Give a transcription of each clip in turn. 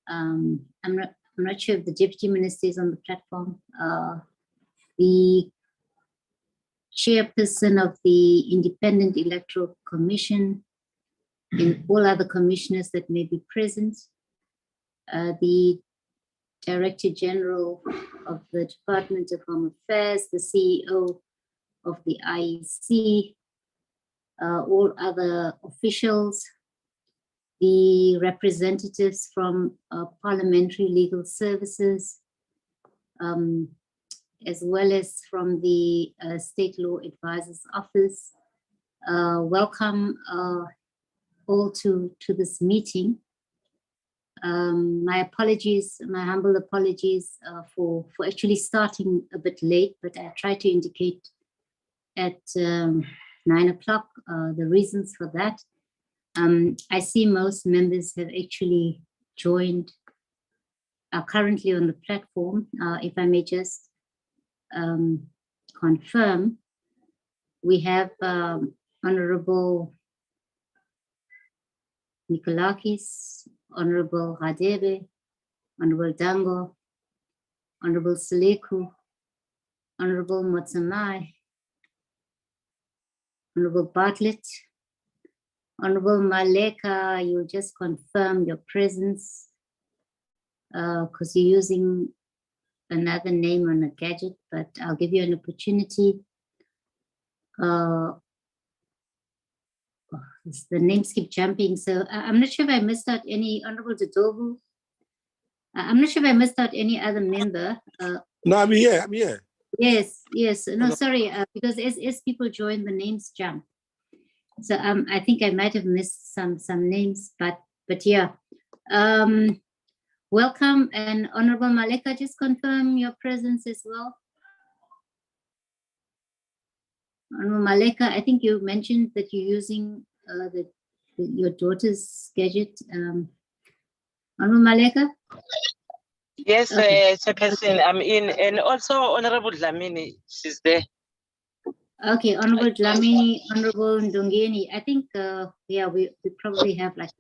I'm not sure if the Deputy Minister is on the platform. The Chairperson of the Independent Electoral Commission, and all other commissioners that may be present, the Director General of the Department of Home Affairs, the CEO of the IEC, all other officials, the representatives from Parliamentary Legal Services, as well as from the State Law Advisors Office. Welcome all to this meeting. My apologies, my humble apologies for actually starting a bit late, but I tried to indicate at 9 o'clock the reasons for that. I see most members have actually joined, are currently on the platform. If I may just confirm, we have Honorable Nikolakis, Honorable Radebe, Honorable Dango, Honorable Seleku, Honorable Motsamai, Honorable Bartlett, Honorable Maleka. You'll just confirm your presence because you're using another name on a gadget, but I'll give you an opportunity. The names keep jumping, so I'm not sure if I missed out any. Honorable Dodovu. I'm not sure if I missed out any other member. No, I'm here. Yes. No, sorry, because as people join, the names jump. So I think I might have missed some names, but yeah. Welcome, and Honorable Maleka, just confirm your presence as well. Honorable Maleka, I think you mentioned that you're using your daughter's gadget. Honorable Maleka? Yes, Okay. Chairperson, I'm in, and also Honorable Dlamini, she's there. Okay, Honorable Dlamini, Honorable Ndongeni. I think, yeah, we probably have like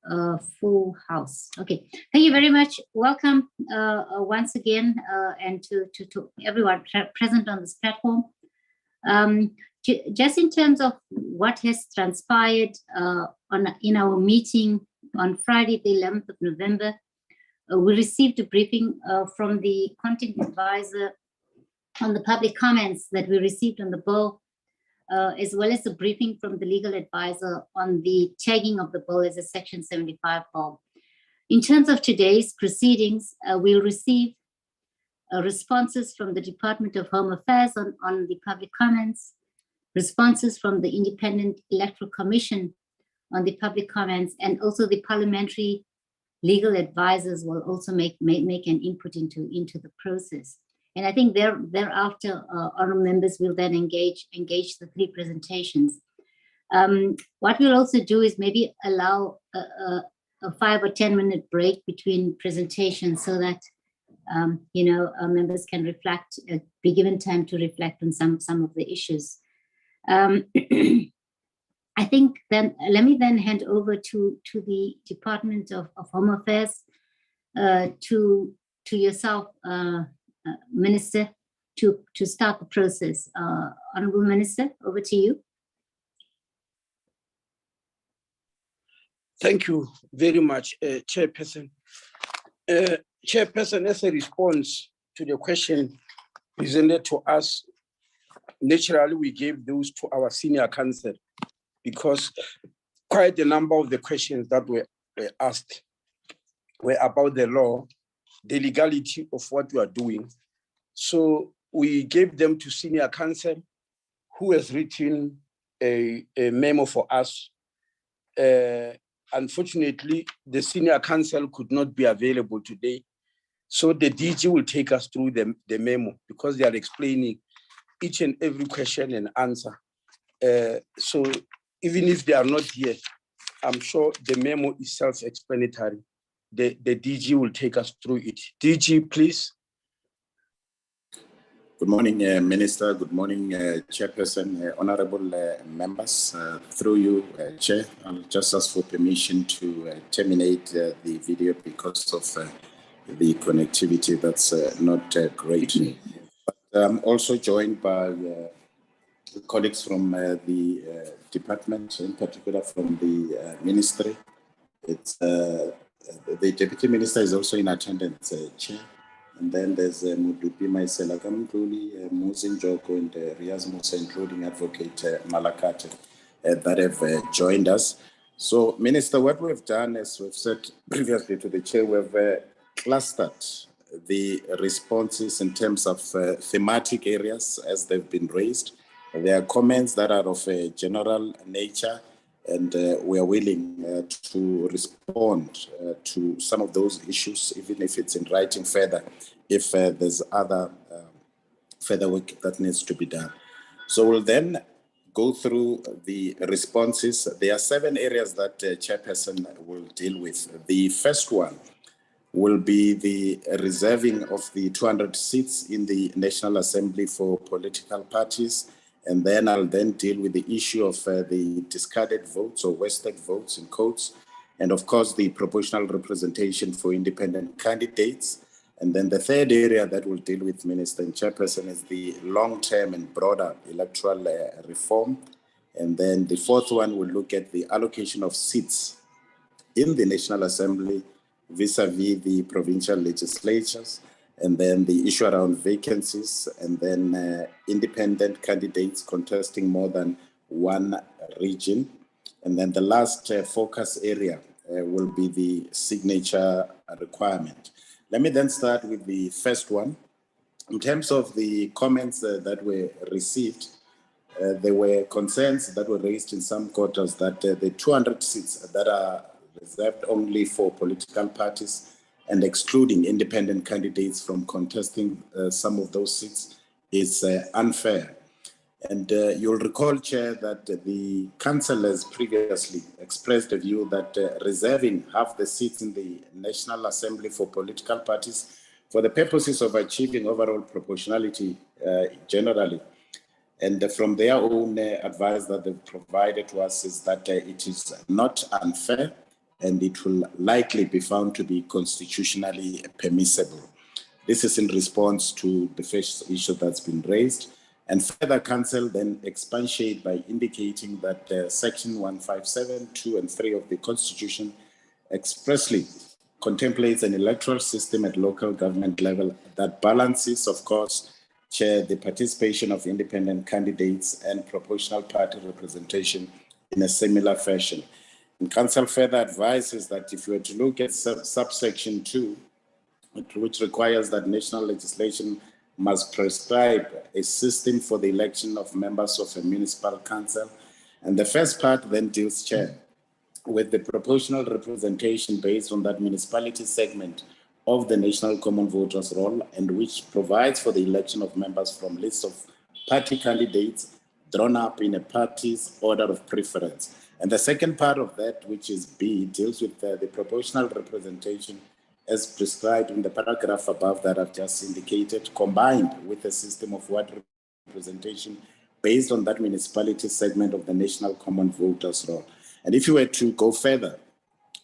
a full house. Okay, thank you very much. Welcome once again, and to everyone present on this platform. Just in terms of what has transpired in our meeting on Friday, the 11th of November, we received a briefing from the content advisor on the public comments that we received on the bill, as well as a briefing from the legal advisor on the tagging of the bill as a Section 75 bill. In terms of today's proceedings, we'll receive responses from the Department of Home Affairs on the public comments, responses from the Independent Electoral Commission on the public comments, and also the Parliamentary Legal Advisors will also make an input into the process. And I think thereafter, honorable members will then engage the three presentations. What we'll also do is maybe allow a 5 or 10 minute break between presentations so that members can reflect, be given time to reflect on some of the issues. I think then, let me then hand over to the Department of Home Affairs, to yourself, Minister, to start the process. Honorable Minister, over to you. Thank you very much, Chairperson. Chairperson, as a response to the question presented to us, naturally we gave those to our senior counsel because quite a number of the questions that were asked were about the law, the legality of what we are doing. So we gave them to senior counsel, who has written a memo for us. Unfortunately, the senior counsel could not be available today. So the DG will take us through the memo because they are explaining each and every question and answer. So even if they are not here, I'm sure the memo is self-explanatory. The DG will take us through it. DG, please. Good morning, Minister. Good morning, Chairperson, honorable members. Through you, Chair, I'll just ask for permission to terminate the video because of the connectivity that's not great. But I'm also joined by colleagues from the department, in particular from the ministry. The Deputy Minister is also in attendance, Chair. And then there's Mudupi Maisela Kamtuli, Musin Joko, and Riaz Musa, including Advocate Malakate, that have joined us. So, Minister, what we've done, as we've said previously to the Chair, we've clustered the responses in terms of thematic areas as they've been raised. There are comments that are of a general nature, and we are willing to respond to some of those issues, even if it's in writing further, if there's other further work that needs to be done. So we'll then go through the responses. There are 7 areas that Chairperson will deal with. The first one will be the reserving of the 200 seats in the National Assembly for political parties. And then I'll then deal with the issue of the discarded votes or wasted votes in quotes. And of course, the proportional representation for independent candidates. And then the third area that we'll deal with, Minister and Chairperson, is the long-term and broader electoral reform. And then the fourth one will look at the allocation of seats in the National Assembly vis-a-vis the provincial legislatures, and then the issue around vacancies, and then independent candidates contesting more than one region. And then the last focus area will be the signature requirement. Let me then start with the first one. In terms of the comments that were received, there were concerns that were raised in some quarters that the 200 seats that are reserved only for political parties and excluding independent candidates from contesting some of those seats is unfair. And you'll recall, Chair, that the Council has previously expressed a view that reserving half the seats in the National Assembly for political parties for the purposes of achieving overall proportionality generally. And from their own advice that they've provided to us is that it is not unfair, and it will likely be found to be constitutionally permissible. This is in response to the first issue that's been raised. And further, Council then expatiate by indicating that Section 157, 2 and 3 of the Constitution expressly contemplates an electoral system at local government level that balances, of course, Chair, the participation of independent candidates and proportional party representation in a similar fashion. And Council further advises that if you were to look at subsection 2, which requires that national legislation must prescribe a system for the election of members of a municipal council. And the first part then deals, Chair, with the proportional representation based on that municipality segment of the National Common Voters Roll, and which provides for the election of members from lists of party candidates drawn up in a party's order of preference. And the second part of that, which is B, deals with the proportional representation as prescribed in the paragraph above that I've just indicated, combined with a system of ward representation based on that municipality segment of the National Common Voters Roll. And if you were to go further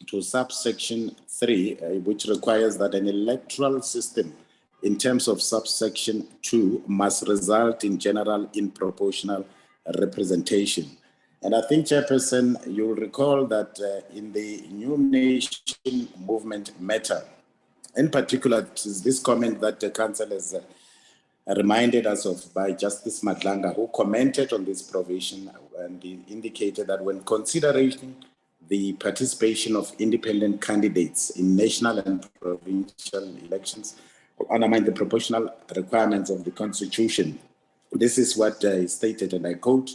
to subsection 3, which requires that an electoral system in terms of subsection 2 must result in general in proportional representation. And I think, Chairperson, you'll recall that in the New Nation Movement matter, in particular, it is this comment that the Council has reminded us of by Justice Madlanga, who commented on this provision, and he indicated that when considering the participation of independent candidates in national and provincial elections undermine the proportional requirements of the Constitution. This is what is stated, and I quote,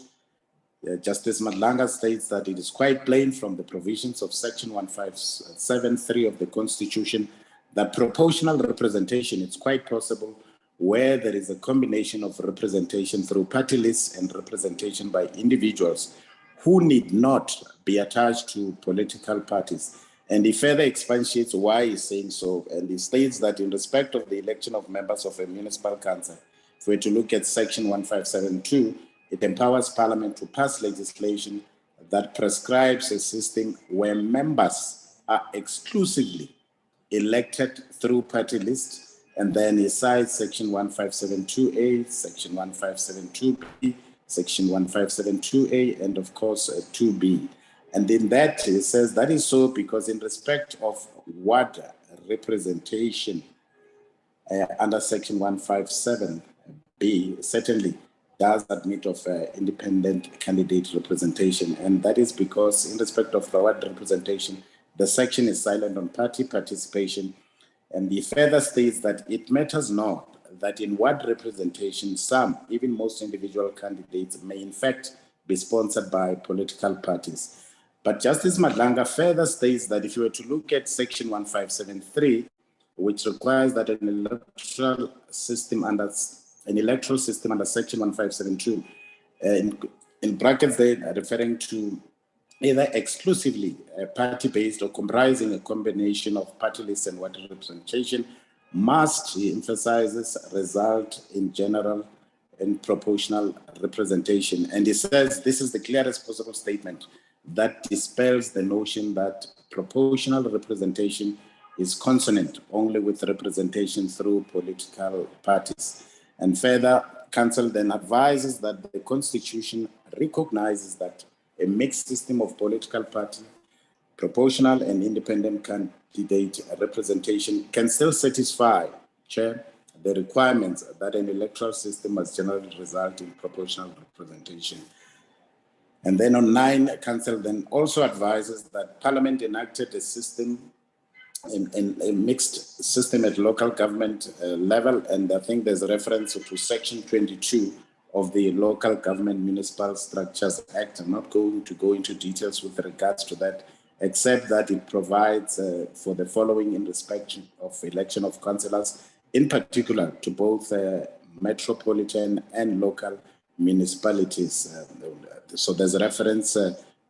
Justice Madlanga states that it is quite plain from the provisions of Section 157(3) of the Constitution that proportional representation is quite possible where there is a combination of representation through party lists and representation by individuals who need not be attached to political parties. And he further expatiates why he's saying so, and he states that in respect of the election of members of a municipal council, we were to look at Section 1572, it empowers Parliament to pass legislation that prescribes a system where members are exclusively elected through party lists, and then it cites Section 1572A, Section 1572B, Section 1572A, and of course 2B. And in that, it says that is so because in respect of ward representation under Section 157B, certainly does admit of independent candidate representation. And that is because in respect of ward representation, the section is silent on party participation. And it further states that it matters not that in ward representation, some, even most individual candidates may in fact be sponsored by political parties. But Justice Madlanga further states that if you were to look at Section 1573, which requires that an electoral system under Section 1572, in brackets they are referring to either exclusively party-based or comprising a combination of party lists and ward representation, must, he emphasizes, result in general and proportional representation. And he says this is the clearest possible statement that dispels the notion that proportional representation is consonant only with representation through political parties. And further, Council then advises that the Constitution recognizes that a mixed system of political party, proportional and independent candidate representation can still satisfy, Chair, the requirements that an electoral system must generally result in proportional representation. And then on 9, Council then also advises that Parliament enacted a system, in a mixed system at local government level, and I think there's a reference to Section 22 of the Local Government Municipal Structures Act. I'm not going to go into details with regards to that, except that it provides for the following in respect of election of councillors, in particular to both metropolitan and local municipalities. So there's a reference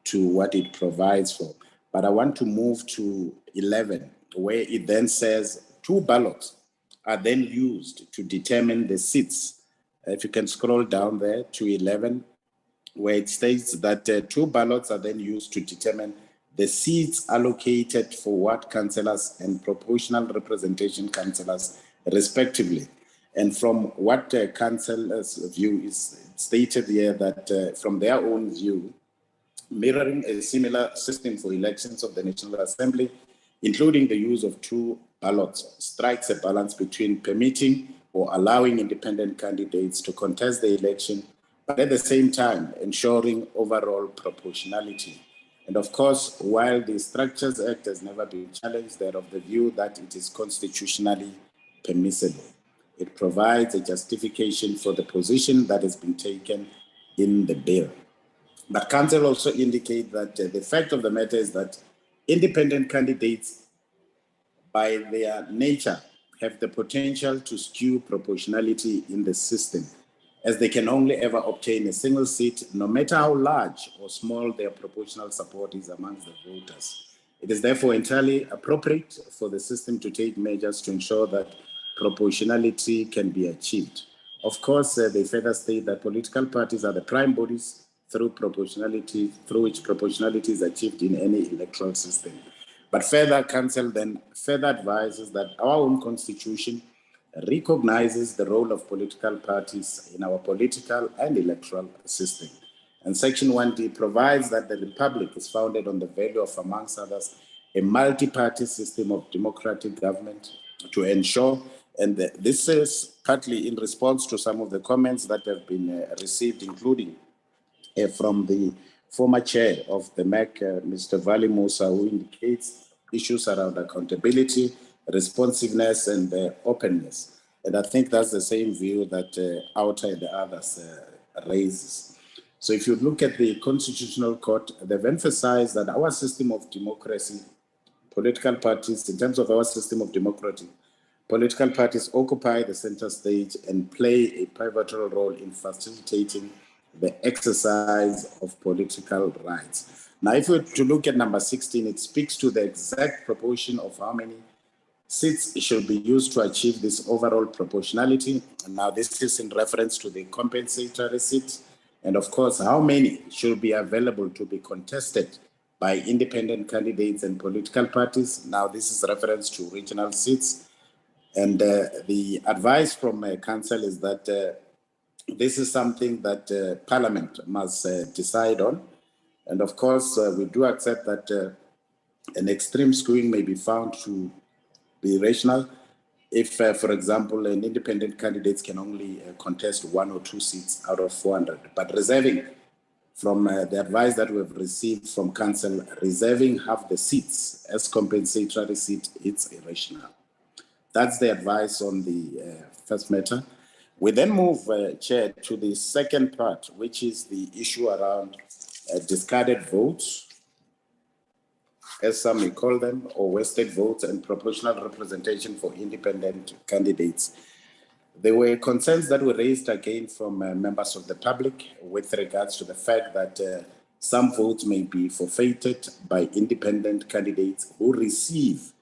to what it provides for. But I want to move to 11, where it then says 2 ballots are then used to determine the seats. If you can scroll down there to 11, where it states that 2 ballots are then used to determine the seats allocated for ward councillors and proportional representation councillors, respectively. And from what councillors' view is stated here that from their own view, mirroring a similar system for elections of the National Assembly, including the use of 2 ballots, strikes a balance between permitting or allowing independent candidates to contest the election, but at the same time ensuring overall proportionality. And of course, while the Structures Act has never been challenged, they're of the view that it is constitutionally permissible. It provides a justification for the position that has been taken in the bill. But Council also indicate that the fact of the matter is that independent candidates, by their nature, have the potential to skew proportionality in the system, as they can only ever obtain a single seat, no matter how large or small their proportional support is amongst the voters. It is therefore entirely appropriate for the system to take measures to ensure that proportionality can be achieved. Of course, they further state that political parties are the prime bodies through which proportionality is achieved in any electoral system. But further, Council then further advises that our own Constitution recognizes the role of political parties in our political and electoral system. And Section 1D provides that the Republic is founded on the value of, amongst others, a multi-party system of democratic government to ensure, and this is partly in response to some of the comments that have been received, including from the former chair of the MEC, Mr. Vali Musa, who indicates issues around accountability, responsiveness, and openness. And I think that's the same view that Outer and the others raises. So if you look at the Constitutional Court, they've emphasized that our system of democracy, political parties, in terms of our system of democracy, political parties occupy the center stage and play a pivotal role in facilitating the exercise of political rights. Now, if we were to look at number 16, it speaks to the exact proportion of how many seats should be used to achieve this overall proportionality. Now, this is in reference to the compensatory seats. And of course, how many should be available to be contested by independent candidates and political parties. Now, this is reference to regional seats. And the advice from council is that this is something that Parliament must decide on. And of course, we do accept that an extreme skewing may be found to be rational if, for example, an independent candidate can only contest 1 or 2 seats out of 400. But reserving, from the advice that we've received from council, reserving half the seats as compensatory seat, it's irrational. That's the advice on the first matter. We then move, Chair, to the second part, which is the issue around discarded votes, as some may call them, or wasted votes and proportional representation for independent candidates. There were concerns that were raised again from members of the public with regards to the fact that some votes may be forfeited by independent candidates who receive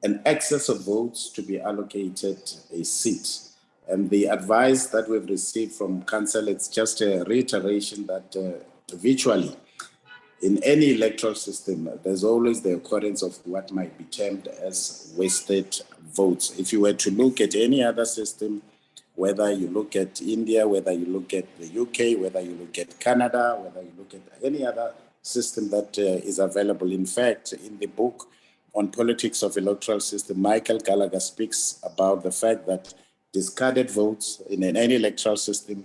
an excess of votes to be allocated a seat. And the advice that we've received from council, it's just a reiteration that virtually in any electoral system, there's always the occurrence of what might be termed as wasted votes. If you were to look at any other system, whether you look at India, whether you look at the UK, whether you look at Canada, whether you look at any other system that is available. In fact, in the book on politics of electoral system, Michael Gallagher speaks about the fact that discarded votes in any electoral system,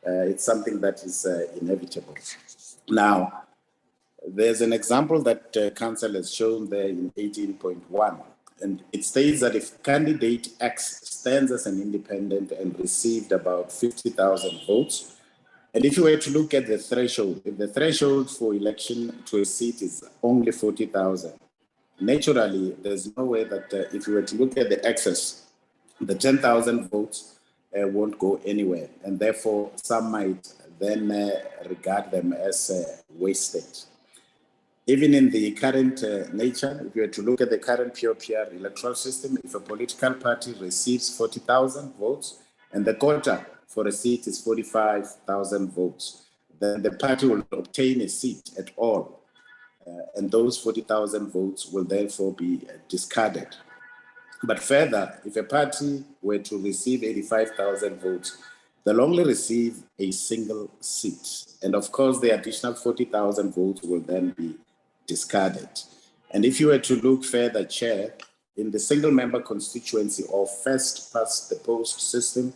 it's something that is inevitable. Now, there's an example that council has shown there in 18.1, and it states that if candidate X stands as an independent and received about 50,000 votes, and if you were to look at the threshold, if the threshold for election to a seat is only 40,000, naturally, there's no way that if you were to look at the excess, the 10,000 votes won't go anywhere, and therefore some might then regard them as wasted. Even in the current nature, if you were to look at the current POPR electoral system, if a political party receives 40,000 votes and the quota for a seat is 45,000 votes, then the party will obtain a seat at all. And those 40,000 votes will therefore be discarded. But further, if a party were to receive 85,000 votes, they'll only receive a single seat. And of course, the additional 40,000 votes will then be discarded. And if you were to look further, Chair, in the single member constituency or first past the post system,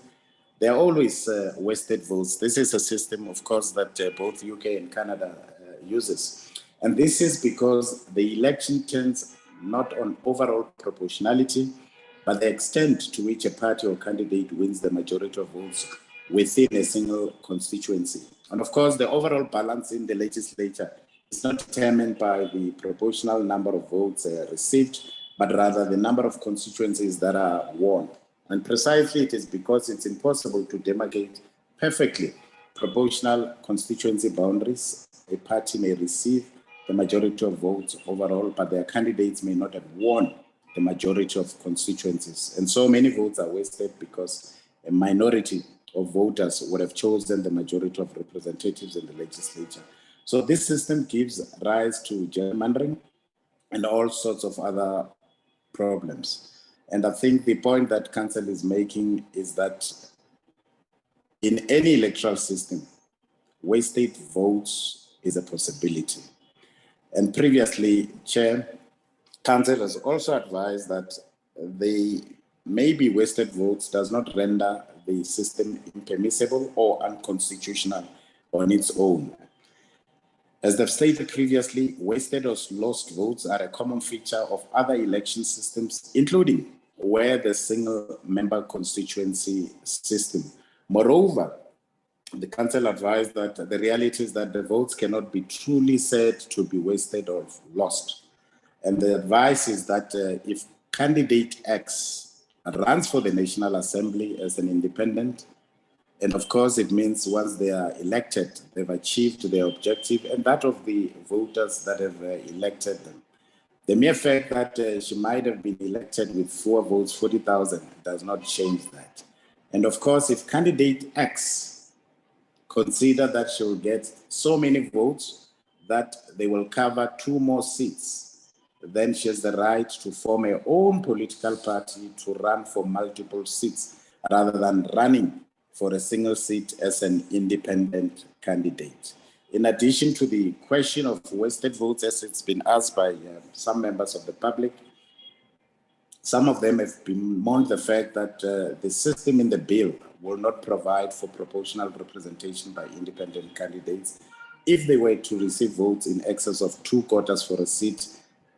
there are always wasted votes. This is a system, of course, that both UK and Canada uses. And this is because the election turns not on overall proportionality, but the extent to which a party or candidate wins the majority of votes within a single constituency. And of course, the overall balance in the legislature is not determined by the proportional number of votes received, but rather the number of constituencies that are won. And precisely it is because it's impossible to demarcate perfectly proportional constituency boundaries. A party may receive the majority of votes overall, but their candidates may not have won the majority of constituencies. And so many votes are wasted because a minority of voters would have chosen the majority of representatives in the legislature. So this system gives rise to gerrymandering and all sorts of other problems. And I think the point that council is making is that in any electoral system, wasted votes is a possibility. And previously, Chair, council has also advised that the maybe wasted votes does not render the system impermissible or unconstitutional on its own. As they've stated previously, wasted or lost votes are a common feature of other election systems, including where the single member constituency system. Moreover, the council advised that the reality is that the votes cannot be truly said to be wasted or lost. And the advice is that if candidate X runs for the National Assembly as an independent, and of course it means once they are elected, they've achieved their objective and that of the voters that have elected them. The mere fact that she might have been elected with 4 votes, 40,000, does not change that. And of course, if candidate X consider that she will get so many votes that they will cover 2 more seats, then she has the right to form her own political party to run for multiple seats rather than running for a single seat as an independent candidate. In addition to the question of wasted votes, as it's been asked by some members of the public, some of them have bemoaned the fact that the system in the bill will not provide for proportional representation by independent candidates if they were to receive votes in excess of 2/4 for a seat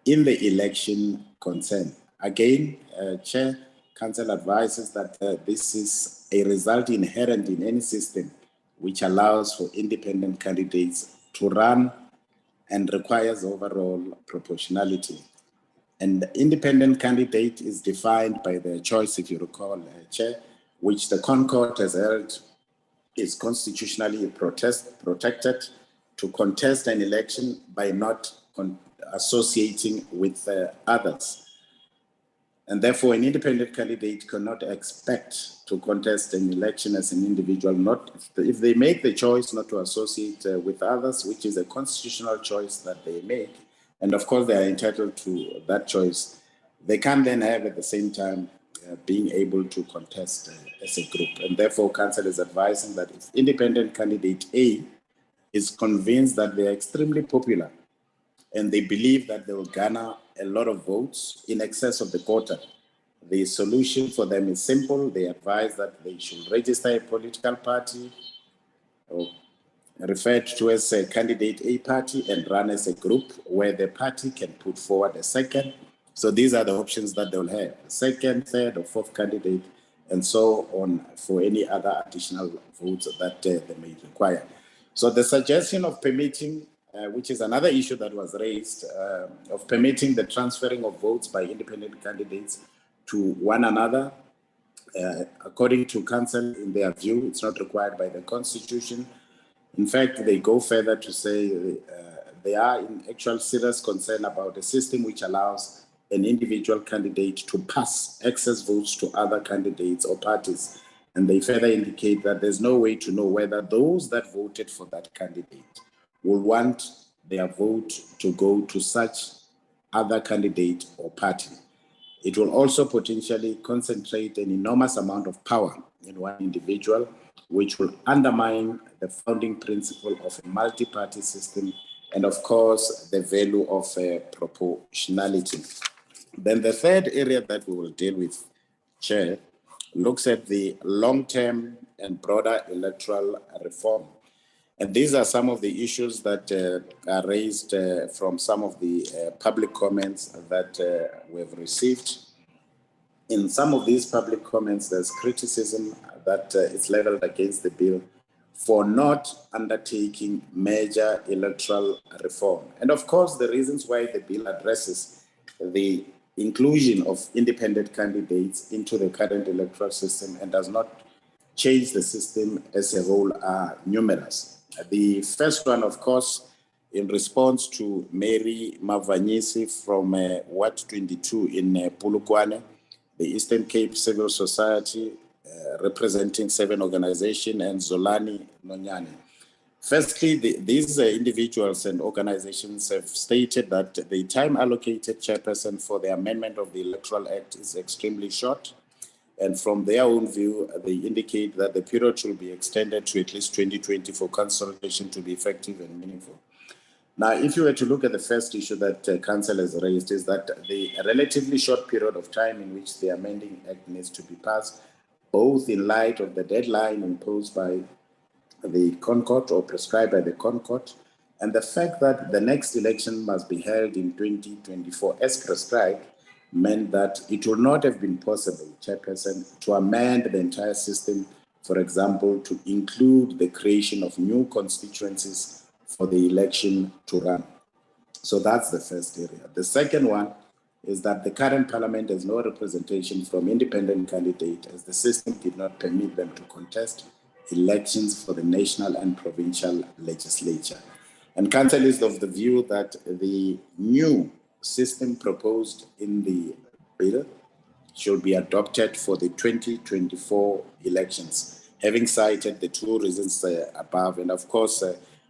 in the election concerned. Again, Chair, Council advises that this is a result inherent in any system which allows for independent candidates to run and requires overall proportionality. And the independent candidate is defined by the choice, if you recall, Chair, which the Concord has held is constitutionally protected to contest an election by not associating with others. And therefore, an independent candidate cannot expect to contest an election as an individual, not if they make the choice not to associate with others, which is a constitutional choice that they make. And of course, they are entitled to that choice. They can then have at the same time being able to contest as a group. And therefore, Council is advising that if independent candidate A is convinced that they are extremely popular and they believe that they will garner a lot of votes in excess of the quota, the solution for them is simple. They advise that they should register a political party, or referred to as a candidate A party, and run as a group where the party can put forward a second. So these are the options that they'll have: second, third, or fourth candidate, and so on for any other additional votes that they may require. So the suggestion of permitting, which is another issue that was raised, of permitting the transferring of votes by independent candidates to one another, according to Council, in their view, it's not required by the Constitution. In fact, they go further to say they are in actual serious concern about a system which allows an individual candidate to pass excess votes to other candidates or parties. And they further indicate that there's no way to know whether those that voted for that candidate will want their vote to go to such other candidate or party. It will also potentially concentrate an enormous amount of power in one individual, which will undermine the founding principle of a multi-party system and, of course, the value of proportionality. Then the third area that we will deal with, Chair, looks at the long-term and broader electoral reform. And these are some of the issues that are raised from some of the public comments that we've received. In some of these public comments, there's criticism that is leveled against the bill for not undertaking major electoral reform. And of course, the reasons why the bill addresses the inclusion of independent candidates into the current electoral system and does not change the system as a whole are numerous. The first one, of course, in response to Mary Mavanyisi from Ward 22 in Polokwane, the Eastern Cape Civil Society, representing 7 organizations, and Zolani Nonyane. Firstly, these individuals and organizations have stated that the time allocated, Chairperson, for the amendment of the Electoral Act is extremely short. And from their own view, they indicate that the period should be extended to at least 2020 for consultation to be effective and meaningful. Now, if you were to look at the first issue that Council has raised, is that the relatively short period of time in which the amending act needs to be passed, both in light of the deadline imposed by the Concord or prescribed by the Concord, and the fact that the next election must be held in 2024 as prescribed, meant that it would not have been possible, Chairperson, to amend the entire system, for example, to include the creation of new constituencies for the election to run. So that's the first area. The second one is that the current parliament has no representation from independent candidates, as the system did not permit them to contest elections for the national and provincial legislature. And Council is of the view that the new system proposed in the bill should be adopted for the 2024 elections, having cited the two reasons above. And of course,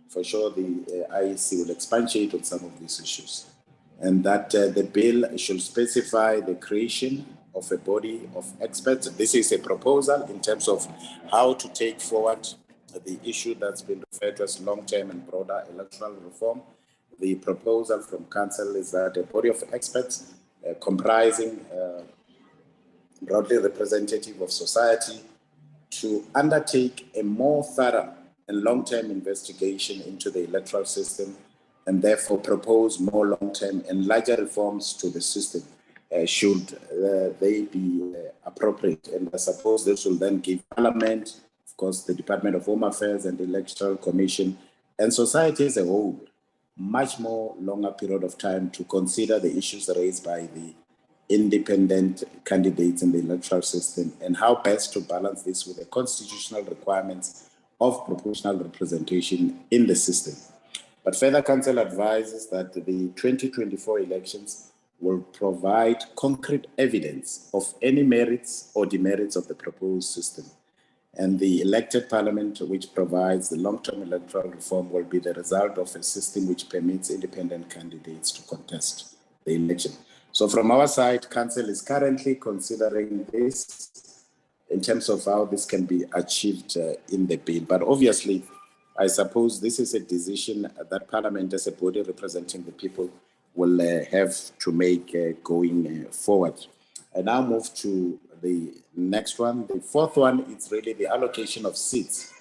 for sure, the IEC will expatiate on some of these issues. And that the bill should specify the creation of a body of experts. This is a proposal in terms of how to take forward the issue that's been referred to as long-term and broader electoral reform. The proposal from Council is that a body of experts comprising broadly representative of society to undertake a more thorough and long-term investigation into the electoral system and therefore propose more long-term and larger reforms to the system should they be appropriate. And I suppose this will then give Parliament, of course, the Department of Home Affairs and the Electoral Commission and society as a whole much more longer period of time to consider the issues raised by the independent candidates in the electoral system and how best to balance this with the constitutional requirements of proportional representation in the system. But further, Council advises that the 2024 elections will provide concrete evidence of any merits or demerits of the proposed system. And the elected parliament, which provides the long-term electoral reform, will be the result of a system which permits independent candidates to contest the election. So from our side, Council is currently considering this in terms of how this can be achieved in the bill. But obviously, I suppose this is a decision that Parliament, as a body representing the people, will have to make going forward. I now move to the next one. The fourth one is really the allocation of seats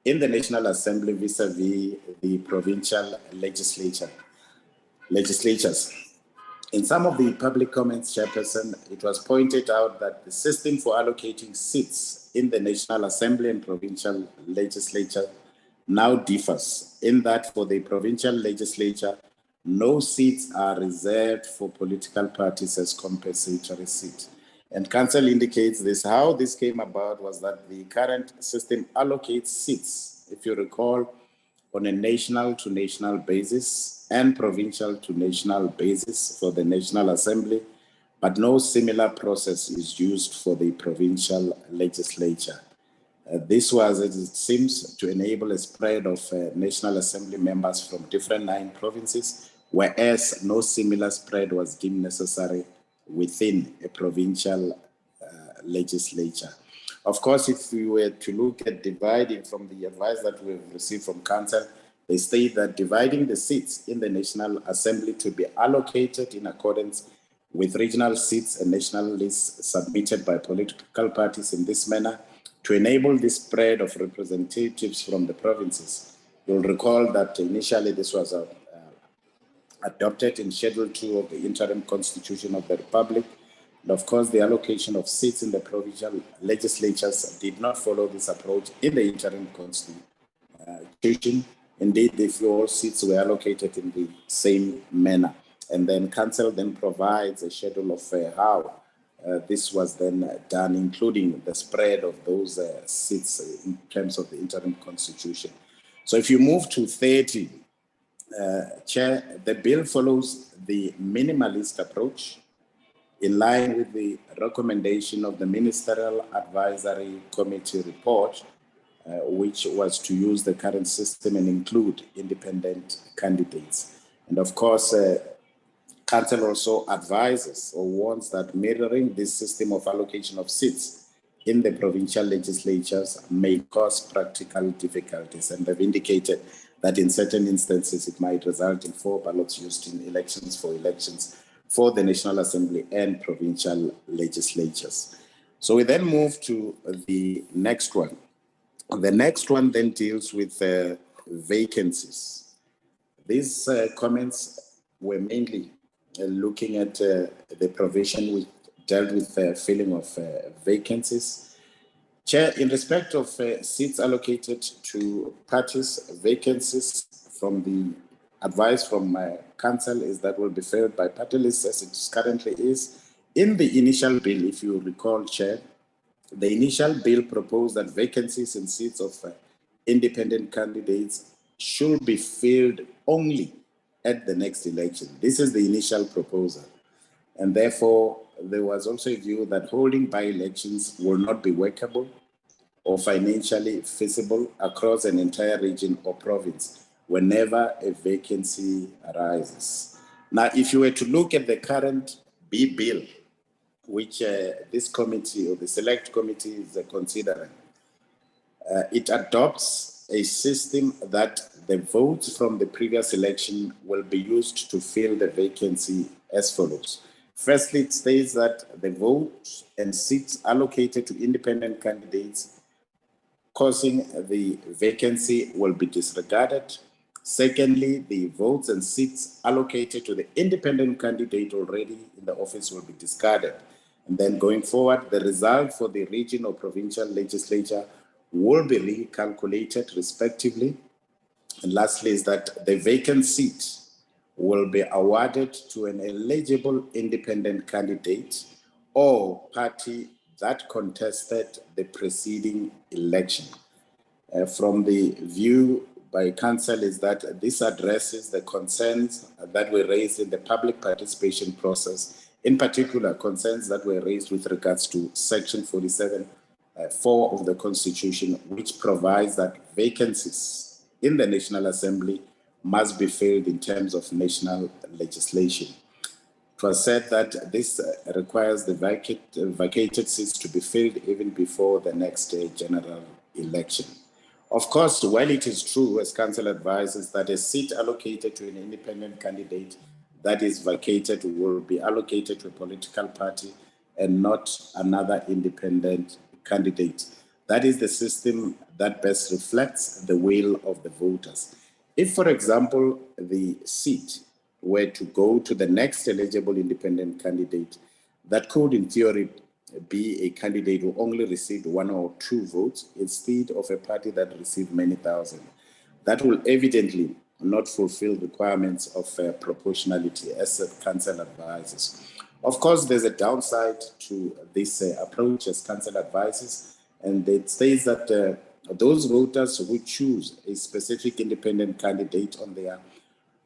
in the National Assembly vis-a-vis the provincial legislatures. In some of the public comments, Chairperson, it was pointed out that the system for allocating seats in the National Assembly and provincial legislature now differs in that for the provincial legislature, no seats are reserved for political parties as compensatory seats. And Council indicates this. How this came about was that the current system allocates seats, if you recall, on a national to national basis and provincial to national basis for the National Assembly, but no similar process is used for the provincial legislature. This was, as it seems, to enable a spread of National Assembly members from different 9 provinces, whereas no similar spread was deemed necessary within a provincial legislature. Of course, if we were to look at dividing from the advice that we've received from Council, they state that dividing the seats in the National Assembly to be allocated in accordance with regional seats and national lists submitted by political parties in this manner to enable the spread of representatives from the provinces. You'll recall that initially this was adopted in Schedule 2 of the Interim Constitution of the Republic. And of course, the allocation of seats in the provincial legislatures did not follow this approach in the Interim Constitution. Indeed, the floor seats were allocated in the same manner. And then Council then provides a schedule of how this was then done, including the spread of those seats in terms of the Interim Constitution. So if you move to 30, Chair, the bill follows the minimalist approach in line with the recommendation of the Ministerial Advisory Committee report, which was to use the current system and include independent candidates. And of course, Council also advises or warns that mirroring this system of allocation of seats in the provincial legislatures may cause practical difficulties. And they've indicated that in certain instances, it might result in 4 ballots used in elections for the National Assembly and provincial legislatures. So we then move to the next one. The next one then deals with vacancies. These comments were mainly looking at the provision which dealt with the filling of vacancies. Chair, in respect of seats allocated to parties, vacancies from the advice from Council is that will be filled by party lists as it currently is. In the initial bill, if you recall, Chair, the initial bill proposed that vacancies in seats of independent candidates should be filled only at the next election. This is the initial proposal. And therefore, there was also a view that holding by-elections will not be workable or financially feasible across an entire region or province whenever a vacancy arises. Now, if you were to look at the current B bill, which this committee or the select committee is considering, it adopts a system that the votes from the previous election will be used to fill the vacancy as follows. Firstly, it states that the votes and seats allocated to independent candidates causing the vacancy will be disregarded. Secondly, the votes and seats allocated to the independent candidate already in the office will be discarded. And then going forward, the result for the region or provincial legislature will be recalculated respectively. And lastly is that the vacant seat will be awarded to an eligible independent candidate or party that contested the preceding election. From the view by Council is that this addresses the concerns that were raised in the public participation process, in particular concerns that were raised with regards to Section 47(4) of the Constitution, which provides that vacancies in the National Assembly must be filled in terms of national legislation. It was said that this requires the vacated seats to be filled even before the next general election. Of course, while it is true, as Council advises, that a seat allocated to an independent candidate that is vacated will be allocated to a political party and not another independent candidate. That is the system that best reflects the will of the voters. If, for example, the seat were to go to the next eligible independent candidate, that could, in theory, be a candidate who only received 1 or 2 votes instead of a party that received many thousand. That will evidently not fulfill requirements of proportionality, as the Council advises. Of course, there's a downside to this approach, as Council advises, and it states that those voters who choose a specific independent candidate on their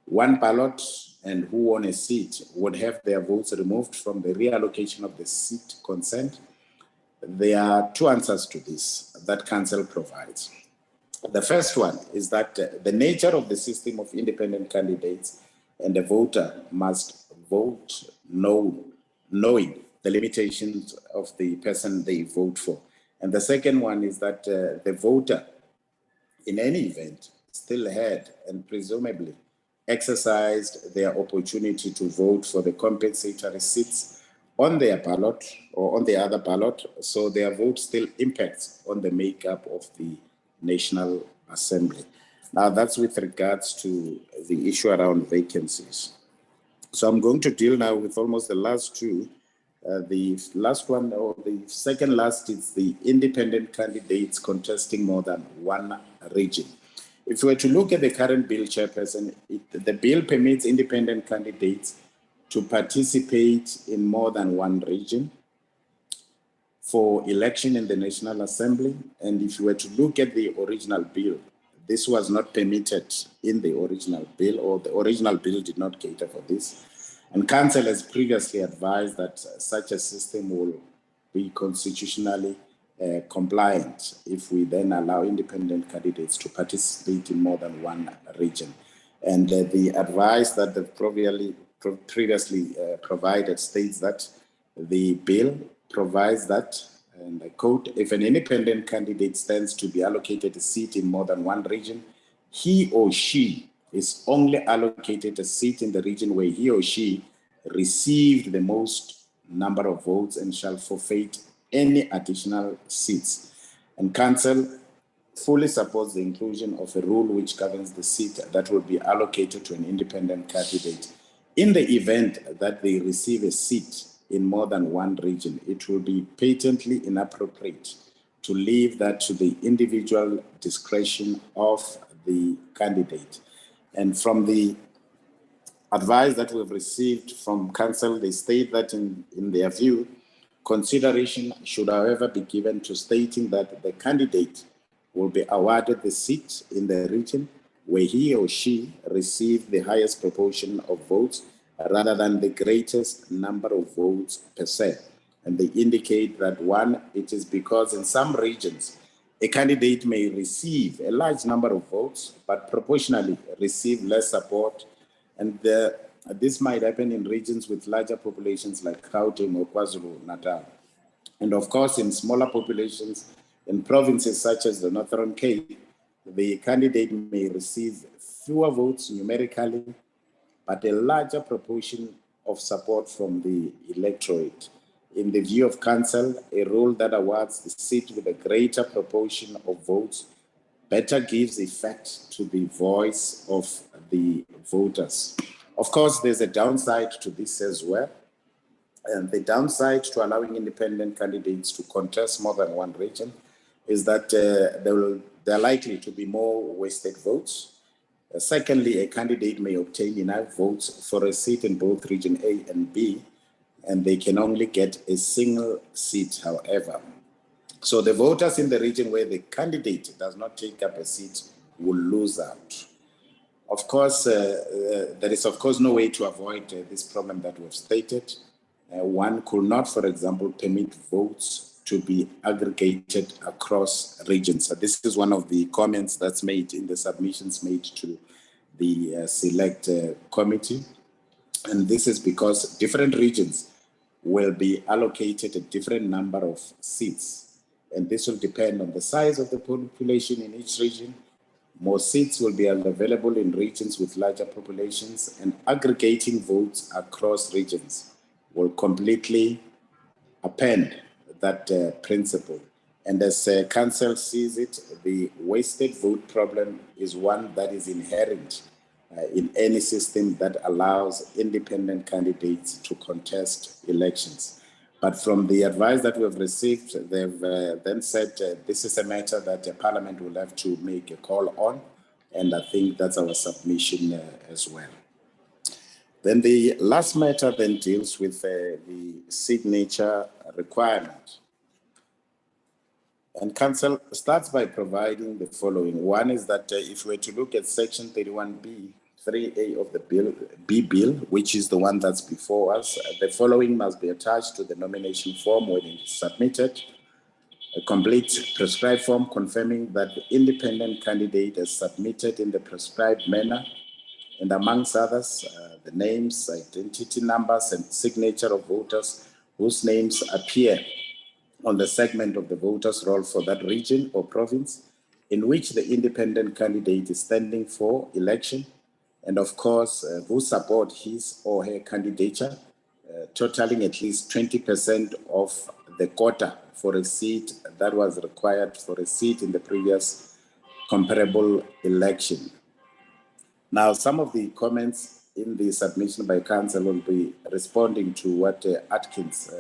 one ballot and who won a seat would have their votes removed from the reallocation of the seat consent. There are 2 answers to this that Council provides. The first one is that the nature of the system of independent candidates and the voter must vote knowing the limitations of the person they vote for. And the second one is that the voter, in any event, still had and presumably exercised their opportunity to vote for the compensatory seats on their ballot or on the other ballot, so their vote still impacts on the makeup of the National Assembly. Now, that's with regards to the issue around vacancies. So I'm going to deal now with almost the last 2. The last one, or the second last, is the independent candidates contesting more than 1 region. If we were to look at the current bill, Chairperson, the bill permits independent candidates to participate in more than 1 region for election in the National Assembly. And if you were to look at the original bill, this was not permitted in the original bill, or the original bill did not cater for this. And Council has previously advised that such a system will be constitutionally compliant if we then allow independent candidates to participate in more than 1 region. And the advice that the previously provided states that the bill provides that, and I quote, if an independent candidate stands to be allocated a seat in more than 1 region, he or she is only allocated a seat in the region where he or she received the most number of votes and shall forfeit any additional seats. And Council fully supports the inclusion of a rule which governs the seat that will be allocated to an independent candidate. In the event that they receive a seat in more than 1 region, it will be patently inappropriate to leave that to the individual discretion of the candidate. And from the advice that we've received from Council, they state that in their view, consideration should, however, be given to stating that the candidate will be awarded the seat in the region where he or she received the highest proportion of votes rather than the greatest number of votes per se. And they indicate that one, it is because in some regions, a candidate may receive a large number of votes, but proportionally receive less support. And this might happen in regions with larger populations like Gauteng or KwaZulu-Natal. And of course, in smaller populations, in provinces such as the Northern Cape, the candidate may receive fewer votes numerically, but a larger proportion of support from the electorate. In the view of Council, a rule that awards the seat with a greater proportion of votes better gives effect to the voice of the voters. Of course, there's a downside to this as well. And the downside to allowing independent candidates to contest more than one region is that there are likely to be more wasted votes. Secondly, a candidate may obtain enough votes for a seat in both Region A and B, and they can only get a single seat, however. So the voters in the region where the candidate does not take up a seat will lose out. Of course, there is, of course, no way to avoid this problem that we've stated. One could not, for example, permit votes to be aggregated across regions. So this is one of the comments that's made in the submissions made to the select committee. And this is because different regions will be allocated a different number of seats. And this will depend on the size of the population in each region. More seats will be available in regions with larger populations, and aggregating votes across regions will completely append that principle. And as Council sees it, the wasted vote problem is one that is inherent in any system that allows independent candidates to contest elections. But from the advice that we've received, they've then said this is a matter that Parliament will have to make a call on, and I think that's our submission as well. Then the last matter then deals with the signature requirement. And Council starts by providing the following. One is that if we were to look at Section 31B, 3A of the bill, which is the one that's before us, the following must be attached to the nomination form when it is submitted. A complete prescribed form confirming that the independent candidate has submitted in the prescribed manner, and amongst others, the names, identity numbers, and signature of voters whose names appear on the segment of the voters' roll for that region or province in which the independent candidate is standing for election, and of course, who support his or her candidature, totaling at least 20% of the quota for a seat that was required for a seat in the previous comparable election. Now, some of the comments in the submission by Council will be responding to what Atkins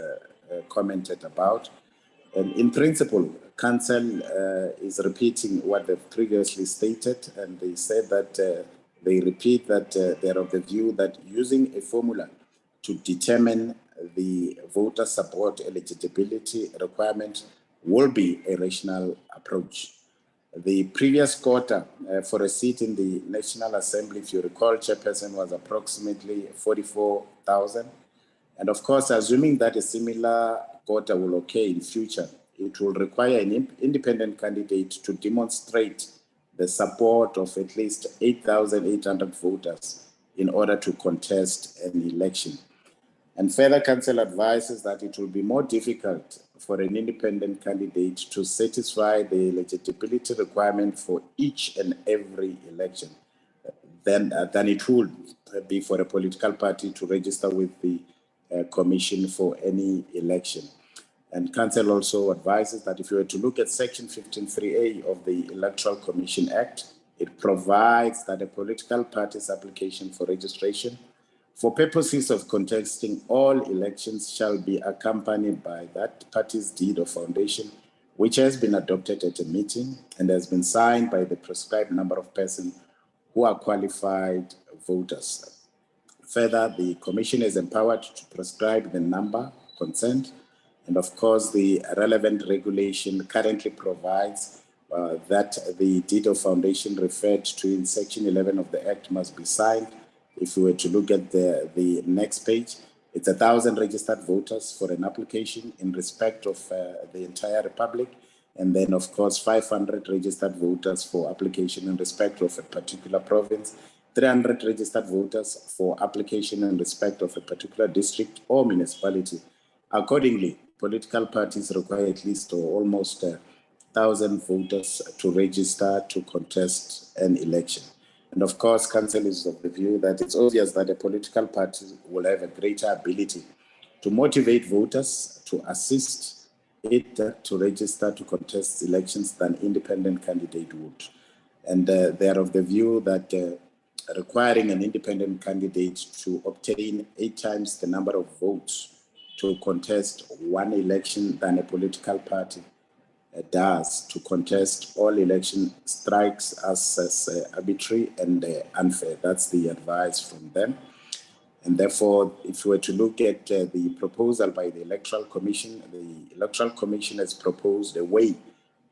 commented about. And in principle, Council is repeating what they've previously stated, and they said that they repeat that they're of the view that using a formula to determine the voter support eligibility requirement will be a rational approach. The previous quota for a seat in the National Assembly, if you recall, Chairperson, was approximately 44,000. And of course, assuming that a similar quota will occur in future, it will require an independent candidate to demonstrate the support of at least 8,800 voters in order to contest an election. And further, Council advises that it will be more difficult for an independent candidate to satisfy the eligibility requirement for each and every election than it would be for a political party to register with the Commission for any election. And Council also advises that if you were to look at Section 15.3A of the Electoral Commission Act, it provides that a political party's application for registration for purposes of contesting all elections shall be accompanied by that party's deed of foundation, which has been adopted at a meeting and has been signed by the prescribed number of persons who are qualified voters. Further, the Commission is empowered to prescribe the number, consent, and of course, the relevant regulation currently provides that the deed of foundation referred to in section 11 of the Act must be signed. If we were to look at the next page, it's 1,000 registered voters for an application in respect of the entire Republic. And then, of course, 500 registered voters for application in respect of a particular province, 300 registered voters for application in respect of a particular district or municipality. Accordingly, political parties require at least or almost 1,000 voters to register to contest an election. And of course, Council is of the view that it's obvious that a political party will have a greater ability to motivate voters to assist it to register to contest elections than independent candidate would. And they are of the view that requiring an independent candidate to obtain 8 times the number of votes to contest one election than a political party does to contest all election strikes us as arbitrary and unfair. That's the advice from them. And therefore, if we were to look at the proposal by the Electoral Commission has proposed a way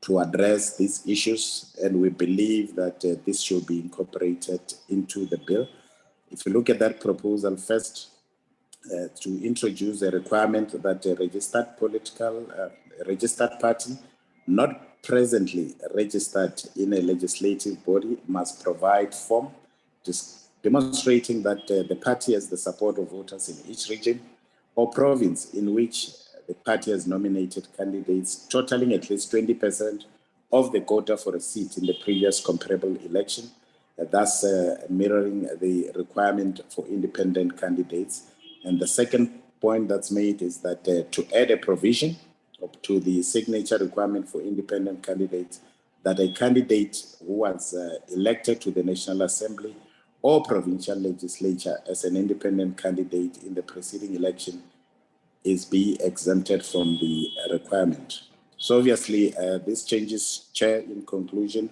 to address these issues, and we believe that this should be incorporated into the bill. If you look at that proposal first, to introduce a requirement that a registered party not presently registered in a legislative body must provide form demonstrating that the party has the support of voters in each region or province in which the party has nominated candidates totaling at least 20% of the quota for a seat in the previous comparable election, thus mirroring the requirement for independent candidates. And the second point that's made is that to add a provision to the signature requirement for independent candidates, that a candidate who was elected to the National Assembly or provincial legislature as an independent candidate in the preceding election is be exempted from the requirement. So obviously, these changes, Chair, in conclusion,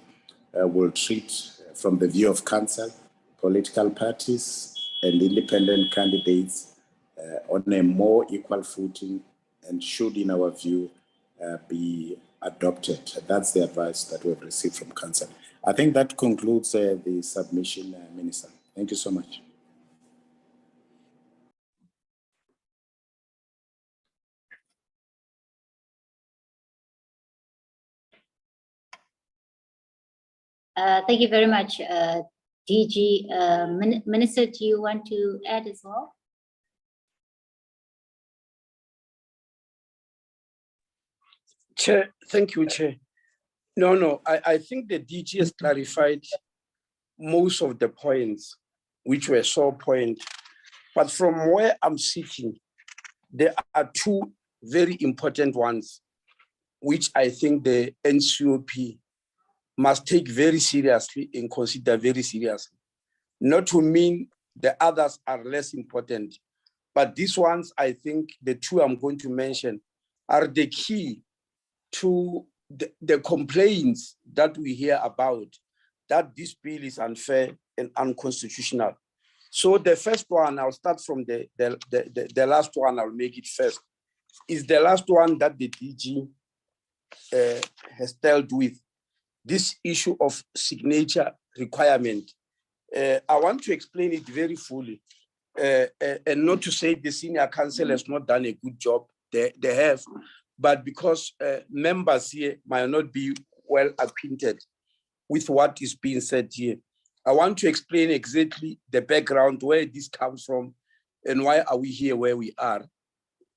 will treat from the view of Council, political parties and independent candidates on a more equal footing and should, in our view, be adopted. That's the advice that we've received from Council. I think that concludes the submission, Minister. Thank you so much. Thank you very much, DG. Minister, do you want to add as well? Chair, thank you, Chair. No, I think the DG has clarified most of the points, which were sore points. But from where I'm sitting, there are 2 very important ones, which I think the NCOP must take very seriously and consider very seriously. Not to mean the others are less important, but these ones, I think the 2 I'm going to mention are the key to the complaints that we hear about, that this bill is unfair and unconstitutional. So the first one, I'll start from the last one, I'll make it first, is the last one that the DG has dealt with, this issue of signature requirement. I want to explain it very fully, and not to say the senior council has not done a good job, they have, but because members here might not be well acquainted with what is being said here. I want to explain exactly the background, where this comes from, and why are we here where we are.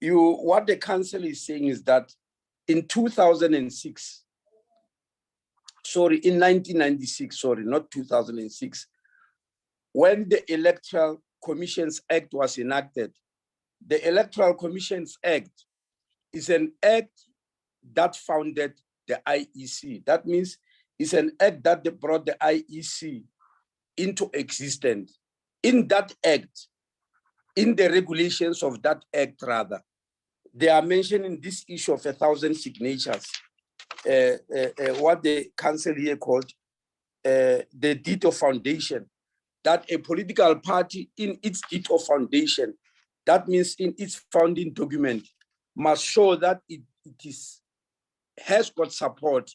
What the council is saying is that in 1996, not 2006, when the Electoral Commissions Act was enacted, the Electoral Commissions Act is an act that founded the IEC. That means it's an act that brought the IEC into existence. In that act, in the regulations of that act rather, they are mentioning this issue of 1,000 signatures, what the council here called the deed of foundation, that a political party in its deed of foundation, that means in its founding document, must show that it has got support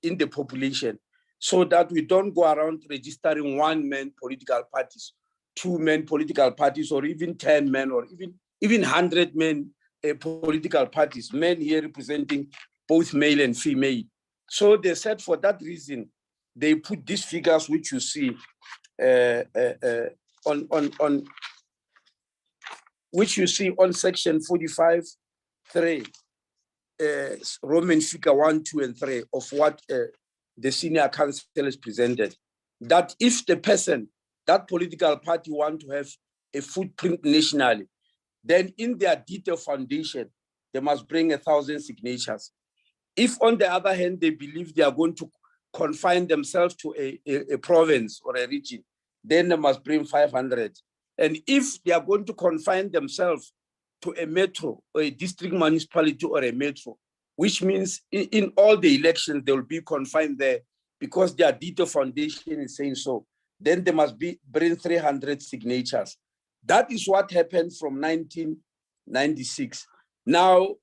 in the population, so that we don't go around registering one-man political parties, two-man political parties, or even 10 men, or even 100 men political parties, men here representing both male and female. So they said for that reason, they put these figures which you see on which you see on section 45(3), Roman figure 1, 2, and 3 of what the senior council has presented, that if the person, that political party want to have a footprint nationally, then in their detailed foundation, they must bring 1,000 signatures. If on the other hand, they believe they are going to confine themselves to a province or a region, then they must bring 500. And if they are going to confine themselves to a metro or a district municipality or a metro, which means in all the elections, they will be confined there because their detailed foundation is saying so, then they must bring 300 signatures. That is what happened from 1996. Now,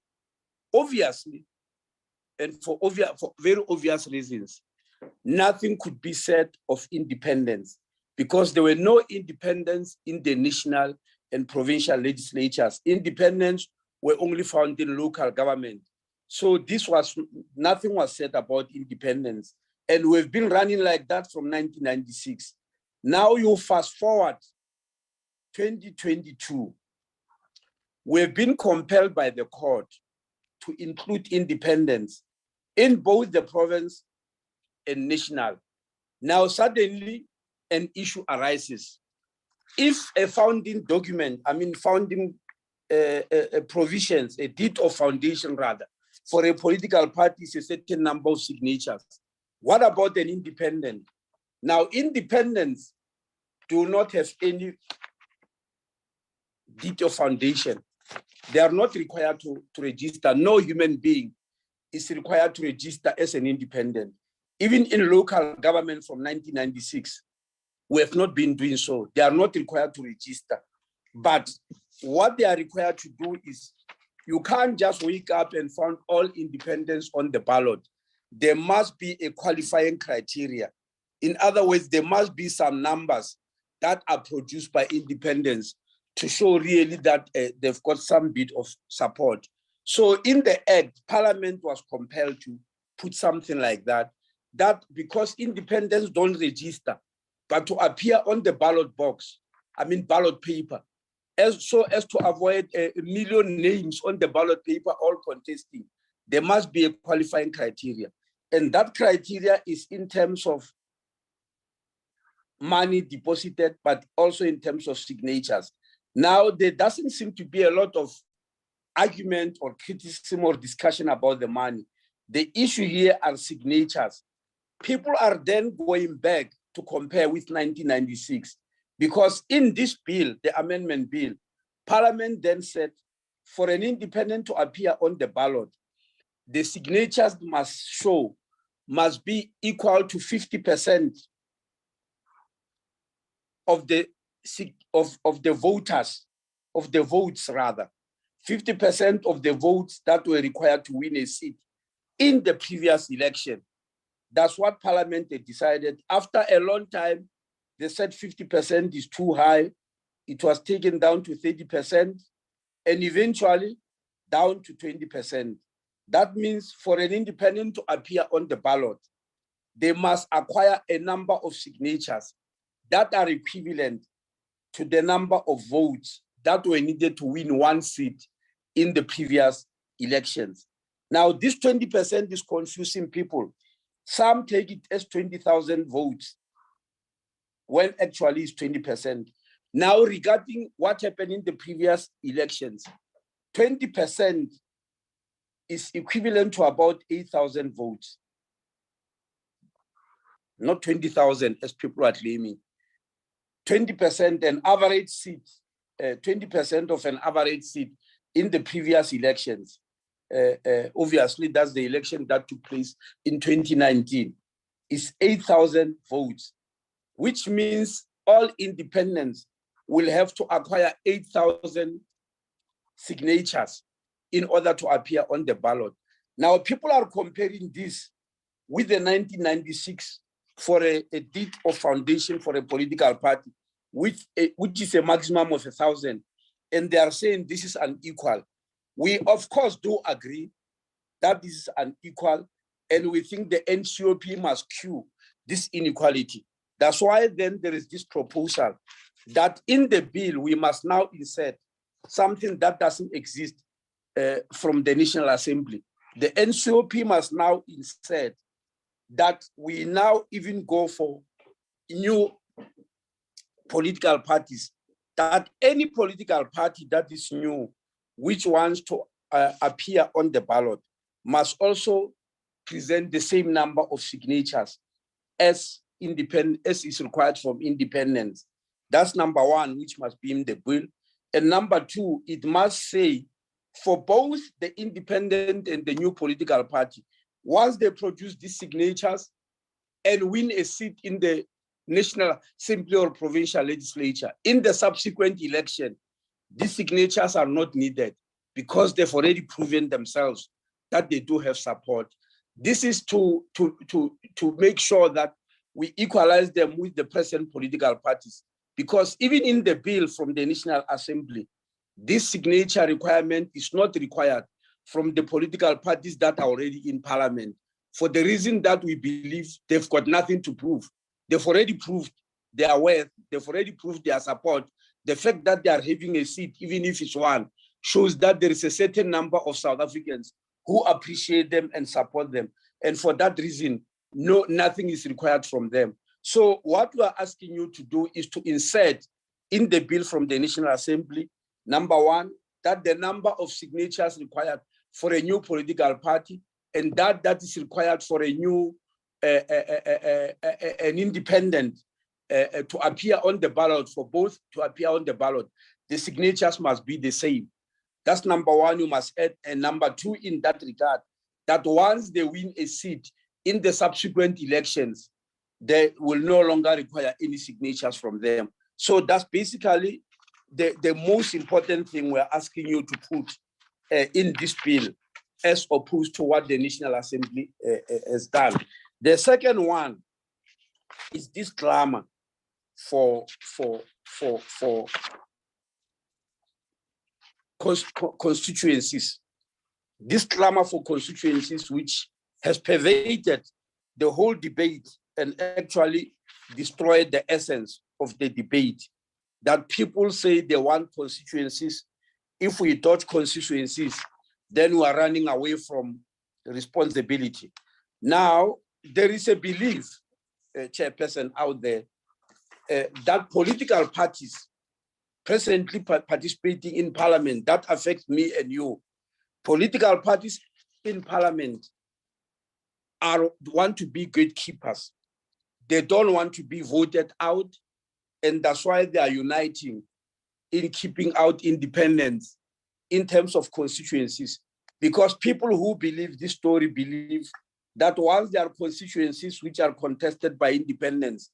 obviously, and for very obvious reasons, nothing could be said of independence because there were no independence in the national and provincial legislatures. Independence were only found in local government. So nothing was said about independence. And we've been running like that from 1996. Now you fast forward 2022, we've been compelled by the court to include independence in both the province and national. Now suddenly an issue arises. If a founding document, founding provisions, a deed of foundation rather, for a political party is a certain number of signatures, what about an independent? Now independents do not have any deed of foundation. They are not required to register. No human being is required to register as an independent. Even in local government from 1996, we have not been doing so. They are not required to register. But what they are required to do is, you can't just wake up and find all independents on the ballot. There must be a qualifying criteria. In other words, there must be some numbers that are produced by independents to show really that they've got some bit of support. So in the Act, Parliament was compelled to put something like that, that because independents don't register, but to appear on the ballot box, ballot paper, so as to avoid a million names on the ballot paper all contesting, there must be a qualifying criteria. And that criteria is in terms of money deposited, but also in terms of signatures. Now, there doesn't seem to be a lot of argument or criticism or discussion about the money. The issue here are signatures. People are then going back to compare with 1996, because in this bill, the amendment bill, Parliament then said for an independent to appear on the ballot, the signatures must be equal to 50% of the voters, of the votes rather, 50% of the votes that were required to win a seat in the previous election. That's what Parliament had decided. After a long time, they said 50% is too high. It was taken down to 30% and eventually down to 20%. That means for an independent to appear on the ballot, they must acquire a number of signatures that are equivalent to the number of votes that were needed to win one seat in the previous elections. Now, this 20% is confusing people. Some take it as 20,000 votes, when actually it's 20%. Now, regarding what happened in the previous elections, 20% is equivalent to about 8,000 votes, not 20,000 as people are claiming. 20% an average seat, 20% of an average seat in the previous elections. Obviously, that's the election that took place in 2019, is 8,000 votes, which means all independents will have to acquire 8,000 signatures in order to appear on the ballot. Now, people are comparing this with the 1996 for a deed of foundation for a political party, which is a maximum of 1,000, and they are saying this is unequal. We, of course, do agree that this is unequal, and we think the NCOP must cure this inequality. That's why then there is this proposal that in the bill, we must now insert something that doesn't exist from the National Assembly. The NCOP must now insert that we now even go for new political parties, that any political party that is new, which wants to appear on the ballot, must also present the same number of signatures as is required from independents. That's number one, which must be in the bill. And number two, it must say for both the independent and the new political party, once they produce these signatures and win a seat in the National Assembly or provincial legislature, in the subsequent election, these signatures are not needed because they've already proven themselves that they do have support. This is to make sure that we equalize them with the present political parties, because even in the bill from the National Assembly, this signature requirement is not required from the political parties that are already in parliament, for the reason that we believe they've got nothing to prove. They've already proved their worth, they've already proved their support. The fact that they are having a seat, even if it's one, shows that there is a certain number of South Africans who appreciate them and support them. And for that reason, nothing is required from them. So what we are asking you to do is to insert in the bill from the National Assembly, number one, that the number of signatures required for a new political party, and that is required for a new, an independent to appear on the ballot, for both to appear on the ballot, the signatures must be the same. That's number one, you must add. And number two, in that regard, that once they win a seat in the subsequent elections, they will no longer require any signatures from them. So that's basically the most important thing we're asking you to put in this bill, as opposed to what the National Assembly has done. The second one is this clamor for constituencies. This clamor for constituencies, which has pervaded the whole debate and actually destroyed the essence of the debate, that people say they want constituencies. If we dodge constituencies, then we are running away from responsibility. Now, there is a belief, Chairperson, out there, that political parties presently participating in parliament, that affects me and you. Political parties in parliament want to be gatekeepers. They don't want to be voted out, and that's why they are uniting in keeping out independence in terms of constituencies. Because people who believe this story believe that once there are constituencies which are contested by independents,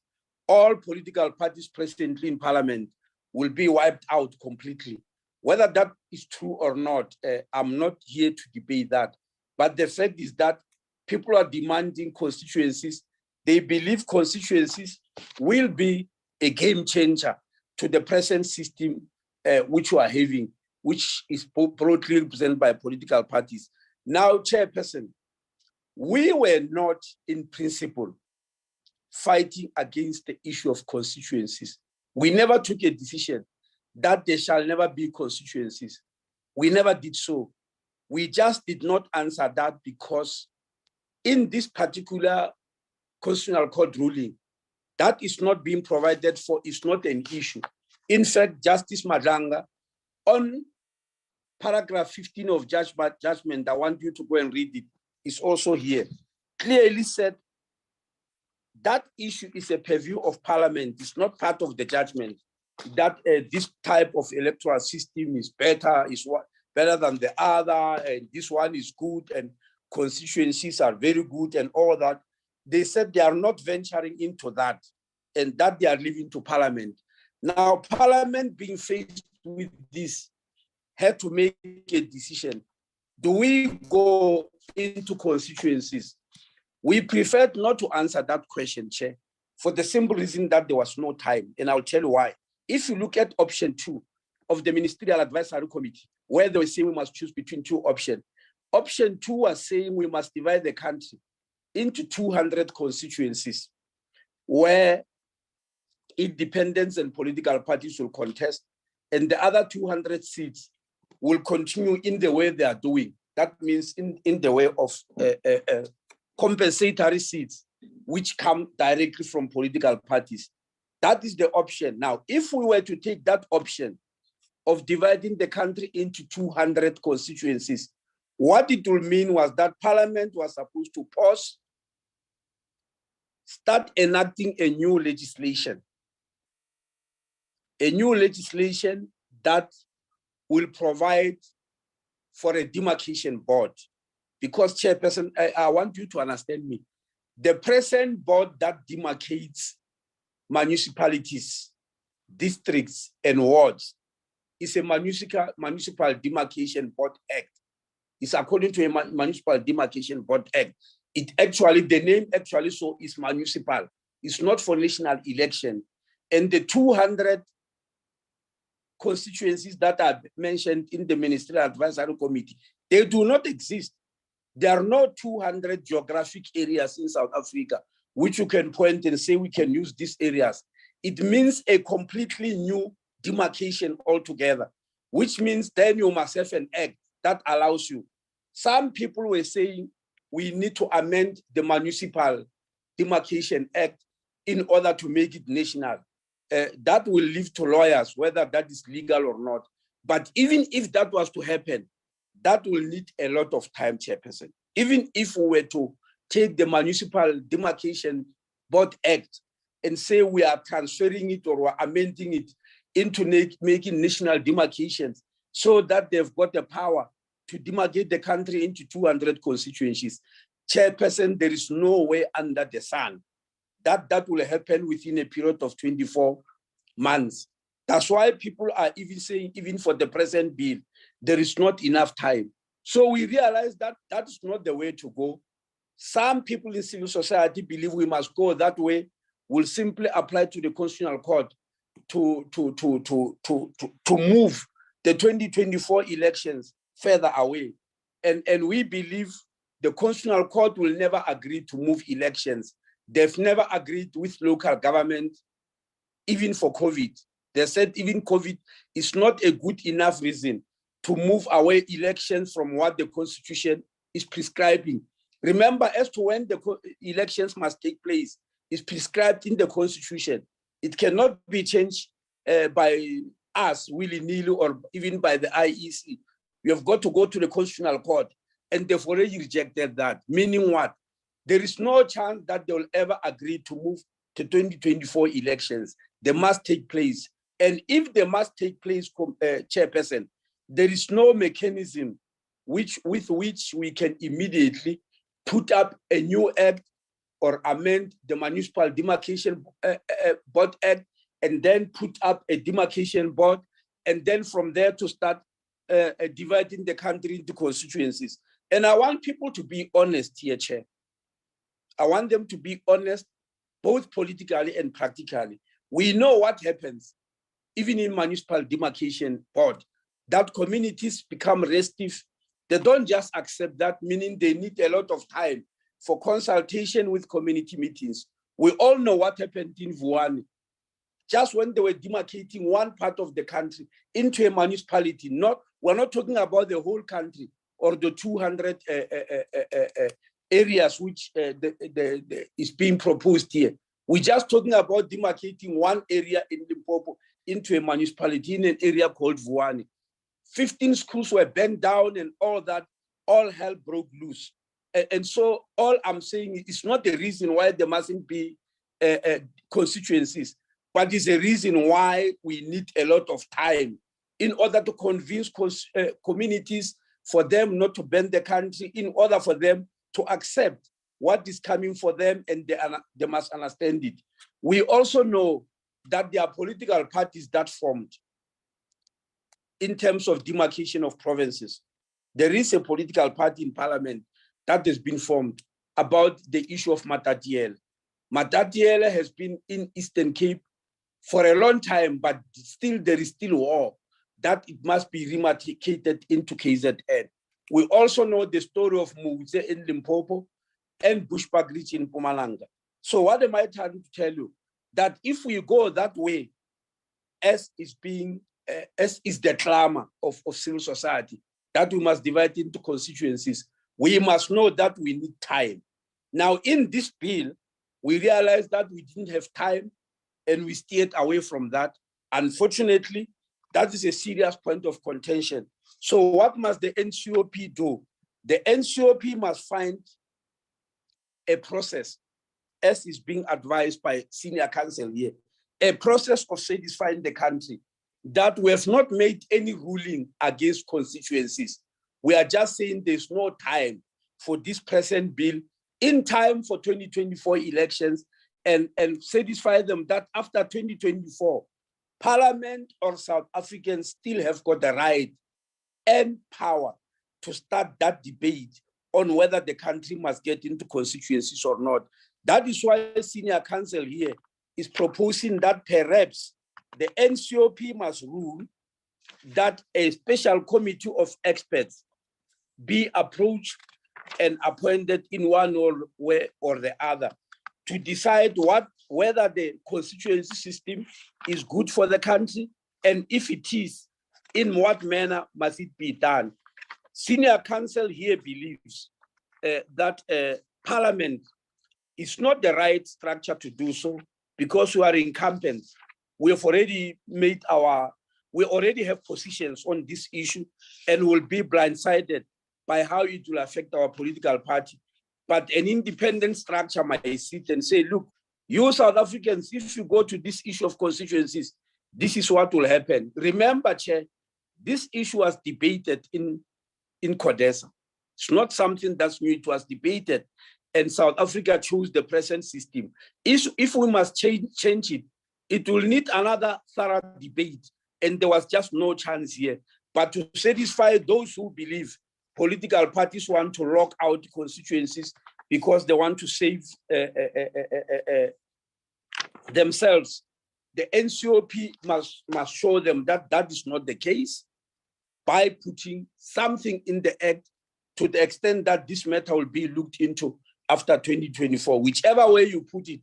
all political parties presently in parliament will be wiped out completely. Whether that is true or not, I'm not here to debate that. But the fact is that people are demanding constituencies. They believe constituencies will be a game changer to the present system which we are having, which is broadly represented by political parties. Now, Chairperson, we were not in principle fighting against the issue of constituencies. We never took a decision that there shall never be constituencies. We never did so. We just did not answer that because in this particular Constitutional Court ruling, that is not being provided for, is not an issue. In fact, Justice Madlanga, on paragraph 15 of judgment, I want you to go and read it, is also here, clearly said that issue is a purview of Parliament. It's not part of the judgment that this type of electoral system is better than the other, and this one is good, and constituencies are very good, and all that. They said they are not venturing into that, and that they are leaving to Parliament. Now, Parliament being faced with this had to make a decision. Do we go into constituencies We preferred not to answer that question, Chair, for the simple reason that there was no time, and I'll tell you why. If you look at option 2 of the Ministerial Advisory Committee, where they were saying we must choose between 2 options, option 2 was saying we must divide the country into 200 constituencies, where independents and political parties will contest, and the other 200 seats will continue in the way they are doing. That means in the way of compensatory seats, which come directly from political parties. That is the option. Now, if we were to take that option of dividing the country into 200 constituencies, what it will mean was that Parliament was supposed to pause, start enacting a new legislation that will provide for a demarcation board. Because, Chairperson, I want you to understand me. The present board that demarcates municipalities, districts, and wards is a Municipal Demarcation Board Act. It's according to a Municipal Demarcation Board Act. It actually, the name actually so is municipal. It's not for national election. And the 200 constituencies that are mentioned in the Ministerial Advisory Committee, they do not exist. There are no 200 geographic areas in South Africa which you can point and say we can use these areas. It means a completely new demarcation altogether, which means then you must have an act that allows you. Some people were saying we need to amend the Municipal Demarcation Act in order to make it national. That will leave to lawyers whether that is legal or not. But even if that was to happen, that will need a lot of time, Chairperson. Even if we were to take the Municipal Demarcation Board Act and say we are transferring it or we're amending it into making national demarcations so that they've got the power to demarcate the country into 200 constituencies, Chairperson, there is no way under the sun that will happen within a period of 24 months. That's why people are even saying, even for the present bill, there is not enough time. So we realize that that is not the way to go. Some people in civil society believe we must go that way. We'll simply apply to the Constitutional Court to move the 2024 elections further away. And we believe the Constitutional Court will never agree to move elections. They've never agreed with local government, even for COVID. They said even COVID is not a good enough reason to move away elections from what the Constitution is prescribing. Remember, as to when the elections must take place, is prescribed in the Constitution. It cannot be changed by us willy-nilly or even by the IEC. We have got to go to the Constitutional Court, and they've already rejected that. Meaning what? There is no chance that they will ever agree to move to 2024 elections. They must take place. And if they must take place, Chairperson, there is no mechanism with which we can immediately put up a new act or amend the Municipal Demarcation Board Act and then put up a demarcation board, and then from there to start dividing the country into constituencies. And I want people to be honest here, Chair. I want them to be honest, both politically and practically. We know what happens, even in Municipal Demarcation Board, that communities become restive. They don't just accept that, meaning they need a lot of time for consultation with community meetings. We all know what happened in Vuwani. Just when they were demarcating one part of the country into a municipality, we're not talking about the whole country or the 200 areas which is being proposed here. We're just talking about demarcating one area in Limpopo into a municipality in an area called Vuwani. 15 schools were burned down and all that, all hell broke loose. And so all I'm saying is not the reason why there mustn't be constituencies, but it's a reason why we need a lot of time in order to convince communities for them not to burn the country, in order for them to accept what is coming for them, and they must understand it. We also know that there are political parties that formed in terms of demarcation of provinces. There is a political party in Parliament that has been formed about the issue of Matatiele. Matatiele has been in Eastern Cape for a long time, but still there is still war that it must be remarcated into KZN. We also know the story of Muse in Limpopo and Bushbuck Ridge in Mpumalanga. So what am I trying to tell you? That if we go that way, as is the clamor of civil society, that we must divide into constituencies, we must know that we need time. Now, in this bill, we realized that we didn't have time and we steered away from that. Unfortunately, that is a serious point of contention. So what must the NCOP do? The NCOP must find a process, as is being advised by senior counsel here, a process of satisfying the country that we have not made any ruling against constituencies. We are just saying there's no time for this present bill in time for 2024 elections and satisfy them that after 2024, Parliament or South Africans still have got the right and power to start that debate on whether the country must get into constituencies or not. That is why senior counsel here is proposing that perhaps the NCOP must rule that a special committee of experts be approached and appointed in one way or the other to decide whether the constituency system is good for the country, and if it is, in what manner must it be done. Senior counsel here believes that Parliament is not the right structure to do so because we are incumbents. We have already we already have positions on this issue and will be blindsided by how it will affect our political party. But an independent structure might sit and say, look, you South Africans, if you go to this issue of constituencies, this is what will happen. Remember, Chair, this issue was debated in CODESA. It's not something that's new, it was debated, and South Africa chose the present system. If we must change it, it will need another thorough debate, and there was just no chance here. But to satisfy those who believe political parties want to lock out constituencies because they want to save themselves, the NCOP must show them that that is not the case by putting something in the act to the extent that this matter will be looked into after 2024, whichever way you put it,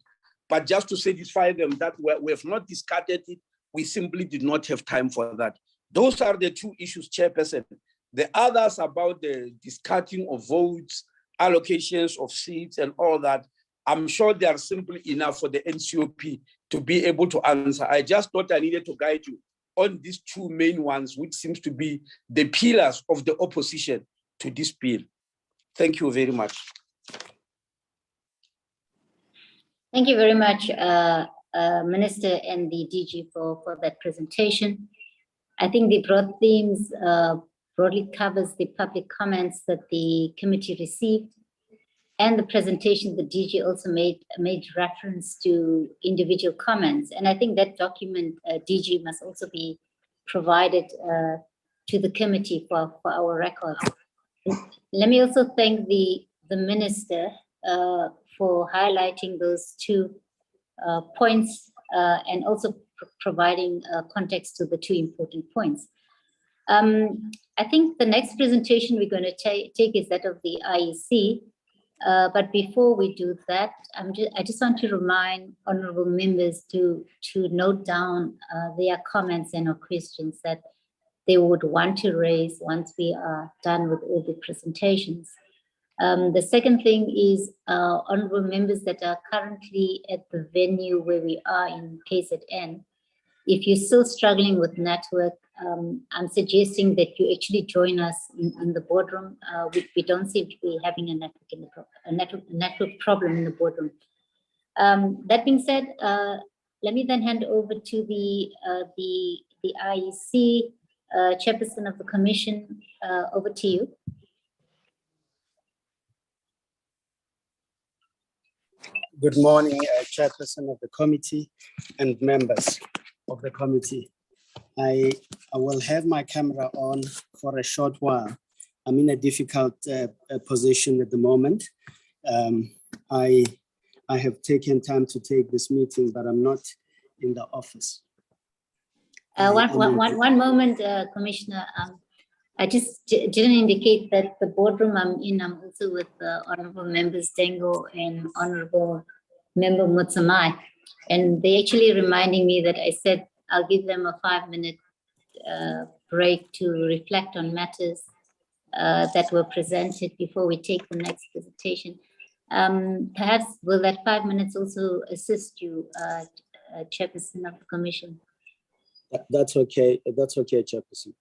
but just to satisfy them that we have not discarded it, we simply did not have time for that. Those are the two issues, Chairperson. The others about the discarding of votes, allocations of seats and all that, I'm sure they are simply enough for the NCOP to be able to answer. I just thought I needed to guide you on these two main ones, which seems to be the pillars of the opposition to this bill. Thank you very much. Thank you very much, Minister and the DG for that presentation. I think the broad themes broadly covers the public comments that the committee received, and the presentation the DG also made reference to individual comments. And I think that document, DG, must also be provided to the committee for our records. Let me also thank the Minister for highlighting those two points and also providing context to the two important points. I think the next presentation we're going to take is that of the IEC. But before we do that, I just want to remind honorable members to note down their comments and or questions that they would want to raise once we are done with all the presentations. The second thing is honorable members that are currently at the venue where we are in KZN. If you're still struggling with network, I'm suggesting that you actually join us in the boardroom. We don't seem to be having a network problem in the boardroom. That being said, let me then hand over to the IEC chairperson of the commission. Over to you. Good morning, chairperson of the committee and members of the committee. I will have my camera on for a short while. I'm in a difficult position at the moment. I have taken time to take this meeting, but I'm not in the office. One moment, Commissioner. I just didn't indicate that the boardroom I'm in, I'm also with Honorable Members Dengo and Honorable Member Mutsamai. And they actually reminding me that I said I'll give them a 5-minute break to reflect on matters that were presented before we take the next presentation. Perhaps will that 5 minutes also assist you, Chairperson of the Commission? That's okay. That's okay, Chairperson.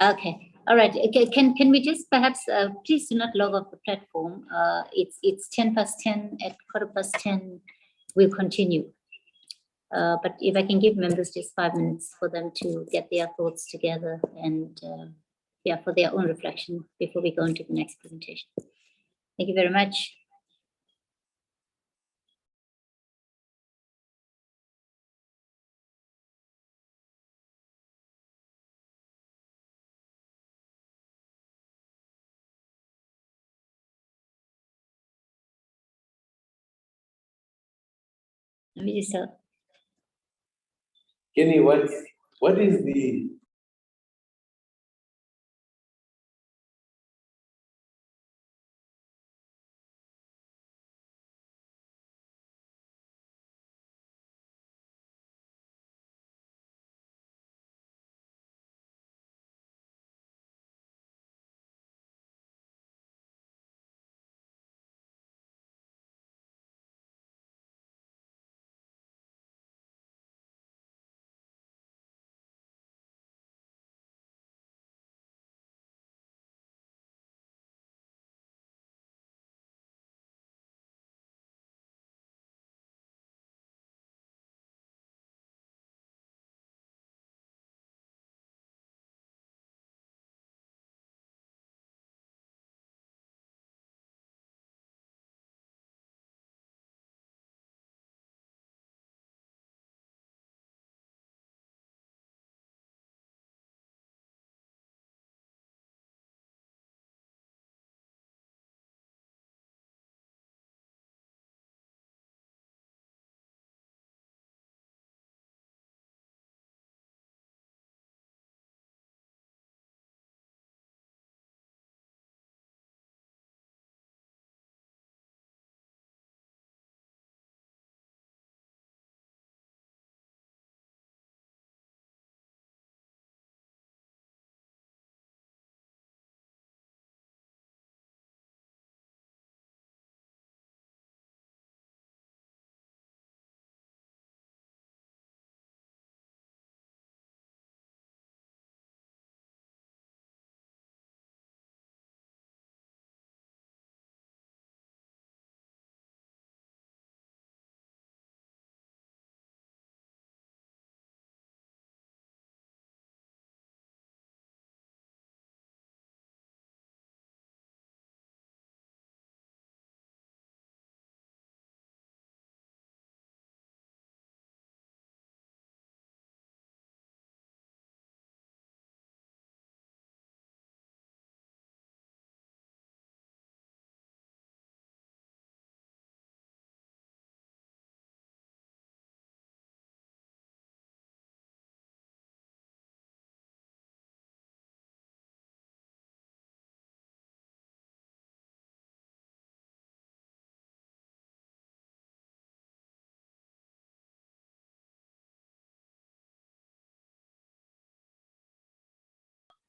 Okay. All right. Okay. Can we just perhaps please do not log off the platform. It's 10:10. At 10:15, we'll continue. But if I can give members just 5 minutes for them to get their thoughts together and yeah, for their own reflection before we go into the next presentation. Thank you very much. Let me just Kenny, what is the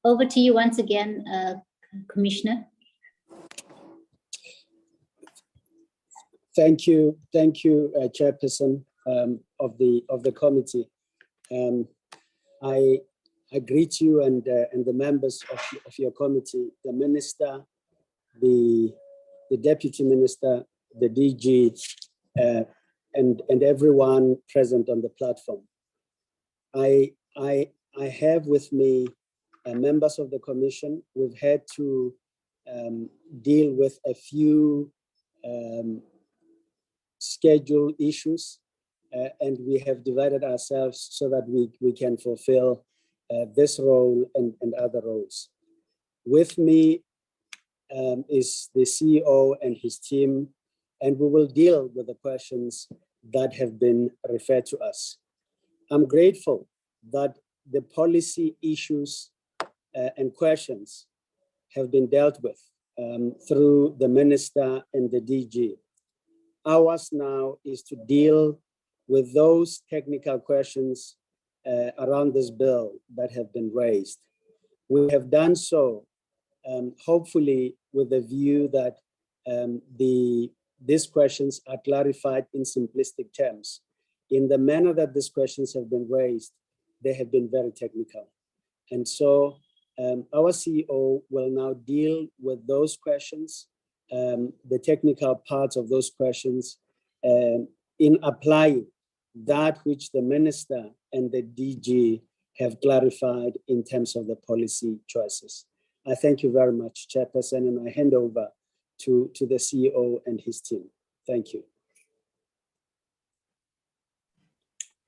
over to you once again, Commissioner. Thank you, Chairperson of the committee. I greet you and the members of your committee, the minister, the deputy minister, the DG, and everyone present on the platform. I have with me members of the commission. We've had to deal with a few schedule issues, and we have divided ourselves so that we can fulfill this role and other roles. With me is the CEO and his team, and we will deal with the questions that have been referred to us. I'm grateful that the policy issues and questions have been dealt with through the minister and the DG. Ours now is to deal with those technical questions around this bill that have been raised. We have done so, hopefully with the view that these questions are clarified in simplistic terms. In the manner that these questions have been raised, they have been very technical. And so our CEO will now deal with those questions, the technical parts of those questions, in applying that which the minister and the DG have clarified in terms of the policy choices. I thank you very much, Chairperson, and I hand over to the CEO and his team. Thank you.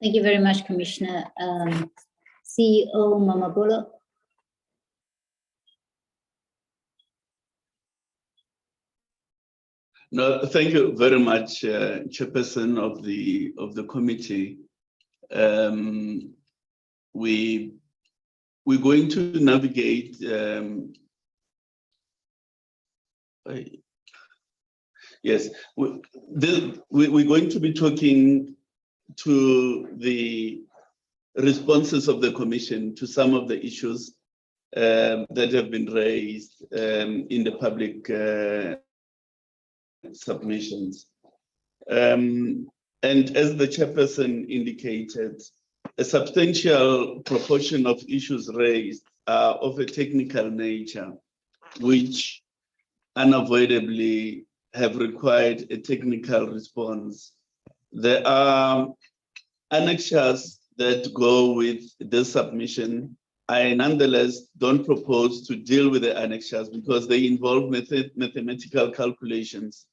Thank you very much, Commissioner. CEO Mamabolo. No, thank you very much, Chairperson of the committee. We're going to navigate. Yes, we're going to be talking to the responses of the Commission to some of the issues that have been raised in the public submissions. And as the Chairperson indicated, a substantial proportion of issues raised are of a technical nature, which unavoidably have required a technical response. There are annexures that go with this submission. I nonetheless don't propose to deal with the annexures because they involve mathematical calculations.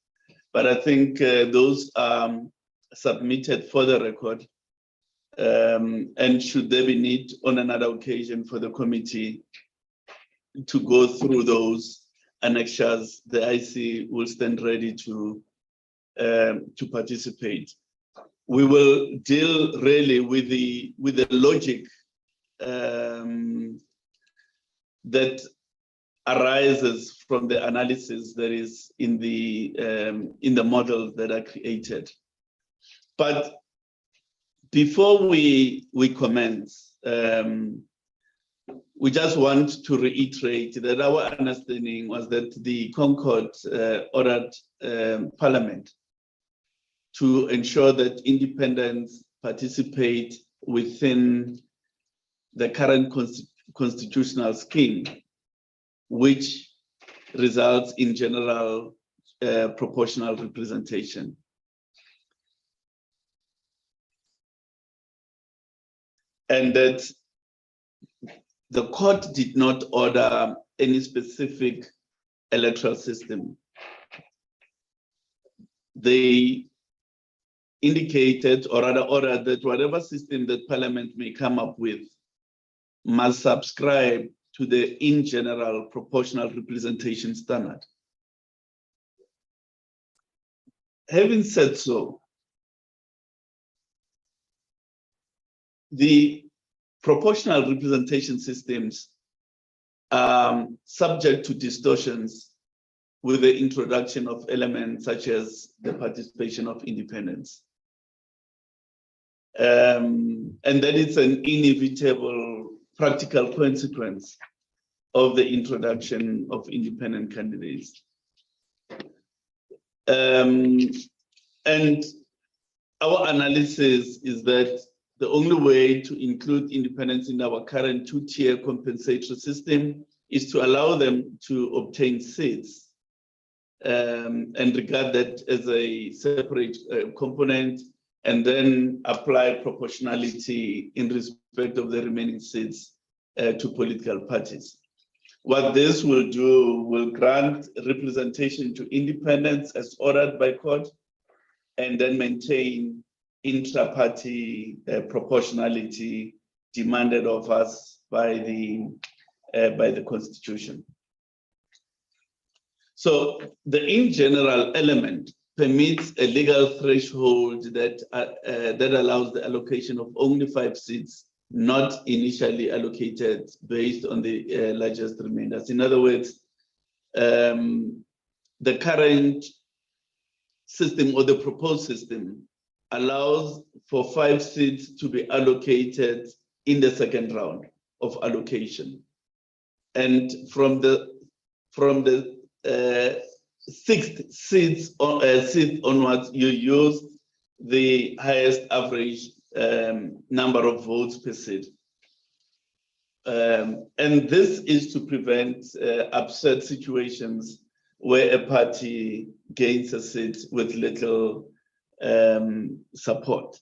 But I think those are submitted for the record. And should there be need on another occasion for the committee to go through those annexures, the IC will stand ready to participate. We will deal really with the logic that arises from the analysis that is in the models that are created. But before we commence, we just want to reiterate that our understanding was that the Concord ordered Parliament to ensure that independents participate within the current constitutional scheme, which results in general proportional representation. And that the court did not order any specific electoral system. They indicated, or rather ordered, that whatever system that Parliament may come up with must subscribe to the in general proportional representation standard. Having said so, the proportional representation systems are subject to distortions with the introduction of elements such as the participation of independents. And that is an inevitable practical consequence of the introduction of independent candidates. And our analysis is that the only way to include independents in our current two-tier compensatory system is to allow them to obtain seats and regard that as a separate component, and then apply proportionality in respect of the remaining seats to political parties. What this will do will grant representation to independents as ordered by court, and then maintain intra-party proportionality demanded of us by the Constitution. So the in general element permits a legal threshold that that allows the allocation of only 5 seats, not initially allocated based on the largest remainders. In other words, the current system or the proposed system allows for 5 seats to be allocated in the second round of allocation. And from the 6th seat onwards, you use the highest average number of votes per seat. And this is to prevent absurd situations where a party gains a seat with little support.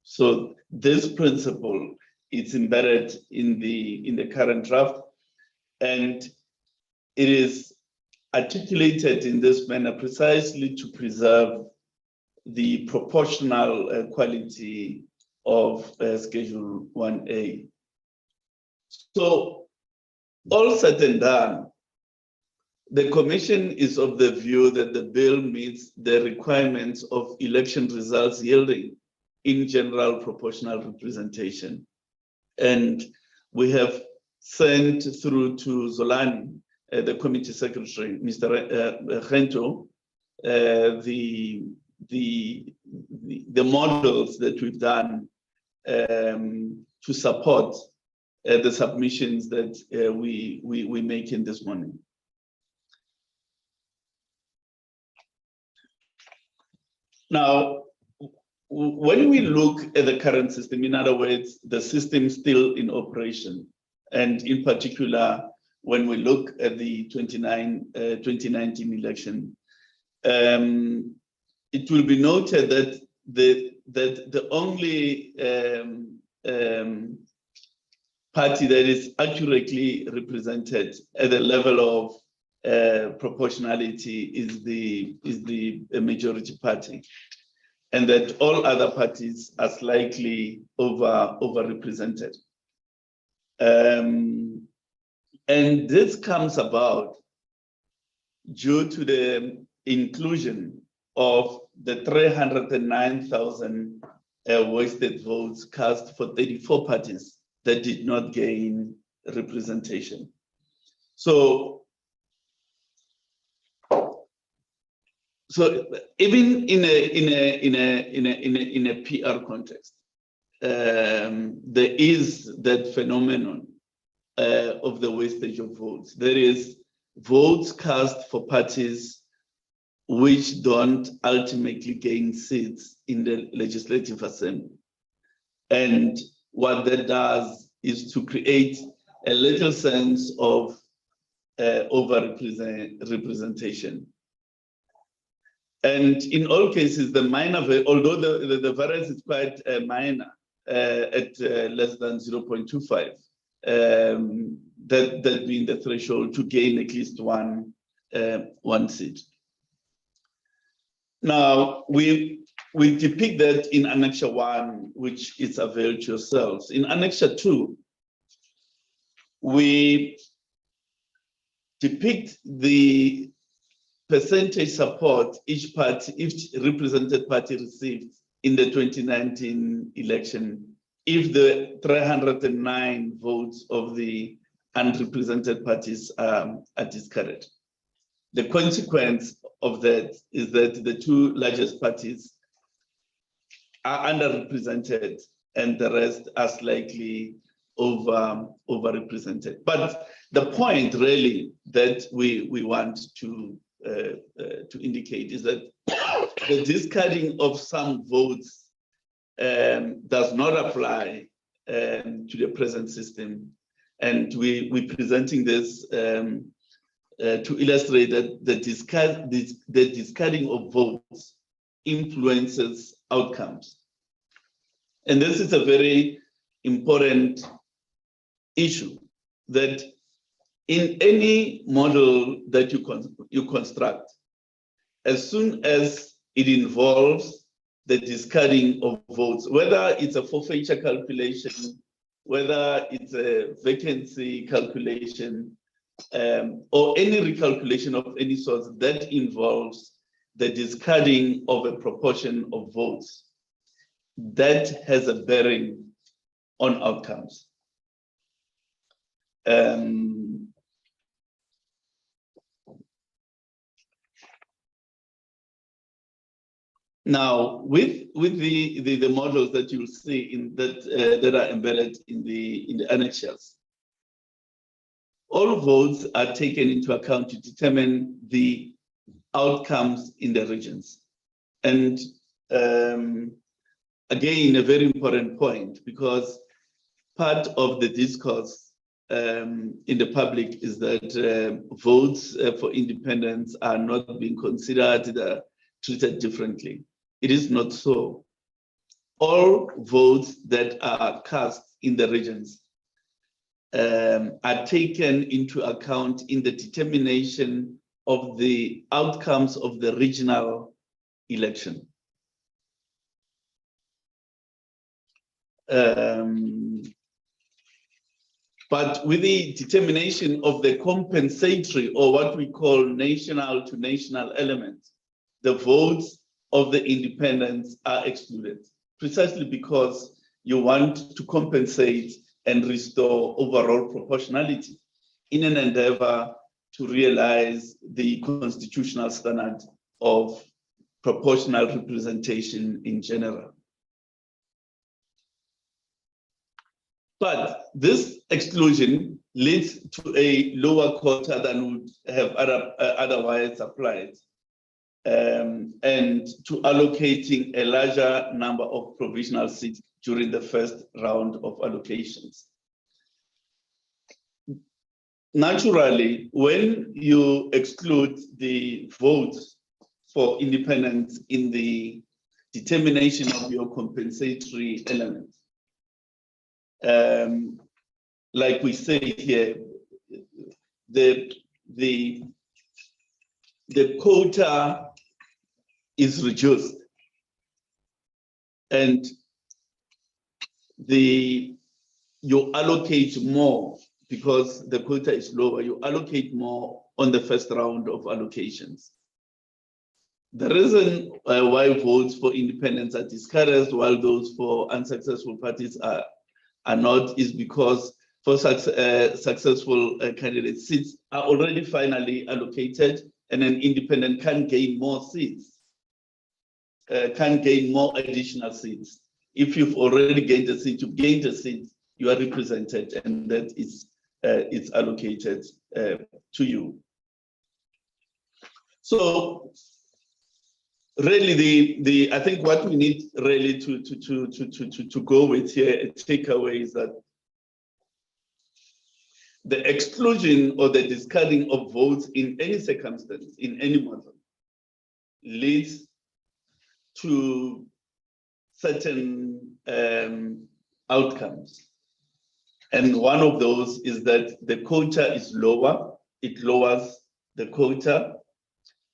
So this principle is embedded in the current draft, and it is articulated in this manner precisely to preserve the proportional quality of Schedule 1A. So all said and done, the Commission is of the view that the bill meets the requirements of election results yielding in general proportional representation. And we have sent through to Zolani, the committee secretary, Mr. Gento, the models that we've done to support the submissions that we make in this morning. Now, when we look at the current system, in other words, the system still in operation, and in particular, when we look at the 2019 election, it will be noted that the only party that is accurately represented at the level of proportionality is the majority party, and that all other parties are slightly overrepresented. And this comes about due to the inclusion of the 309,000 wasted votes cast for 34 parties that did not gain representation. So even in a PR context, there is that phenomenon of the wastage of votes. There is votes cast for parties which don't ultimately gain seats in the Legislative Assembly. And what that does is to create a little sense of over-representation. And in all cases, the minor, although the variance is quite minor, at less than 0.25, that being the threshold to gain at least one seat. Now, we depict that in Annexure 1, which is available to yourselves. In Annexure 2, we depict the percentage support each represented party received in the 2019 election if the 309 votes of the unrepresented parties are discarded. The consequence of that is that the 2 largest parties are underrepresented and the rest are slightly overrepresented. But the point really that we want to indicate is that the discarding of some votes does not apply to the present system. And we're presenting this to illustrate that the discarding of votes influences outcomes. And this is a very important issue, that in any model that you construct, as soon as it involves the discarding of votes, whether it's a forfeiture calculation, whether it's a vacancy calculation, or any recalculation of any sort that involves the discarding of a proportion of votes. That has a bearing on outcomes. Now, with the models that you'll see in that are embedded in the annexures, all votes are taken into account to determine the outcomes in the regions. And again, a very important point, because part of the discourse in the public is that votes for independence are not being considered, they're treated differently. It is not so. All votes that are cast in the regions are taken into account in the determination of the outcomes of the regional election. But with the determination of the compensatory, or what we call national to national element, the votes of the independents are excluded, precisely because you want to compensate and restore overall proportionality in an endeavor to realize the constitutional standard of proportional representation in general. But this exclusion leads to a lower quota than would have otherwise applied, and to allocating a larger number of provisional seats during the first round of allocations. Naturally, when you exclude the votes for independence in the determination of your compensatory element, like we say here, the quota is reduced, and you allocate more because the quota is lower. You allocate more on the first round of allocations. The reason why votes for independence are discouraged while those for unsuccessful parties are not is because for successful candidate seats are already finally allocated, and an independent can gain more seats, can gain more additional seats. If you've already gained a seat, you've gained a seat, you are represented, and that is it's allocated to you. So really, I think what we need really to go with here, a takeaway, is that the exclusion or the discarding of votes in any circumstance, in any model, leads to certain outcomes. And one of those is that the quota is lower, it lowers the quota.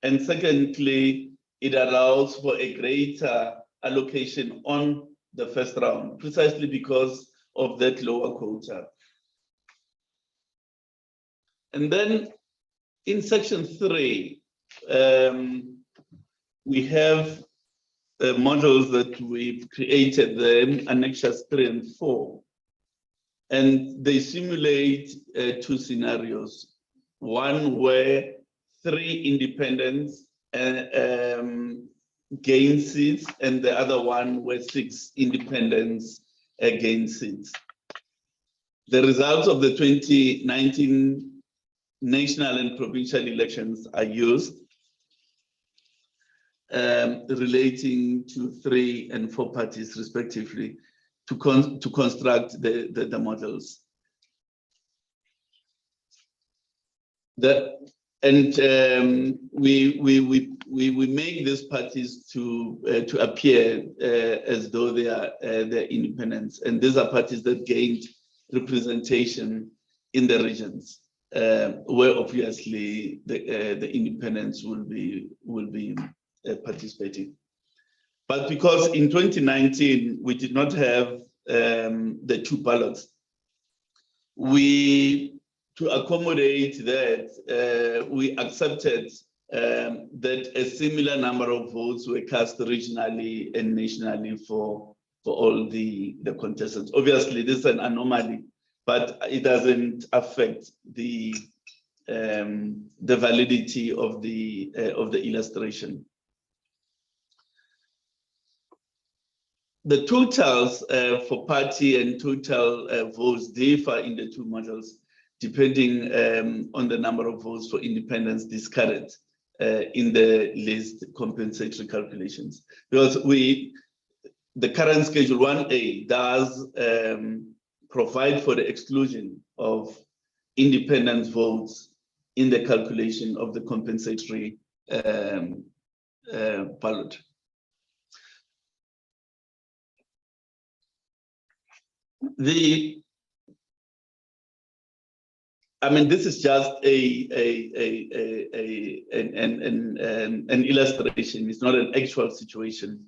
And secondly, it allows for a greater allocation on the first round, precisely because of that lower quota. And then in section 3, we have models that we've created, the annexures 3 and 4. And they simulate 2 scenarios. One where 3 independents gain seats, and the other one where 6 independents gain seats. The results of the 2019 national and provincial elections are used, relating to 3 and 4 parties respectively, to construct the models. We make these parties to appear as though they're independents, and these are parties that gained representation in the regions, where obviously the independents will be participating. But because in 2019 we did not have the 2 ballots, to accommodate that, we accepted that a similar number of votes were cast regionally and nationally for all the contestants. Obviously, this is an anomaly, but it doesn't affect the validity of the illustration. The totals for party and total votes differ in the two models, depending on the number of votes for independents discarded in the list compensatory calculations. Because the current Schedule 1A does provide for the exclusion of independent votes in the calculation of the compensatory ballot. This is just an illustration. It's not an actual situation.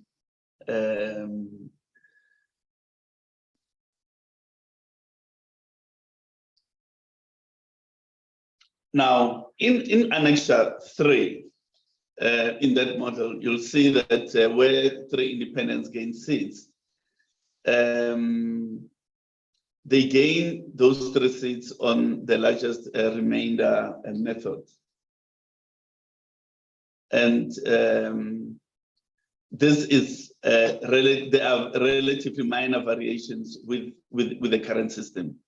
Now, in Annexure 3, in that model, you'll see that where 3 independents gain seats, they gain those 3 seats on the largest remainder method. And this is there are relatively minor variations with the current system.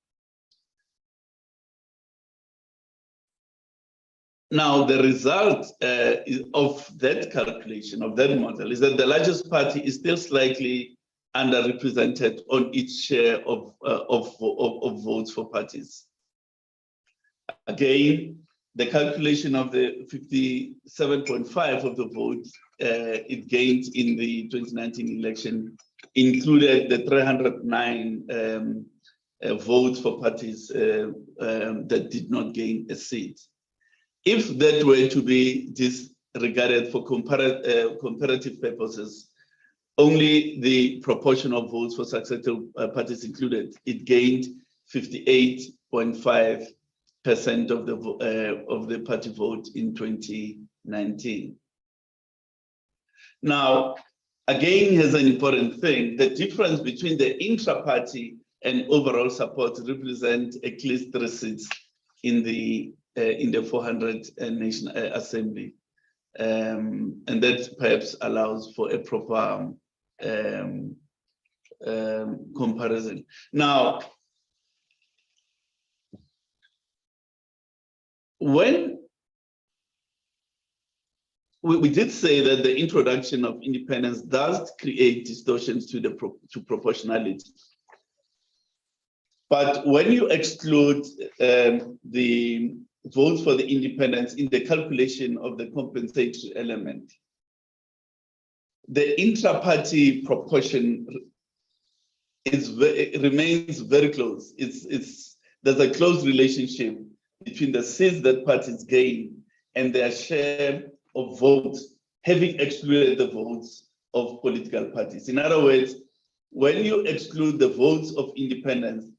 Now, the result of that calculation, of that model, is that the largest party is still slightly underrepresented on its share of votes for parties. Again, the calculation of the 57.5 of the votes it gained in the 2019 election included the 309 votes for parties that did not gain a seat. If that were to be disregarded for comparative purposes, only the proportion of votes for successful parties included, it gained 58.5% of the party vote in 2019. Now, again, here's an important thing: the difference between the intra-party and overall support represent at least 3 seats in the 400 National Assembly, and that perhaps allows for a proper comparison. Now, when we did say that the introduction of independence does create distortions to proportionality, but when you exclude the votes for the independents in the calculation of the compensatory element, the intra-party proportion remains very close. There's a close relationship between the seats that parties gain and their share of votes, having excluded the votes of political parties. In other words, when you exclude the votes of independents,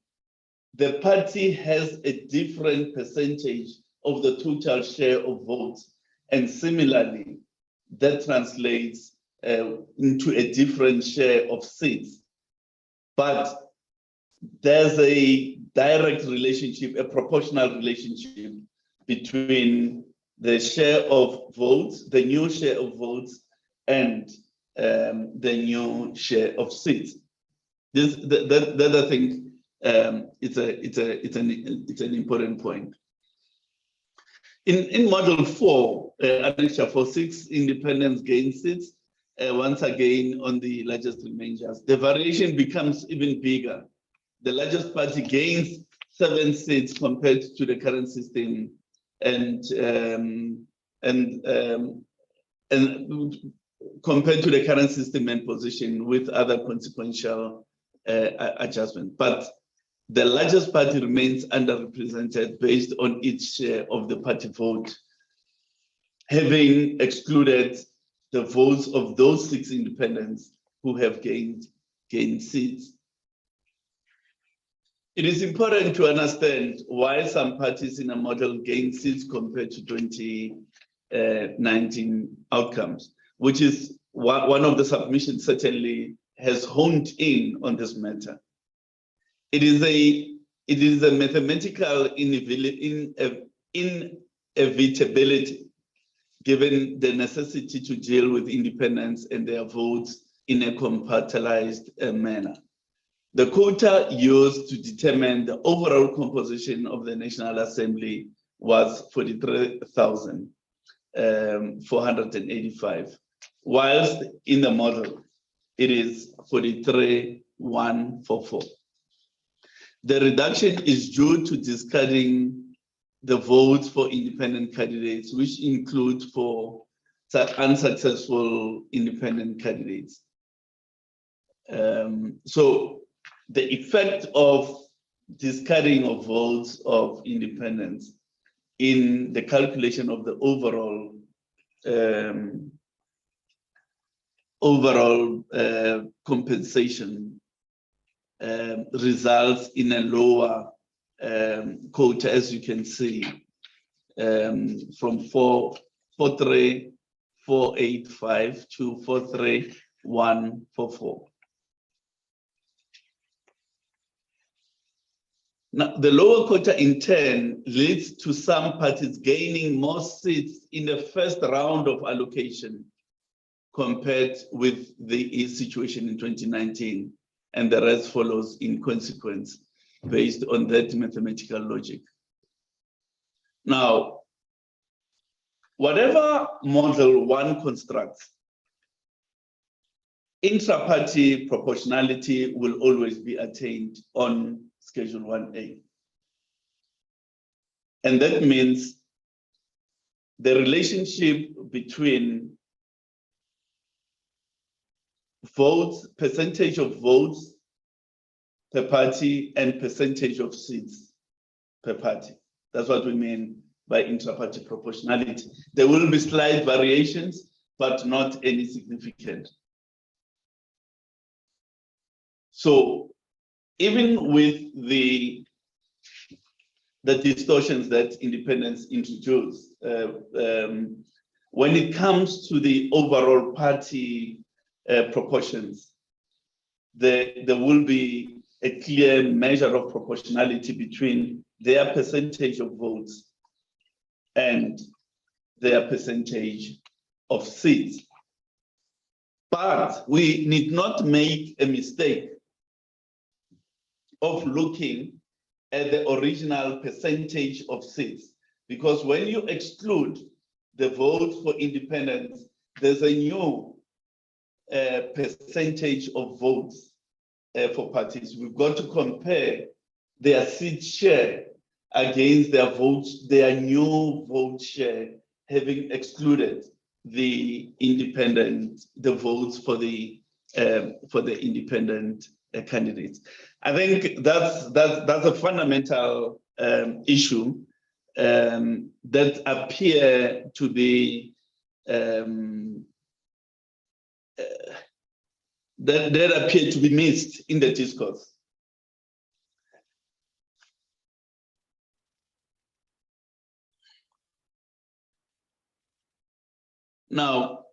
the party has a different percentage of the total share of votes, and similarly, that translates into a different share of seats. But there's a direct relationship, a proportional relationship between the share of votes, the new share of votes, and the new share of seats. That I think it's an important point. In Model 4, Annexure 4.6, independents gain seats. Once again, on the largest remainders, the variation becomes even bigger. The largest party gains 7 seats compared to the current system, and compared to the current system and position with other consequential adjustments. But the largest party remains underrepresented based on its share of the party vote, having excluded the votes of those 6 independents who have gained seats. It is important to understand why some parties in a model gain seats compared to 2019. 2019 outcomes, which is one of the submissions certainly has honed in on this matter. It is a mathematical inevitability, given the necessity to deal with independents and their votes in a compartmentalized manner. The quota used to determine the overall composition of the National Assembly was 43,485, whilst in the model, it is 43,144. The reduction is due to discarding the votes for independent candidates, which include for unsuccessful independent candidates. So the effect of discarding of votes of independents in the calculation of the overall compensation results in a lower quota, as you can see, from 43,485 to 43,144. Now, the lower quota in turn leads to some parties gaining more seats in the first round of allocation compared with the situation in 2019, and the rest follows in consequence based on that mathematical logic. Now, whatever model one constructs, intra-party proportionality will always be attained on Schedule 1A. And that means the relationship between votes, percentage of votes per party, and percentage of seats per party. That's what we mean by intra-party proportionality. There will be slight variations, but not any significant. So even with the distortions that independents introduce, when it comes to the overall party proportions, there will be a clear measure of proportionality between their percentage of votes and their percentage of seats. But we need not make a mistake of looking at the original percentage of seats, because when you exclude the vote for independents, there's a new percentage of votes for parties. We've got to compare their seat share against their votes, their new vote share, having excluded the votes for the independent candidates. I think that's a fundamental issue that appear to be missed in the discourse. Now,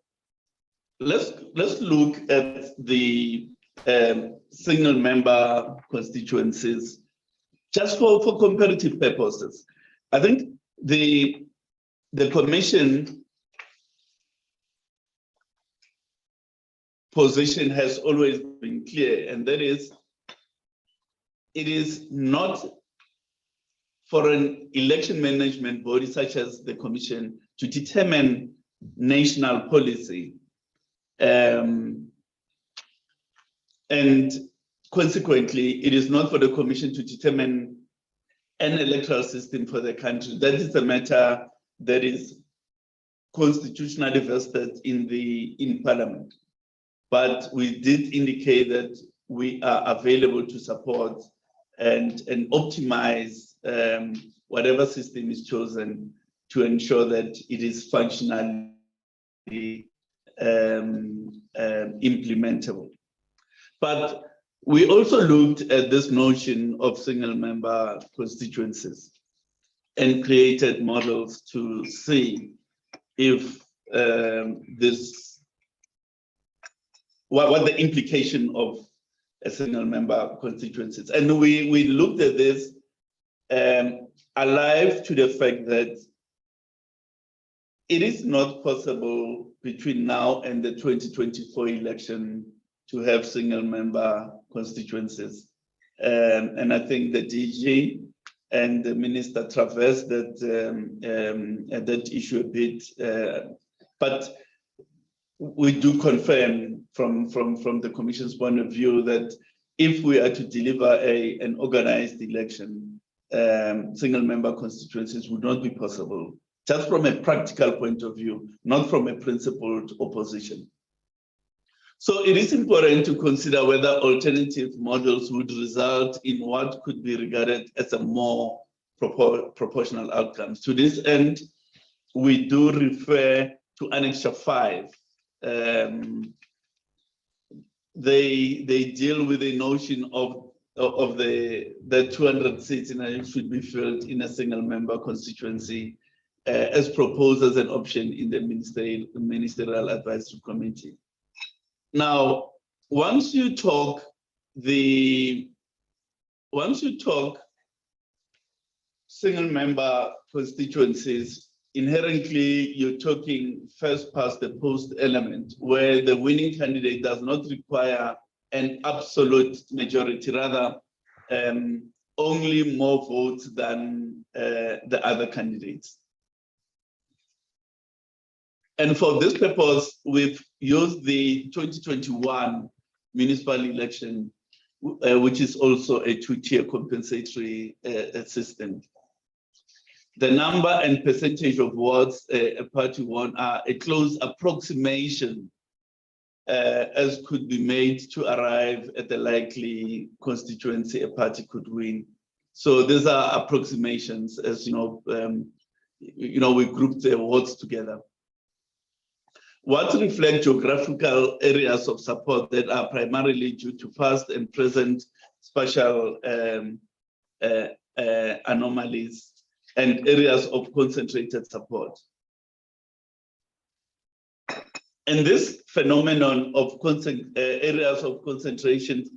let's look at the single member constituencies just for comparative purposes. I think the Commission position has always been clear, and that is, it is not for an election management body such as the Commission to determine national policy, and consequently, it is not for the Commission to determine an electoral system for the country. That is a matter that is constitutionally vested in Parliament. But we did indicate that we are available to support and optimize whatever system is chosen to ensure that it is functionally implementable. But we also looked at this notion of single member constituencies and created models to see if what the implication of a single member constituencies. And we looked at this alive to the fact that it is not possible between now and the 2024 election to have single member constituencies. And I think the DG and the minister traversed that issue a bit, but we do confirm from the Commission's point of view that if we are to deliver an organized election, single member constituencies would not be possible, just from a practical point of view, not from a principled opposition. So it is important to consider whether alternative models would result in what could be regarded as a more proportional outcomes. To this end, we do refer to Annexure 5. They deal with the notion of the 200 seats should be filled in a single member constituency as proposed as an option in the Ministerial Advisory Committee. Now, once you talk single member constituencies, inherently you're talking first past the post element, where the winning candidate does not require an absolute majority, rather only more votes than the other candidates. And for this purpose, we've used the 2021 municipal election, which is also a two-tier compensatory system. The number and percentage of votes a party won are a close approximation as could be made to arrive at the likely constituency a party could win. So these are approximations, as you know, we grouped the votes together. What reflect geographical areas of support that are primarily due to past and present spatial anomalies and areas of concentrated support. And this phenomenon of areas of concentrated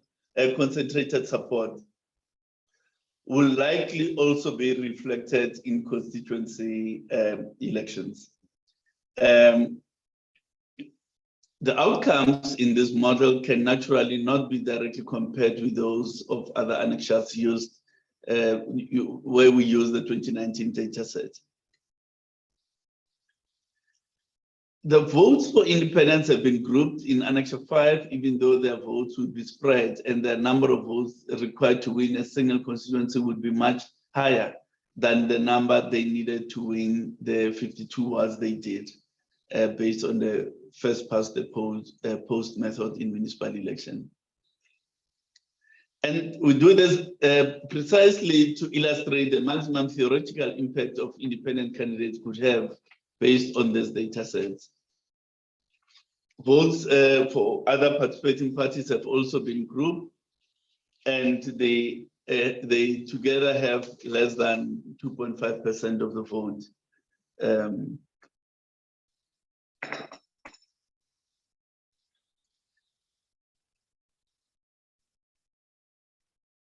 support will likely also be reflected in constituency elections. The outcomes in this model can naturally not be directly compared with those of other annexures used where we use the 2019 data set. The votes for independence have been grouped in Annexure 5, even though their votes would be spread and the number of votes required to win a single constituency would be much higher than the number they needed to win the 52 wards they did, based on the first past the post method in municipal election. And we do this precisely to illustrate the maximum theoretical impact of independent candidates could have based on this data sets. Votes for other participating parties have also been grouped, and they together have less than 2.5% of the vote.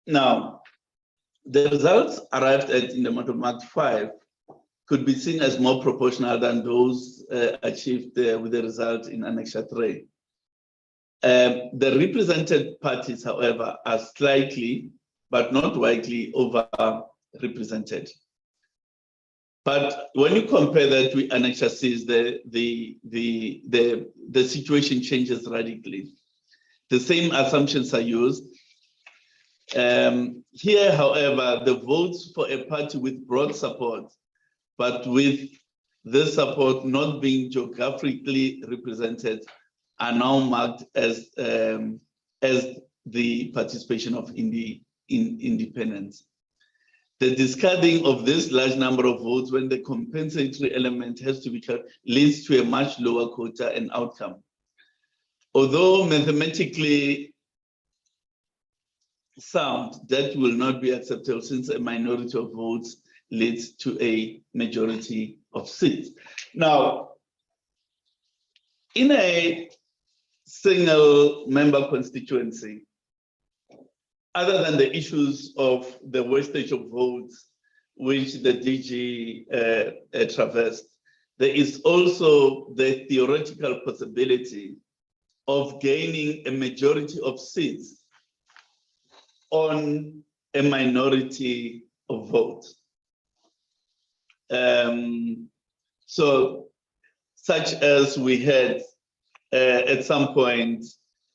Now, the results arrived at in the model marked 5 could be seen as more proportional than those achieved with the result in Annexure 3. The represented parties, however, are slightly, but not widely overrepresented. But when you compare that with Annexure 6, the situation changes radically. The same assumptions are used. Here, however, the votes for a party with broad support, but with this support not being geographically represented, are now marked as the participation of independents. The discarding of this large number of votes when the compensatory element has to be cut leads to a much lower quota and outcome. Although mathematically sound, that will not be acceptable since a minority of votes leads to a majority of seats. Now, In a single member constituency, other than the issues of the wastage of votes, which the DG traversed, there is also the theoretical possibility of gaining a majority of seats on a minority of votes. So, such as we had at some point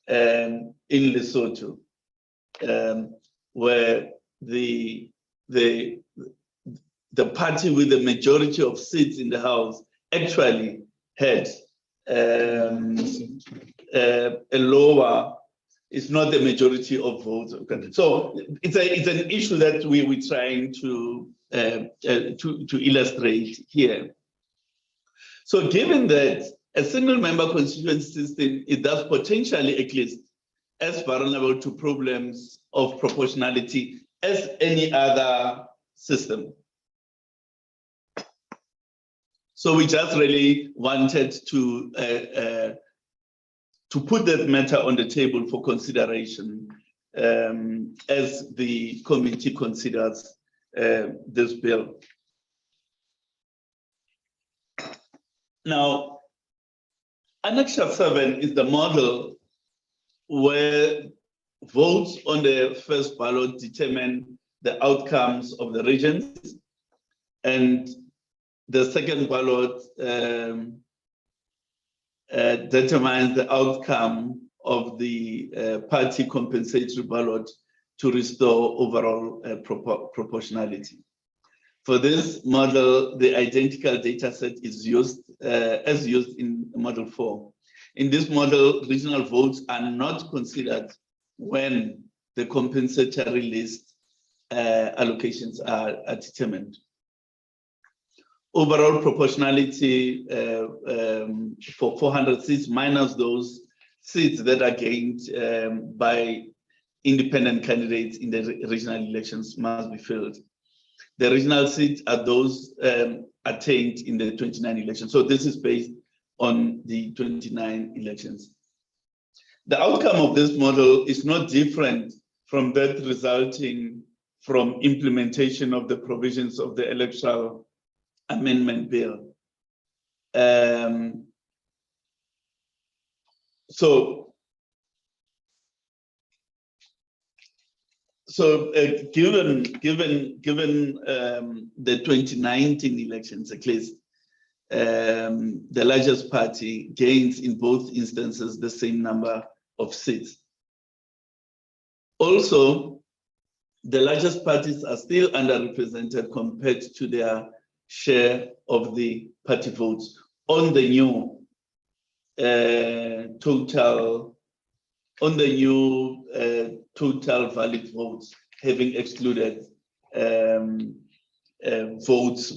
in Lesotho, where the party with the majority of seats in the House actually had a lower, it's not the majority of votes. So it's an issue that we're trying to illustrate here. So given that a single member constituency system, it does potentially at least as vulnerable to problems of proportionality as any other system. So we just really wanted to put that matter on the table for consideration as the committee considers this bill. Now, Annexure 7 is the model where votes on the first ballot determine the outcomes of the regions, and the second ballot determines the outcome of the party compensatory ballot to restore overall proportionality. For this model, the identical data set is used as used in Model 4. In this model, regional votes are not considered when the compensatory list allocations are determined. Overall proportionality for 400 seats minus those seats that are gained by independent candidates in the regional elections must be filled. The regional seats are those attained in the 29 elections. So this is based on the 29 elections. The outcome of this model is not different from that resulting from implementation of the provisions of the Electoral Amendment Bill. Given the 2019 elections, at least, the largest party gains in both instances the same number of seats. Also, the largest parties are still underrepresented compared to their share of the party votes on the new total valid votes, having excluded votes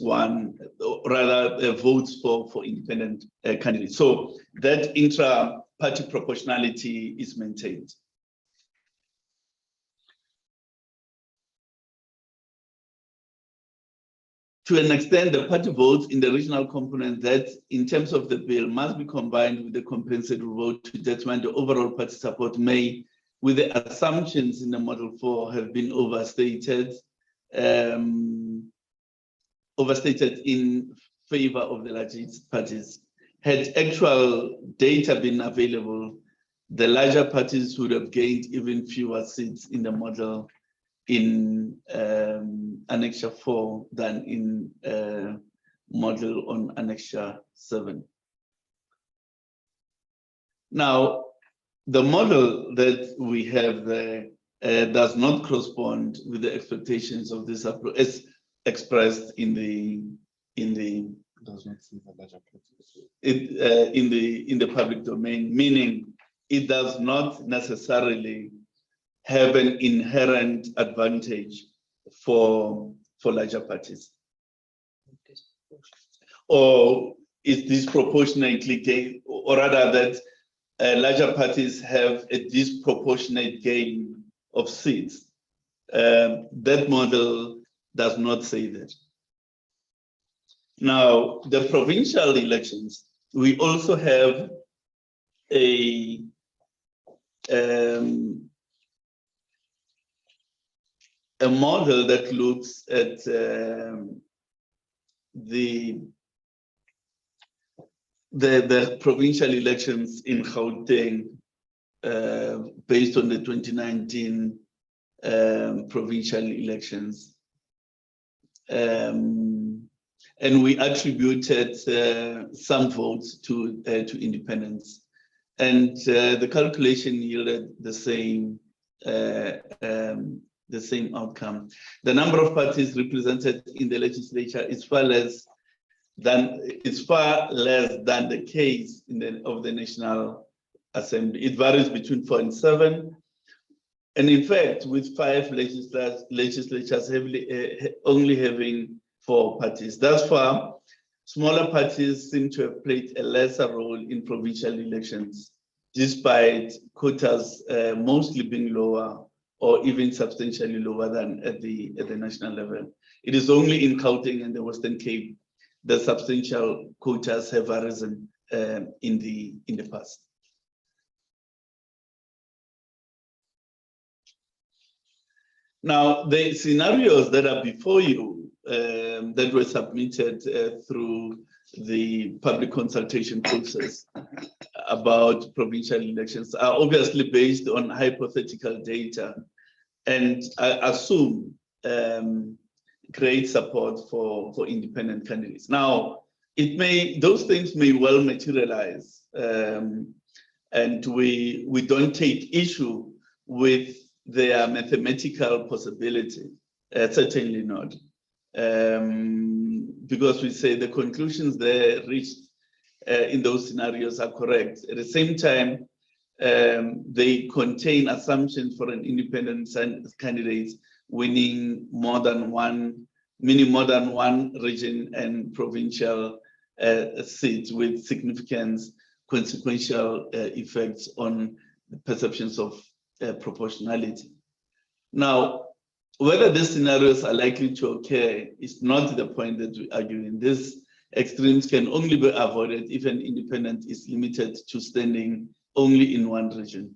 for independent candidates. So that intra-party proportionality is maintained. To an extent, the party votes in the regional component that, in terms of the bill, must be combined with the compensatory vote to determine the overall party support may, with the assumptions in the Model 4, have been overstated in favor of the largest parties. Had actual data been available, the larger parties would have gained even fewer seats in the model in Annexure 4 than in model on Annexure 7. Now, the model that we have there does not correspond with the expectations of this approach, as expressed in the does not see the larger parties in the public domain, meaning it does not necessarily have an inherent advantage for larger parties, or is disproportionately gain, or rather that larger parties have a disproportionate gain of seats. That model does not say that. Now, the provincial elections, we also have a model that looks at the provincial elections in Gauteng based on the 2019 provincial elections. And we attributed some votes to independents. And the calculation yielded the same outcome. The number of parties represented in the legislature is far less than the case of the National Assembly. It varies between 4 and 7. And in fact, with 5 legislatures only having 4 parties. Thus far, smaller parties seem to have played a lesser role in provincial elections, despite quotas mostly being lower or even substantially lower than at the national level. It is only in Gauteng and the Western Cape that substantial quotas have arisen in the past. Now, the scenarios that are before you that were submitted through the public consultation process about provincial elections are obviously based on hypothetical data and I assume great support for independent candidates. Now, those things may well materialize, and we don't take issue with their mathematical possibility, certainly not. Because we say the conclusions there reached in those scenarios are correct. At the same time, they contain assumptions for an independent candidate winning more than one region and provincial seat with significant consequential effects on the perceptions of proportionality. Now, whether these scenarios are likely to occur is not the point that we're arguing. These extremes can only be avoided if an independent is limited to standing only in one region.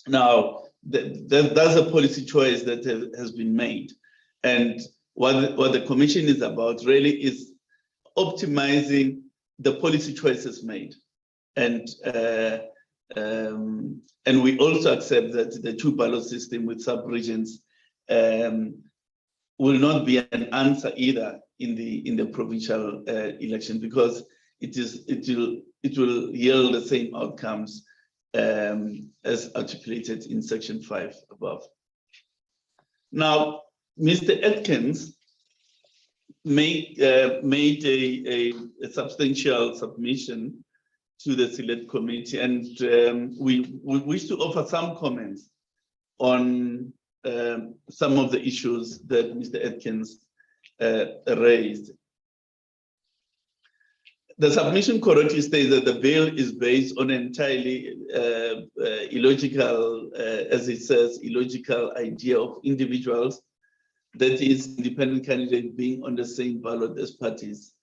Now, that's a policy choice that has been made. And what the commission is about really is optimizing the policy choices made. And we also accept that the 2-ballot system with sub-regions will not be an answer either in the provincial election, because it will yield the same outcomes as articulated in section 5 above. Now, Mr. Atkins made a substantial submission to the Select Committee, and we wish to offer some comments on some of the issues that Mr. Atkins raised. The submission correctly states that the bill is based on an entirely illogical, as it says, illogical idea of individuals, that is, independent candidates being on the same ballot as parties,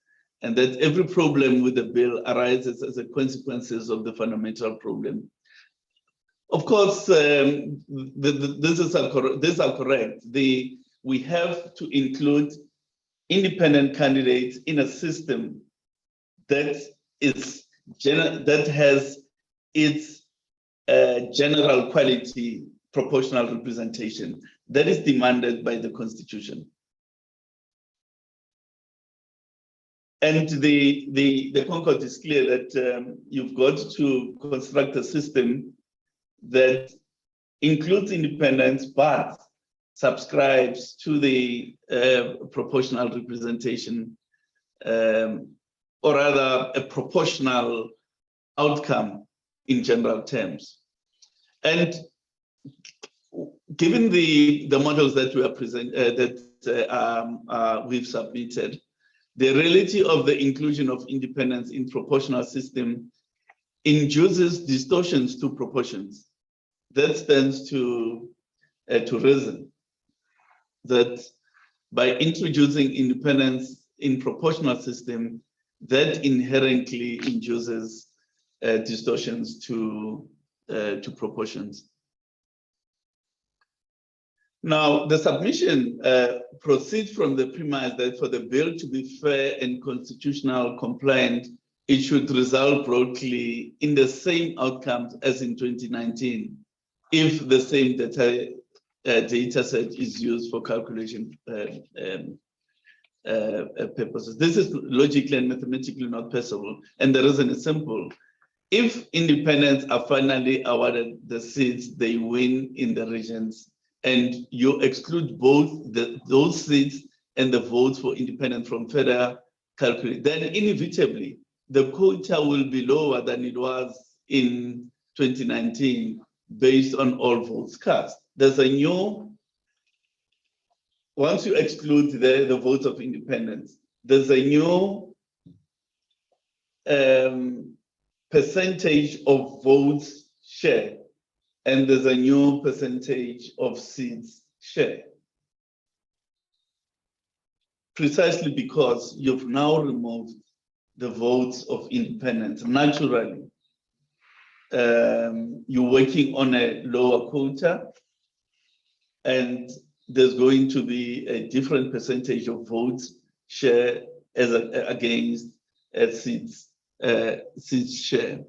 and that every problem with the bill arises as a consequences of the fundamental problem. Of course, these are correct. We have to include independent candidates in a system that has its general quality proportional representation that is demanded by the Constitution. And the Concord is clear that you've got to construct a system that includes independence but subscribes to the proportional representation, or rather a proportional outcome in general terms. And given the models that we are we've submitted, the reality of the inclusion of independence in proportional system induces distortions to proportions. That stands to reason that by introducing independence in proportional system, that inherently induces distortions to proportions. Now, the submission proceeds from the premise that for the bill to be fair and constitutional compliant, it should result broadly in the same outcomes as in 2019, if the same data set is used for calculation purposes. This is logically and mathematically not possible, and the reason is simple. If independents are finally awarded the seats they win in the regions, and you exclude both those seats and the votes for independent from further calculation, then inevitably the quota will be lower than it was in 2019 based on all votes cast. There's a new, once you exclude the votes of independents, there's a new percentage of votes share, and there's a new percentage of seats share. Precisely because you've now removed the votes of independents. Naturally, you're working on a lower quota, and there's going to be a different percentage of votes share as against seats share.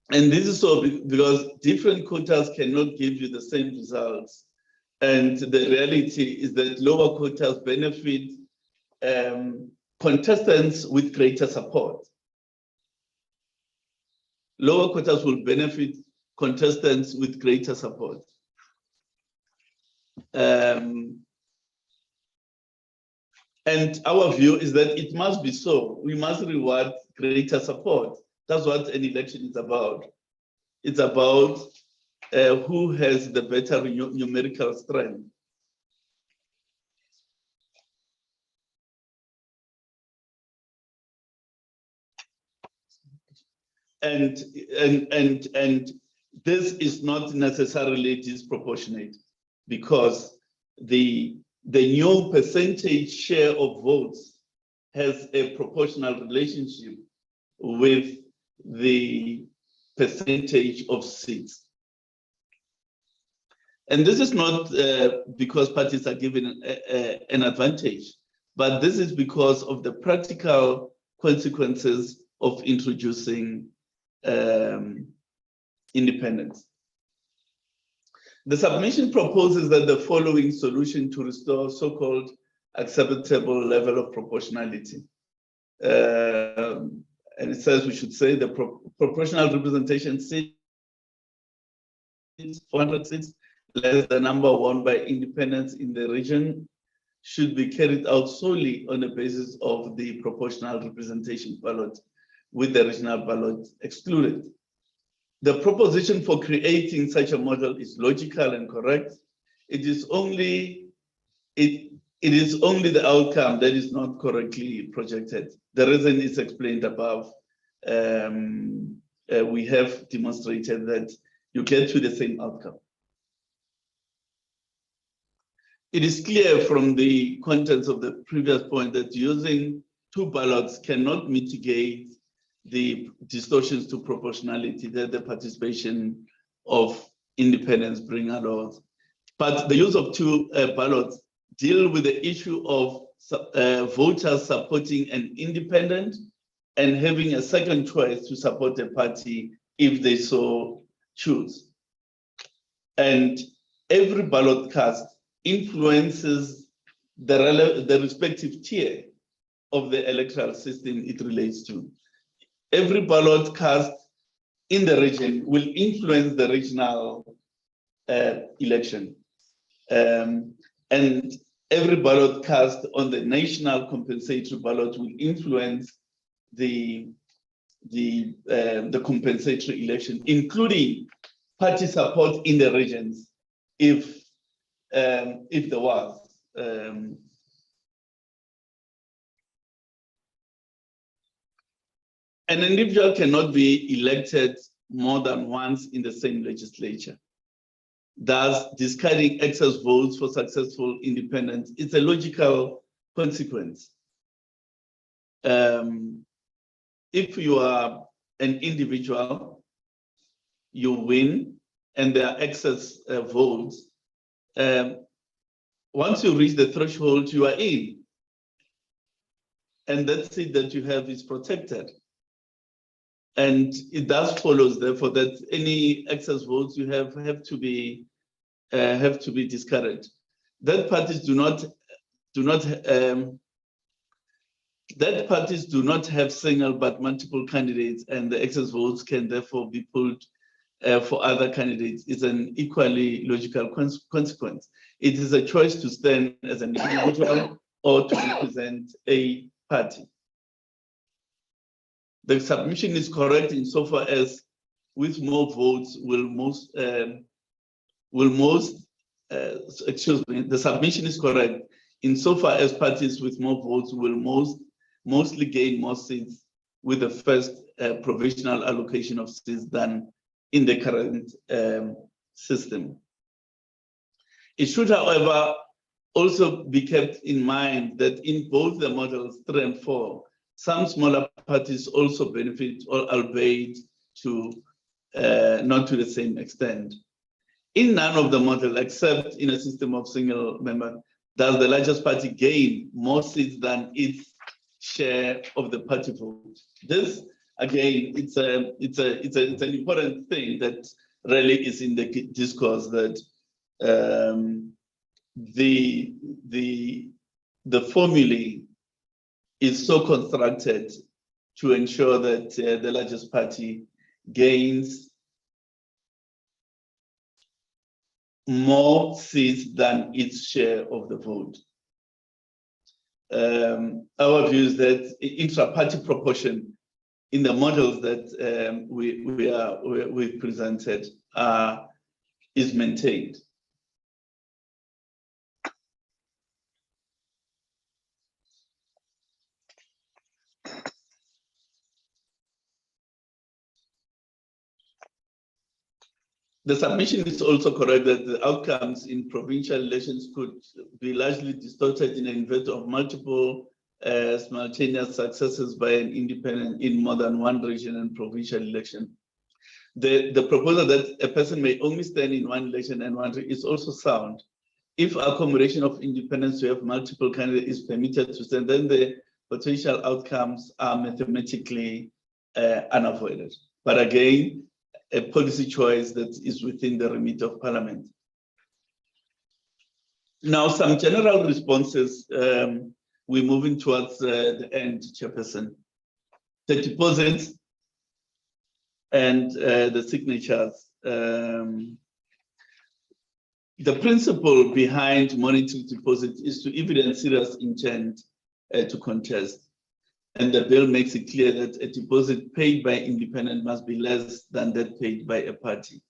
And this is so because different quotas cannot give you the same results. And the reality is that lower quotas benefit contestants with greater support. Lower quotas will benefit contestants with greater support. And our view is that it must be so. We must reward greater support. That's what an election is about. It's about who has the better numerical strength. And this is not necessarily disproportionate, because the new percentage share of votes has a proportional relationship with the percentage of seats. And this is not because parties are given an advantage, but this is because of the practical consequences of introducing independence. The submission proposes that the following solution to restore so-called acceptable level of proportionality. And it says we should say the proportional representation seats, 400 seats, less the number won by independents in the region, should be carried out solely on the basis of the proportional representation ballot, with the regional ballot excluded. The proposition for creating such a model is logical and correct. It is only the outcome that is not correctly projected. The reason is explained above. We have demonstrated that you get to the same outcome. It is clear from the contents of the previous point that using two ballots cannot mitigate the distortions to proportionality that the participation of independents bring about. But the use of two ballots deal with the issue of voters supporting an independent and having a second choice to support a party if they so choose. And every ballot cast influences the respective tier of the electoral system it relates to. Every ballot cast in the region will influence the regional election. And every ballot cast on the national compensatory ballot will influence the compensatory election, including party support in the regions, if there was. An individual cannot be elected more than once in the same legislature. Thus, discarding excess votes for successful independents is a logical consequence. if you are an individual, you win, and there are excess votes. Once you reach the threshold, you are in. And that seat that you have is protected. And it thus follows, therefore, that any excess votes you have to be discouraged. That parties do not have single but multiple candidates, and the excess votes can therefore be pulled for other candidates. Is an equally logical consequence. It is a choice to stand as an individual or to represent a party. The submission is correct insofar as with more votes the submission is correct insofar as parties with more votes will mostly gain more seats with the first provisional allocation of seats than in the current system. It should, however, also be kept in mind that in both the models 3 and 4, some smaller parties also benefit, albeit not to the same extent. In none of the models, except in a system of single member, does the largest party gain more seats than its share of the party vote. This, again, it's an important thing that really is in the discourse, that the formulae is so constructed to ensure that the largest party gains more seats than its share of the vote. Our view is that intra-party proportion in the models that we've presented is maintained. The submission is also correct that the outcomes in provincial elections could be largely distorted in an event of multiple simultaneous successes by an independent in more than one region and provincial election. The proposal that a person may only stand in one election and one is also sound. If accommodation of independents who have multiple candidates is permitted to stand, then the potential outcomes are mathematically unavoided. But again, a policy choice that is within the remit of Parliament. Now, some general responses. We're moving towards the end, Chairperson. The deposits and the signatures. The principle behind monetary deposits is to evidence serious intent to contest. And the bill makes it clear that a deposit paid by independent must be less than that paid by a party.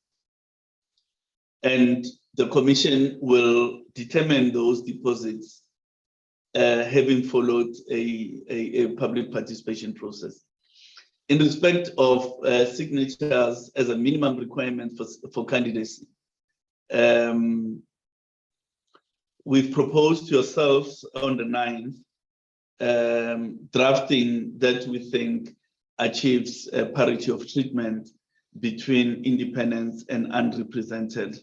And the Commission will determine those deposits having followed a public participation process. In respect of signatures as a minimum requirement for candidacy, we've proposed to yourselves on the 9th drafting that we think achieves a parity of treatment between independents and unrepresented.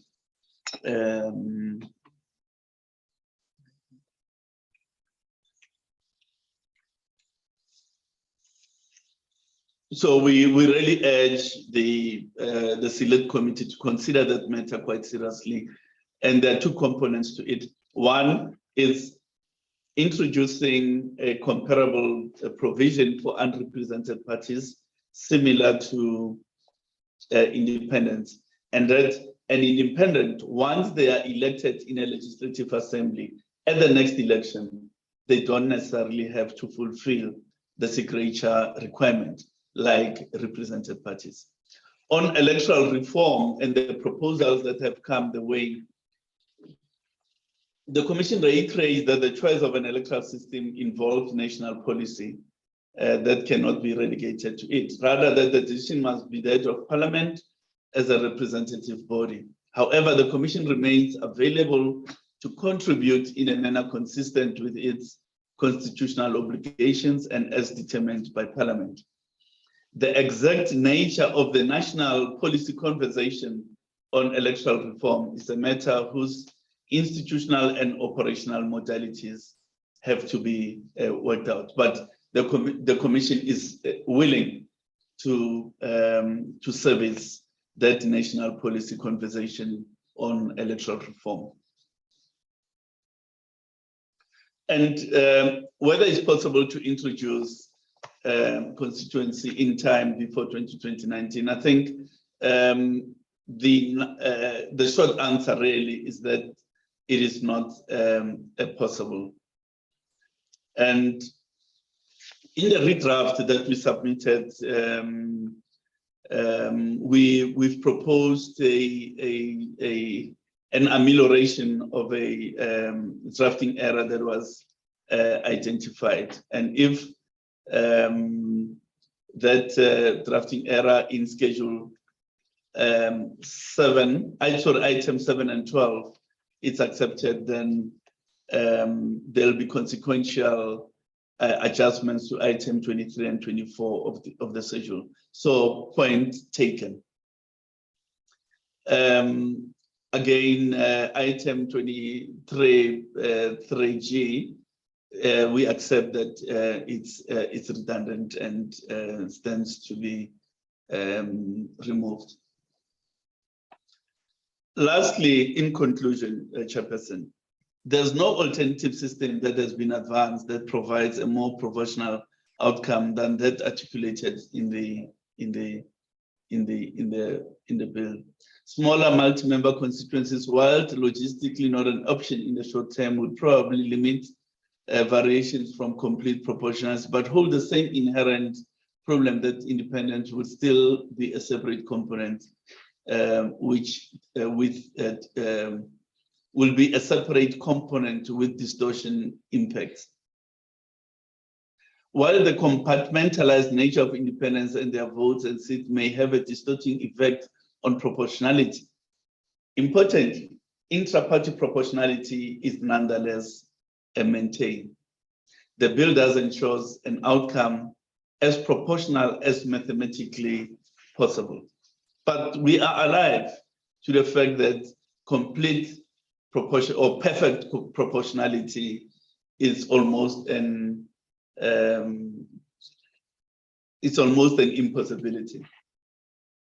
So we really urge the Select Committee to consider that matter quite seriously. And there are two components to it. One is introducing a comparable provision for unrepresented parties, similar to independents, and that an independent, once they are elected in a legislative assembly, at the next election, they don't necessarily have to fulfill the signature requirement like represented parties. On electoral reform and the proposals that have come the way, the Commission reiterates that the choice of an electoral system involves national policy that cannot be relegated to it. Rather, that the decision must be that of Parliament as a representative body. However, the Commission remains available to contribute in a manner consistent with its constitutional obligations and as determined by Parliament. the exact nature of the national policy conversation on electoral reform is a matter whose institutional and operational modalities have to be worked out. But the Commission is willing to service that national policy conversation on electoral reform. And whether it's possible to introduce constituency in time before 2019, I think the short answer really is that it is not possible. And in the redraft that we submitted, we've proposed an amelioration of a drafting error that was identified. And if that drafting error in schedule item 7 and 12 is accepted, then there'll be consequential adjustments to item 23 and 24 of the schedule. So point taken. Again, item 23, 3G, we accept that it's redundant and stands to be removed. Lastly, in conclusion, Chairperson, there's no alternative system that has been advanced that provides a more proportional outcome than that articulated in the bill. Smaller multi-member constituencies, while logistically not an option in the short term, would probably limit variations from complete proportionality, but hold the same inherent problem that independence would still be a separate component, which will be a separate component with distortion impacts. While the compartmentalized nature of independence and their votes and seats may have a distorting effect on proportionality, importantly, intra-party proportionality is nonetheless maintained. The bill does ensure an outcome as proportional as mathematically possible. But we are alive to the fact that complete proportion or perfect proportionality is almost an impossibility.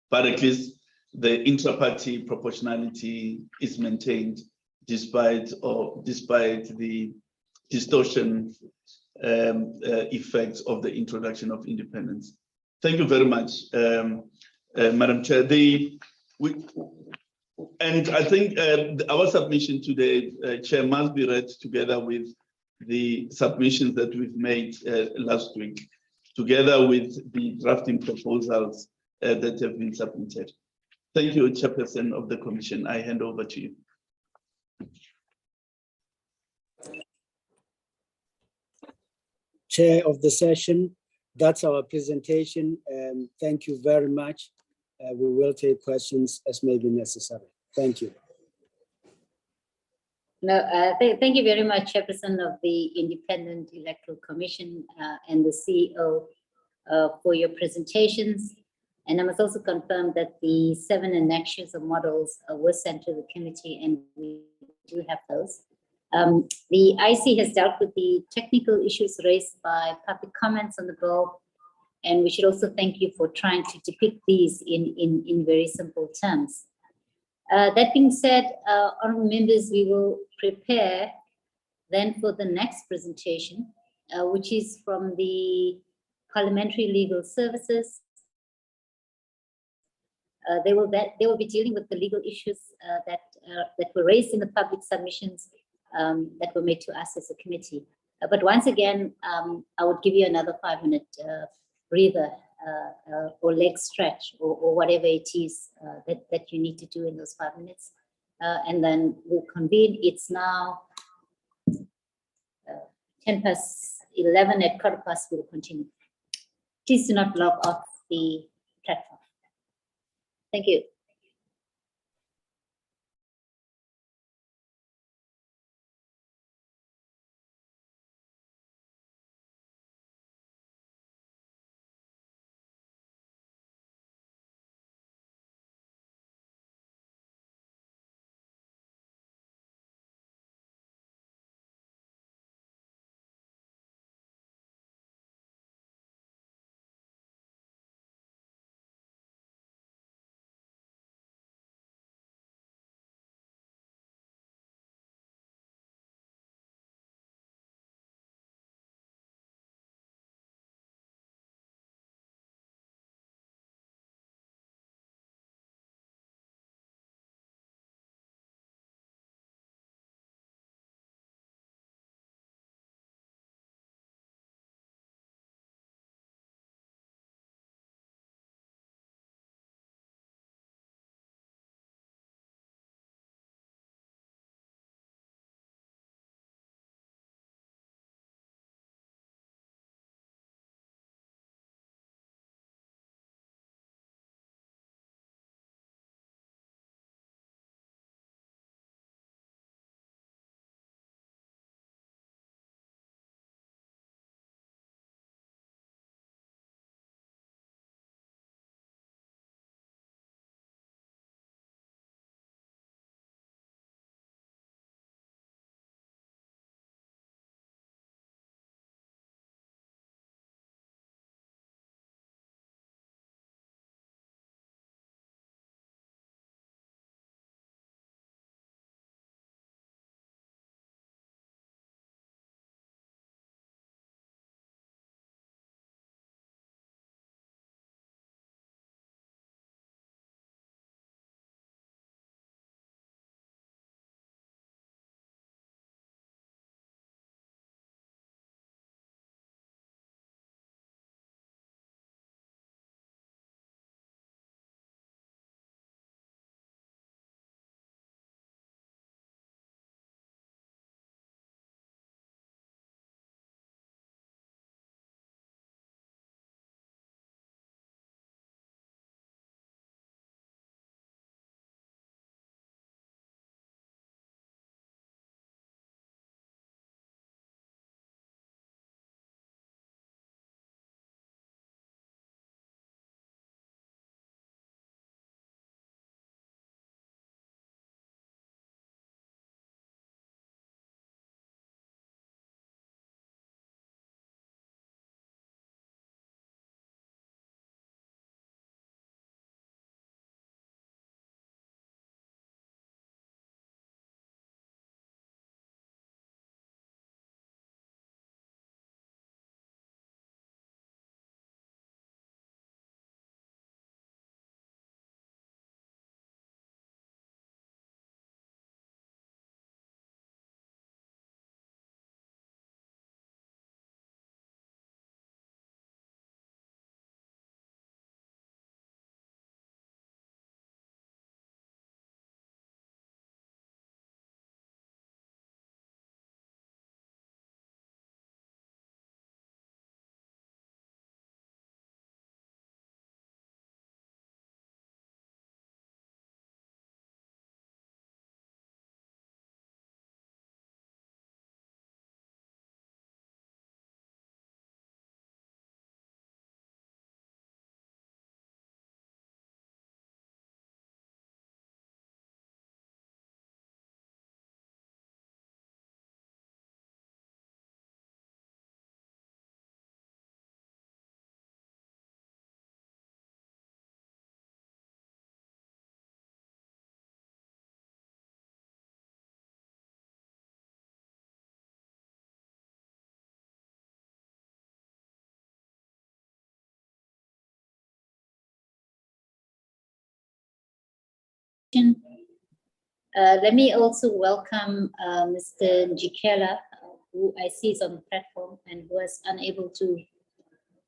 But at least the intra-party proportionality is maintained despite the distortion effects of the introduction of independence. Thank you very much, Madam Chair. And I think our submission today, Chair, must be read together with the submissions that we've made last week, together with the drafting proposals that have been submitted. Thank you, Chairperson of the Commission. I hand over to you. Chair of the session, that's our presentation. Thank you very much. We will take questions as may be necessary. Thank you. No, thank you very much, Chairperson of the Independent Electoral Commission and the CEO for your presentations. And I must also confirm that the 7 annexures or models were sent to the committee, and we do have those. The IC has dealt with the technical issues raised by public comments on the bill, and we should also thank you for trying to depict these in very simple terms. That being said, honorable members, we will prepare then for the next presentation, which is from the Parliamentary Legal Services. They will be dealing with the legal issues that were raised in the public submissions that were made to us as a committee. But once again, I would give you another 5-minute breather or leg stretch or whatever it is that you need to do in those 5 minutes. And then we'll convene. It's now 11:10 at 11:15. We'll continue. Please do not log off the platform. Thank you. Let me also welcome Mr. Njikela, who I see is on the platform and who was unable to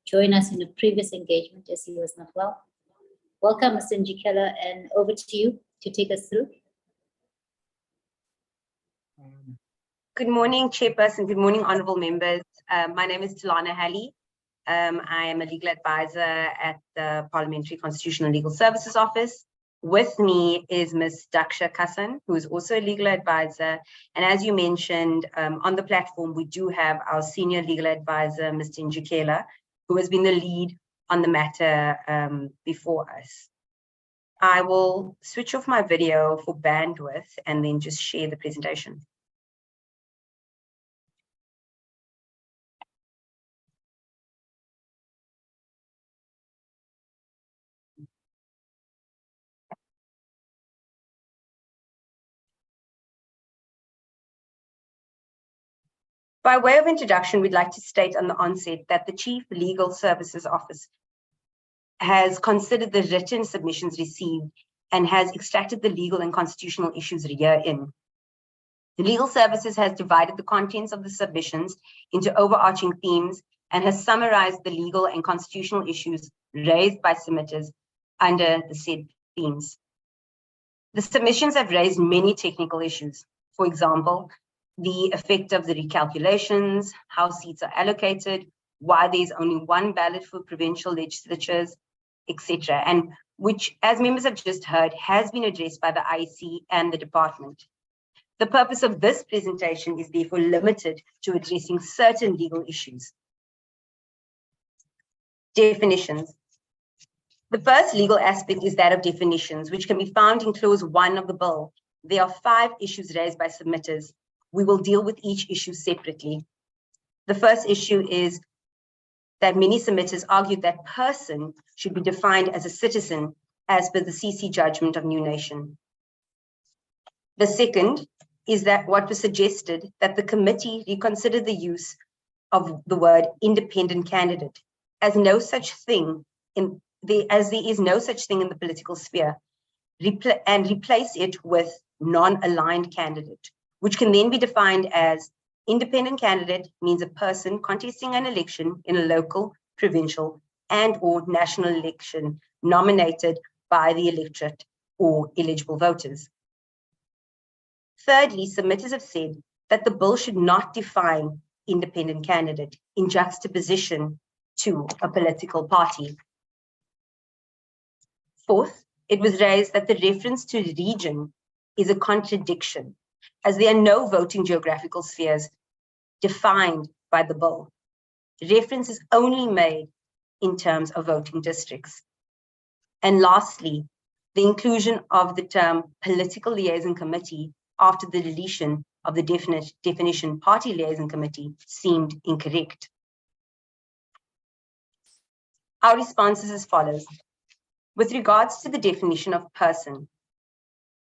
join us in a previous engagement as he was not well. Welcome, Mr. Njikela, and over to you to take us through. Good morning, Chairperson. Good morning, honorable members. My name is Tilana Halley. I am a legal advisor at the Parliamentary Constitutional Legal Services Office. With me is Ms. Daksha Kassan, who is also a legal advisor. And as you mentioned, on the platform, we do have our senior legal advisor, Mr. Njikela, who has been the lead on the matter before us. I will switch off my video for bandwidth and then just share the presentation. By way of introduction, we'd like to state on the onset that the Chief Legal Services Office has considered the written submissions received and has extracted the legal and constitutional issues herein. The Legal Services has divided the contents of the submissions into overarching themes and has summarized the legal and constitutional issues raised by submitters under the said themes. The submissions have raised many technical issues. For example, the effect of the recalculations, how seats are allocated, why there's only one ballot for provincial legislatures, etc., and which, as members have just heard, has been addressed by the IEC and the department. The purpose of this presentation is therefore limited to addressing certain legal issues. Definitions. The first legal aspect is that of definitions, which can be found in clause 1 of the bill. There are 5 issues raised by submitters. We will deal with each issue separately. The first issue is that many submitters argued that person should be defined as a citizen as per the CC judgment of New Nation. The second is that what was suggested that the committee reconsider the use of the word independent candidate as there is no such thing in the political sphere, and replace it with non-aligned candidate, which can then be defined as independent candidate means a person contesting an election in a local, provincial, and/or national election nominated by the electorate or eligible voters. Thirdly, submitters have said that the bill should not define independent candidate in juxtaposition to a political party. Fourth, it was raised that the reference to region is a contradiction, as there are no voting geographical spheres defined by the bill. Reference is only made in terms of voting districts. And lastly, the inclusion of the term political liaison committee after the deletion of the definition party liaison committee seemed incorrect. Our response is as follows. With regards to the definition of person,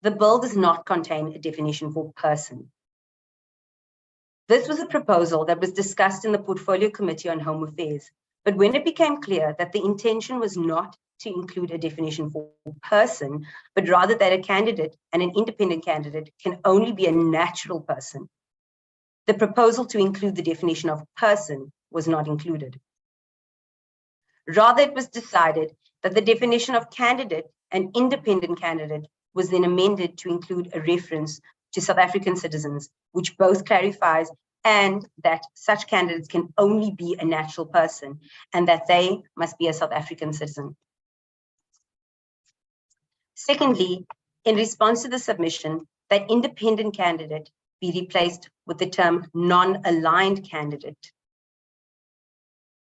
the bill does not contain a definition for person. This was a proposal that was discussed in the Portfolio Committee on Home Affairs, but when it became clear that the intention was not to include a definition for person, but rather that a candidate and an independent candidate can only be a natural person, the proposal to include the definition of person was not included. Rather, it was decided that the definition of candidate and independent candidate was then amended to include a reference to South African citizens, which both clarifies and that such candidates can only be a natural person and that they must be a South African citizen. Secondly, in response to the submission that independent candidate be replaced with the term non-aligned candidate,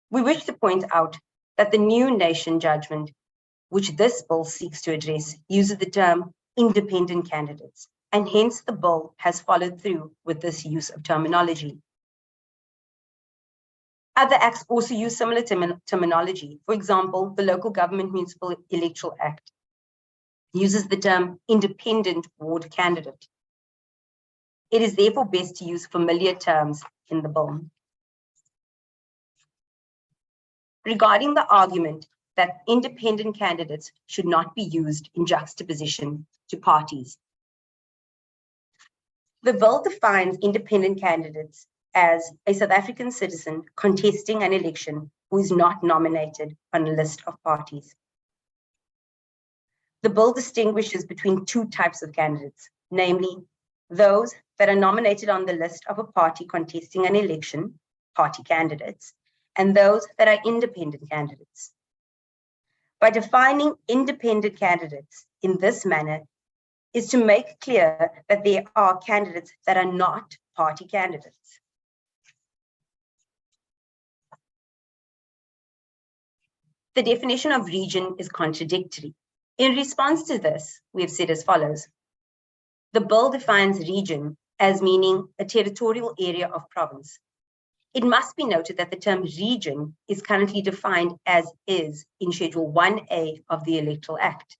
we wish to point out that the New Nation judgment, which this bill seeks to address, uses the term independent candidates, and hence the bill has followed through with this use of terminology. Other acts also use similar terminology. For example, the Local Government Municipal Electoral Act uses the term independent ward candidate. It is therefore best to use familiar terms in the bill. Regarding the argument that independent candidates should not be used in juxtaposition to parties. The bill defines independent candidates as a South African citizen contesting an election who is not nominated on a list of parties. The bill distinguishes between two types of candidates, namely those that are nominated on the list of a party contesting an election, party candidates, and those that are independent candidates. By defining independent candidates in this manner is to make clear that there are candidates that are not party candidates. The definition of region is contradictory. In response to this, we have said as follows. The bill defines region as meaning a territorial area of province. It must be noted that the term region is currently defined as is in Schedule 1A of the Electoral Act.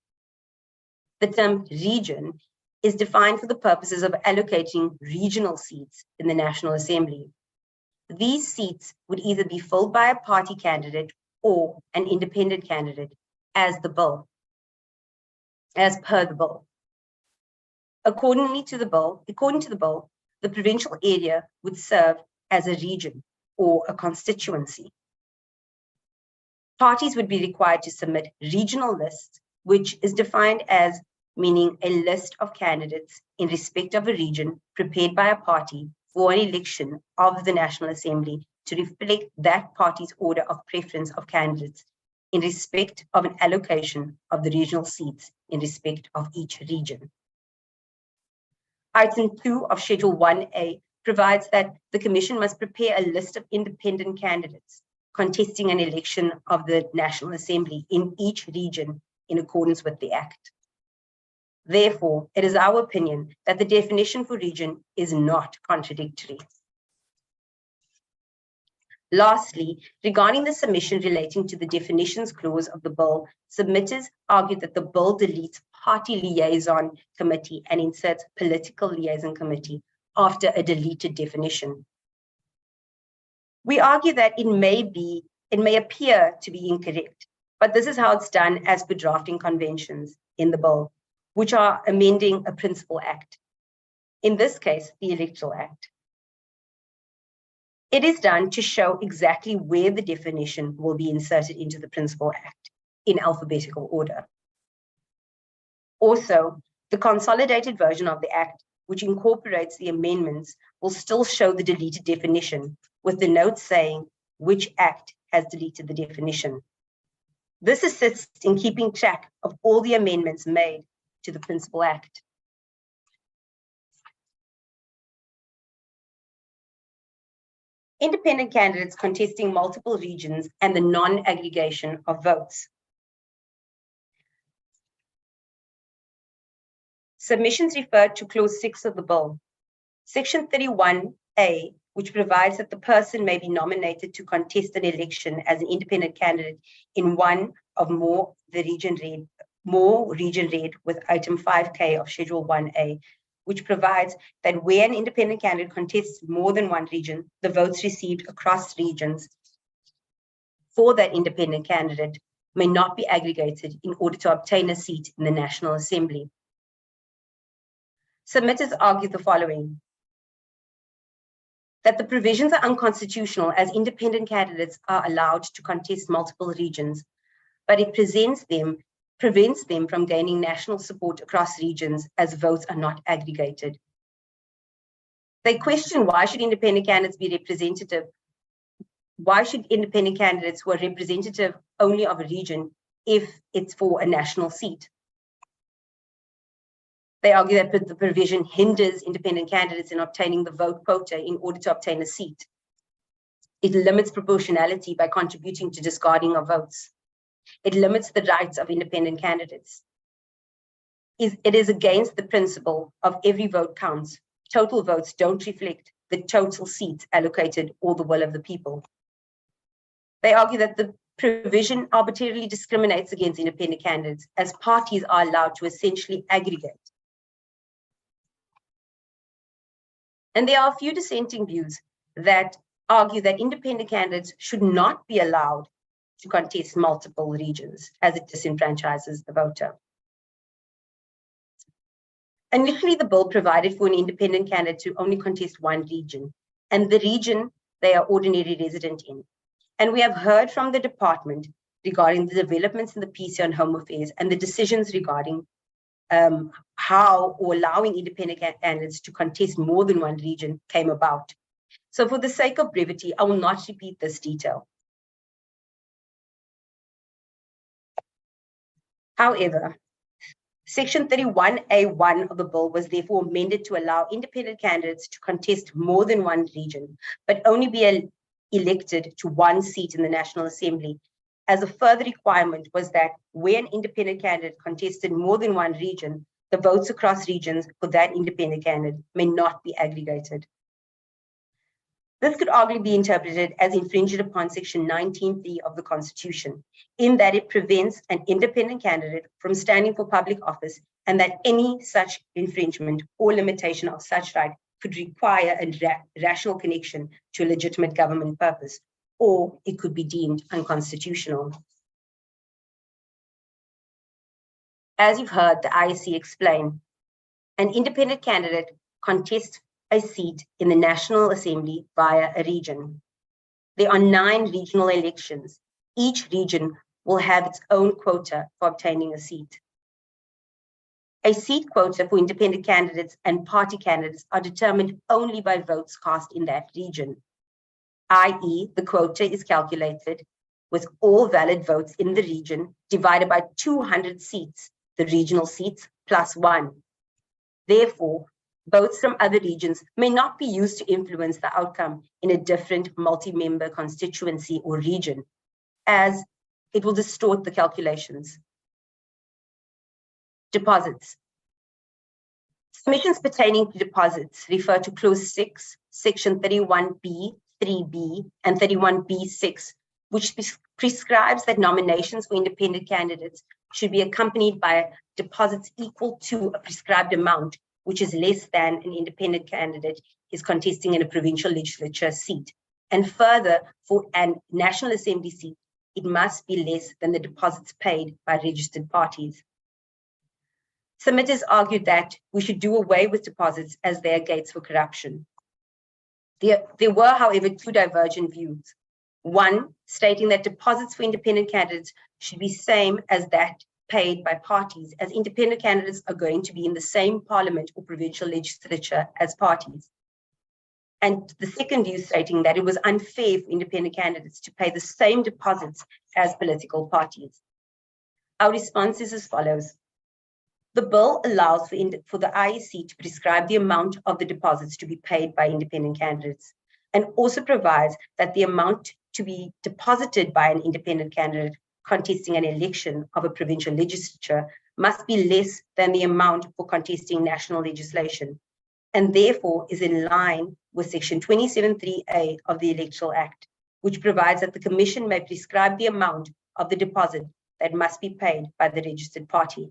The term region is defined for the purposes of allocating regional seats in the National Assembly. These seats would either be filled by a party candidate or an independent candidate as per the bill. According to the bill, the provincial area would serve as a region or a constituency. Parties would be required to submit regional lists, which is defined as meaning a list of candidates in respect of a region prepared by a party for an election of the National Assembly to reflect that party's order of preference of candidates in respect of an allocation of the regional seats in respect of each region. Item 2 of Schedule 1A provides that the Commission must prepare a list of independent candidates contesting an election of the National Assembly in each region in accordance with the Act. Therefore, it is our opinion that the definition for region is not contradictory. Lastly, regarding the submission relating to the definitions clause of the bill, submitters argued that the bill deletes party liaison committee and inserts political liaison committee after a deleted definition. We argue that it may appear to be incorrect, but this is how it's done as per drafting conventions in the bill, which are amending a principal act. In this case, the Electoral Act. It is done to show exactly where the definition will be inserted into the Principal Act in alphabetical order. Also, the consolidated version of the Act, which incorporates the amendments, will still show the deleted definition with the note saying which Act has deleted the definition. This assists in keeping track of all the amendments made to the Principal Act. Independent candidates contesting multiple regions and the non-aggregation of votes. Submissions refer to Clause 6 of the bill. Section 31A, which provides that the person may be nominated to contest an election as an independent candidate in one of more region read with item 5K of Schedule 1A, which provides that where an independent candidate contests more than one region, the votes received across regions for that independent candidate may not be aggregated in order to obtain a seat in the National Assembly. Submitters argue the following: that the provisions are unconstitutional as independent candidates are allowed to contest multiple regions, but it prevents them from gaining national support across regions as votes are not aggregated. They question why should independent candidates be representative? Why should independent candidates who are representative only of a region if it's for a national seat? They argue that the provision hinders independent candidates in obtaining the vote quota in order to obtain a seat. It limits proportionality by contributing to discarding of votes. It limits the rights of independent candidates. It is against the principle of every vote counts. Total votes don't reflect the total seats allocated or the will of the people. They argue that the provision arbitrarily discriminates against independent candidates as parties are allowed to essentially aggregate. And there are a few dissenting views that argue that independent candidates should not be allowed to contest multiple regions as it disenfranchises the voter. Initially, the bill provided for an independent candidate to only contest one region, and the region they are ordinary resident in. And we have heard from the department regarding the developments in the PC on Home Affairs and the decisions regarding how or allowing independent candidates to contest more than one region came about. So for the sake of brevity, I will not repeat this detail. However, Section 31A1 of the bill was therefore amended to allow independent candidates to contest more than one region, but only be elected to one seat in the National Assembly. As a further requirement was that where an independent candidate contested more than one region, the votes across regions for that independent candidate may not be aggregated. This could arguably be interpreted as infringing upon Section 19(3) of the Constitution, in that it prevents an independent candidate from standing for public office, and that any such infringement or limitation of such right could require a rational connection to a legitimate government purpose, or it could be deemed unconstitutional. As you've heard the IEC explain, an independent candidate contests a seat in the National Assembly via a region. There are 9 regional elections. Each region will have its own quota for obtaining a seat. A seat quota for independent candidates and party candidates are determined only by votes cast in that region, i.e., the quota is calculated with all valid votes in the region divided by 200 seats, the regional seats plus 1. Therefore, votes from other regions may not be used to influence the outcome in a different multi-member constituency or region, as it will distort the calculations. Deposits. Submissions pertaining to deposits refer to Clause 6, Section 31B, 3B, and 31B6, which prescribes that nominations for independent candidates should be accompanied by deposits equal to a prescribed amount, which is less than an independent candidate is contesting in a provincial legislature seat. And further, for a National Assembly seat, it must be less than the deposits paid by registered parties. Submitters argued that we should do away with deposits as they are gates for corruption. There were, however, 2 divergent views. One, stating that deposits for independent candidates should be same as that paid by parties, as independent candidates are going to be in the same parliament or provincial legislature as parties. And the second view stating that it was unfair for independent candidates to pay the same deposits as political parties. Our response is as follows. The bill allows for the IEC to prescribe the amount of the deposits to be paid by independent candidates, and also provides that the amount to be deposited by an independent candidate contesting an election of a provincial legislature must be less than the amount for contesting national legislation, and therefore is in line with Section 27(3)(a) of the Electoral Act, which provides that the Commission may prescribe the amount of the deposit that must be paid by the registered party.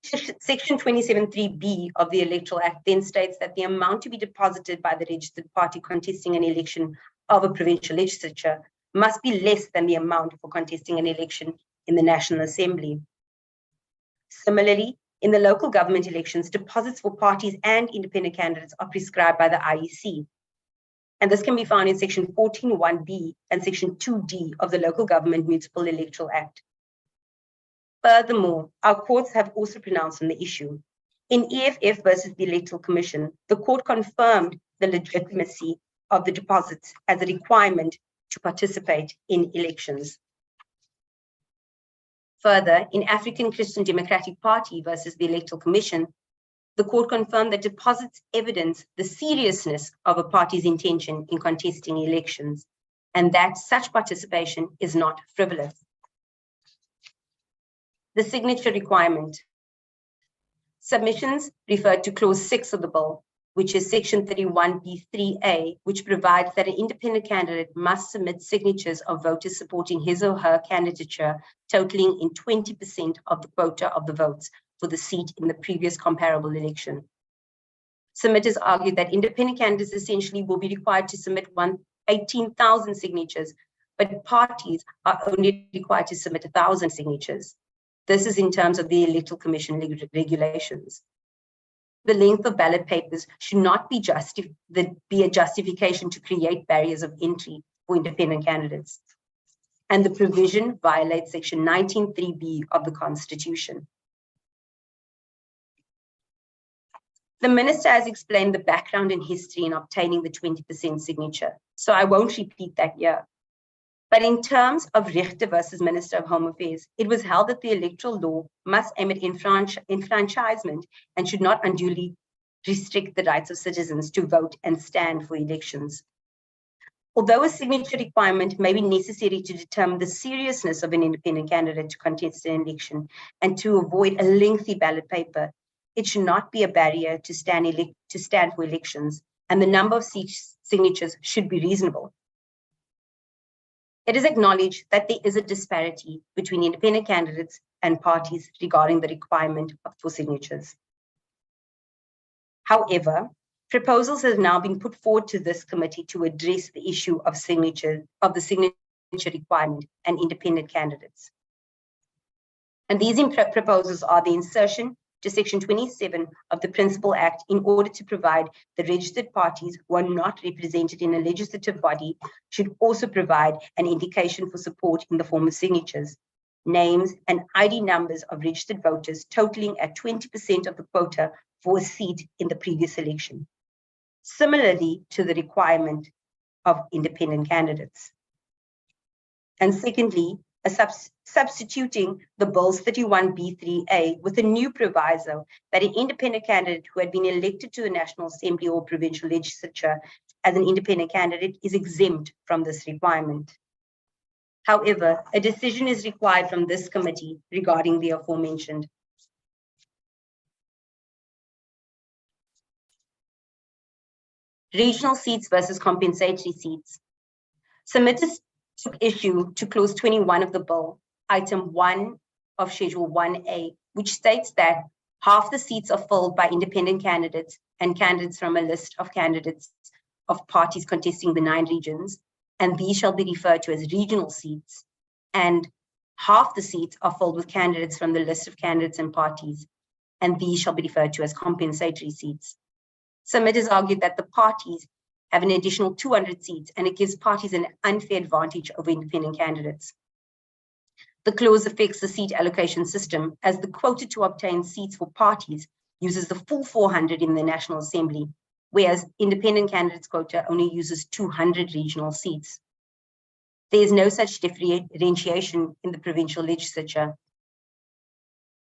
Section 27(3)(b) of the Electoral Act then states that the amount to be deposited by the registered party contesting an election of a provincial legislature must be less than the amount for contesting an election in the National Assembly. Similarly, in the local government elections, deposits for parties and independent candidates are prescribed by the IEC. And this can be found in Section 14(1)(b) and Section 2(d) of the Local Government Municipal Electoral Act. Furthermore, our courts have also pronounced on the issue. In EFF versus the Electoral Commission, the court confirmed the legitimacy of the deposits as a requirement to participate in elections. Further, in African Christian Democratic Party versus the Electoral Commission, the court confirmed that deposits evidence the seriousness of a party's intention in contesting elections, and that such participation is not frivolous. The signature requirement. Submissions refer to Clause 6 of the bill, which is Section 31B(3)(a), which provides that an independent candidate must submit signatures of voters supporting his or her candidature, totaling in 20% of the quota of the votes for the seat in the previous comparable election. Submitters argued that independent candidates essentially will be required to submit 18,000 signatures, but parties are only required to submit 1,000 signatures. This is in terms of the Electoral Commission regulations. The length of ballot papers should not be a justification to create barriers of entry for independent candidates. And the provision violates Section 19(3)(b) of the Constitution. The Minister has explained the background and history in obtaining the 20% signature, so I won't repeat that here. But in terms of Richter versus Minister of Home Affairs, it was held that the electoral law must aim at enfranchisement and should not unduly restrict the rights of citizens to vote and stand for elections. Although a signature requirement may be necessary to determine the seriousness of an independent candidate to contest an election and to avoid a lengthy ballot paper, it should not be a barrier to stand for elections, and the number of signatures should be reasonable. It is acknowledged that there is a disparity between independent candidates and parties regarding the requirement for signatures. However, proposals have now been put forward to this committee to address the issue of the signature requirement and independent candidates. And these proposals are the insertion to Section 27 of the Principal Act in order to provide the registered parties who are not represented in a legislative body should also provide an indication for support in the form of signatures, names and ID numbers of registered voters totaling at 20% of the quota for a seat in the previous election, similarly to the requirement of independent candidates. And secondly, substituting the Bill's 31B3A with a new proviso that an independent candidate who had been elected to the National Assembly or provincial legislature as an independent candidate is exempt from this requirement. However, a decision is required from this committee regarding the aforementioned. Regional seats versus compensatory seats. Submitters took issue to clause 21 of the bill, item 1 of Schedule 1A, which states that half the seats are filled by independent candidates and candidates from a list of candidates of parties contesting the 9 regions, and these shall be referred to as regional seats, and half the seats are filled with candidates from the list of candidates and parties, and these shall be referred to as compensatory seats. Submitters argued that the parties have an additional 200 seats and it gives parties an unfair advantage over independent candidates. The clause affects the seat allocation system as the quota to obtain seats for parties uses the full 400 in the National Assembly, whereas independent candidates quota only uses 200 regional seats. There is no such differentiation in the provincial legislature.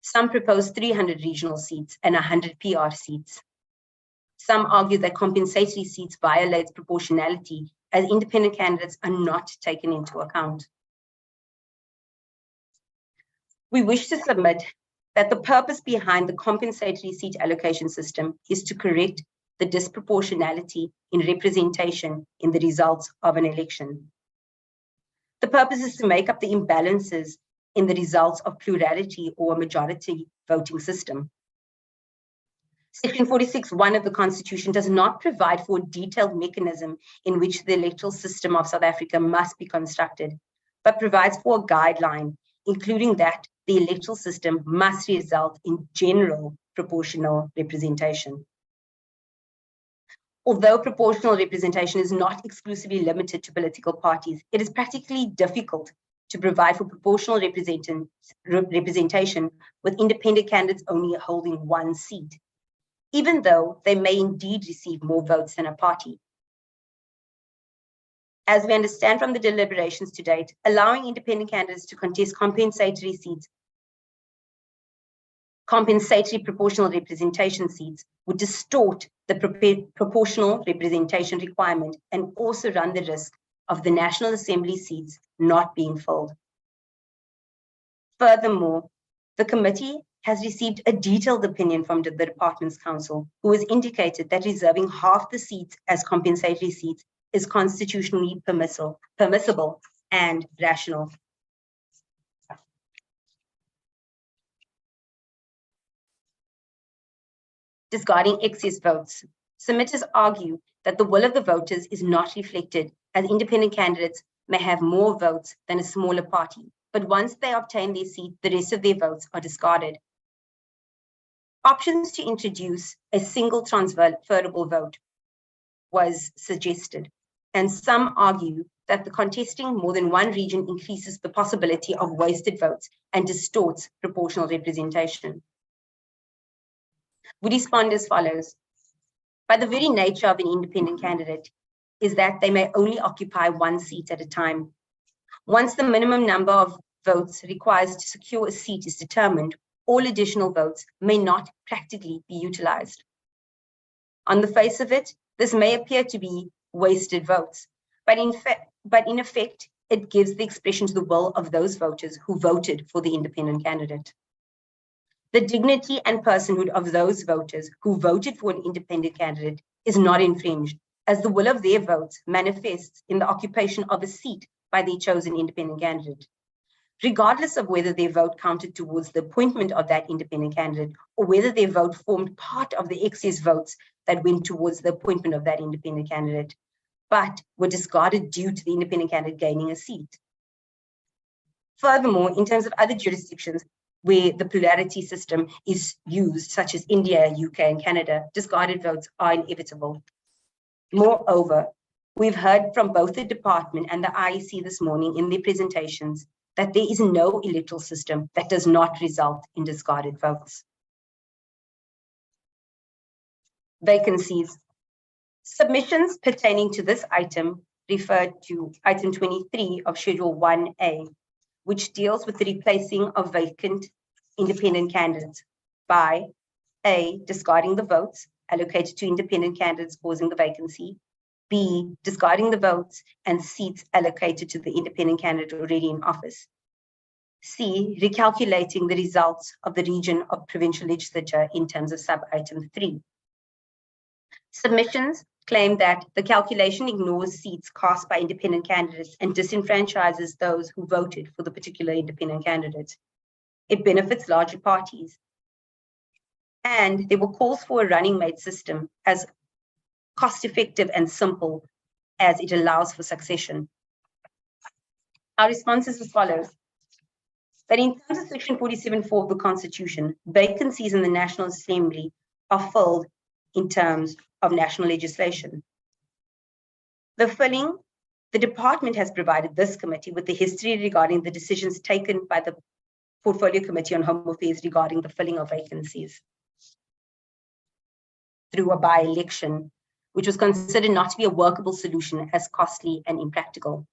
Some propose 300 regional seats and 100 PR seats. Some argue that compensatory seats violates proportionality as independent candidates are not taken into account. We wish to submit that the purpose behind the compensatory seat allocation system is to correct the disproportionality in representation in the results of an election. The purpose is to make up the imbalances in the results of plurality or a majority voting system. Section 46(1) of the Constitution does not provide for a detailed mechanism in which the electoral system of South Africa must be constructed, but provides for a guideline, including that the electoral system must result in general proportional representation. Although proportional representation is not exclusively limited to political parties, it is practically difficult to provide for proportional representation with independent candidates only holding 1 seat, even though they may indeed receive more votes than a party. As we understand from the deliberations to date, allowing independent candidates to contest compensatory proportional representation seats would distort the proportional representation requirement and also run the risk of the National Assembly seats not being filled. Furthermore, the committee has received a detailed opinion from the Department's Counsel, who has indicated that reserving half the seats as compensatory seats is constitutionally permissible and rational. Discarding excess votes. Submitters argue that the will of the voters is not reflected, as independent candidates may have more votes than a smaller party, but once they obtain their seat, the rest of their votes are discarded. Options to introduce a single transferable vote was suggested, and some argue that the contesting more than one region increases the possibility of wasted votes and distorts proportional representation. We respond as follows. By the very nature of an independent candidate is that they may only occupy one seat at a time. Once the minimum number of votes required to secure a seat is determined, all additional votes may not practically be utilized. On the face of it, this may appear to be wasted votes, but in effect, it gives the expression to the will of those voters who voted for the independent candidate. The dignity and personhood of those voters who voted for an independent candidate is not infringed, as the will of their votes manifests in the occupation of a seat by their chosen independent candidate, regardless of whether their vote counted towards the appointment of that independent candidate or whether their vote formed part of the excess votes that went towards the appointment of that independent candidate, but were discarded due to the independent candidate gaining a seat. Furthermore, in terms of other jurisdictions where the plurality system is used, such as India, UK, and Canada, discarded votes are inevitable. Moreover, we've heard from both the department and the IEC this morning in their presentations that there is no electoral system that does not result in discarded votes. Vacancies. Submissions pertaining to this item refer to item 23 of Schedule 1A, which deals with the replacing of vacant independent candidates by A, discarding the votes allocated to independent candidates causing the vacancy, B, discarding the votes and seats allocated to the independent candidate already in office, C, recalculating the results of the region of provincial legislature in terms of sub-item 3. Submissions claim that the calculation ignores seats cast by independent candidates and disenfranchises those who voted for the particular independent candidate. It benefits larger parties. And there were calls for a running mate system as cost-effective and simple as it allows for succession. Our response is as follows. That in terms of Section 47(4) of the Constitution, vacancies in the National Assembly are filled in terms of national legislation. The department has provided this committee with the history regarding the decisions taken by the Portfolio Committee on Home Affairs regarding the filling of vacancies through a by-election, which was considered not to be a workable solution as costly and impractical.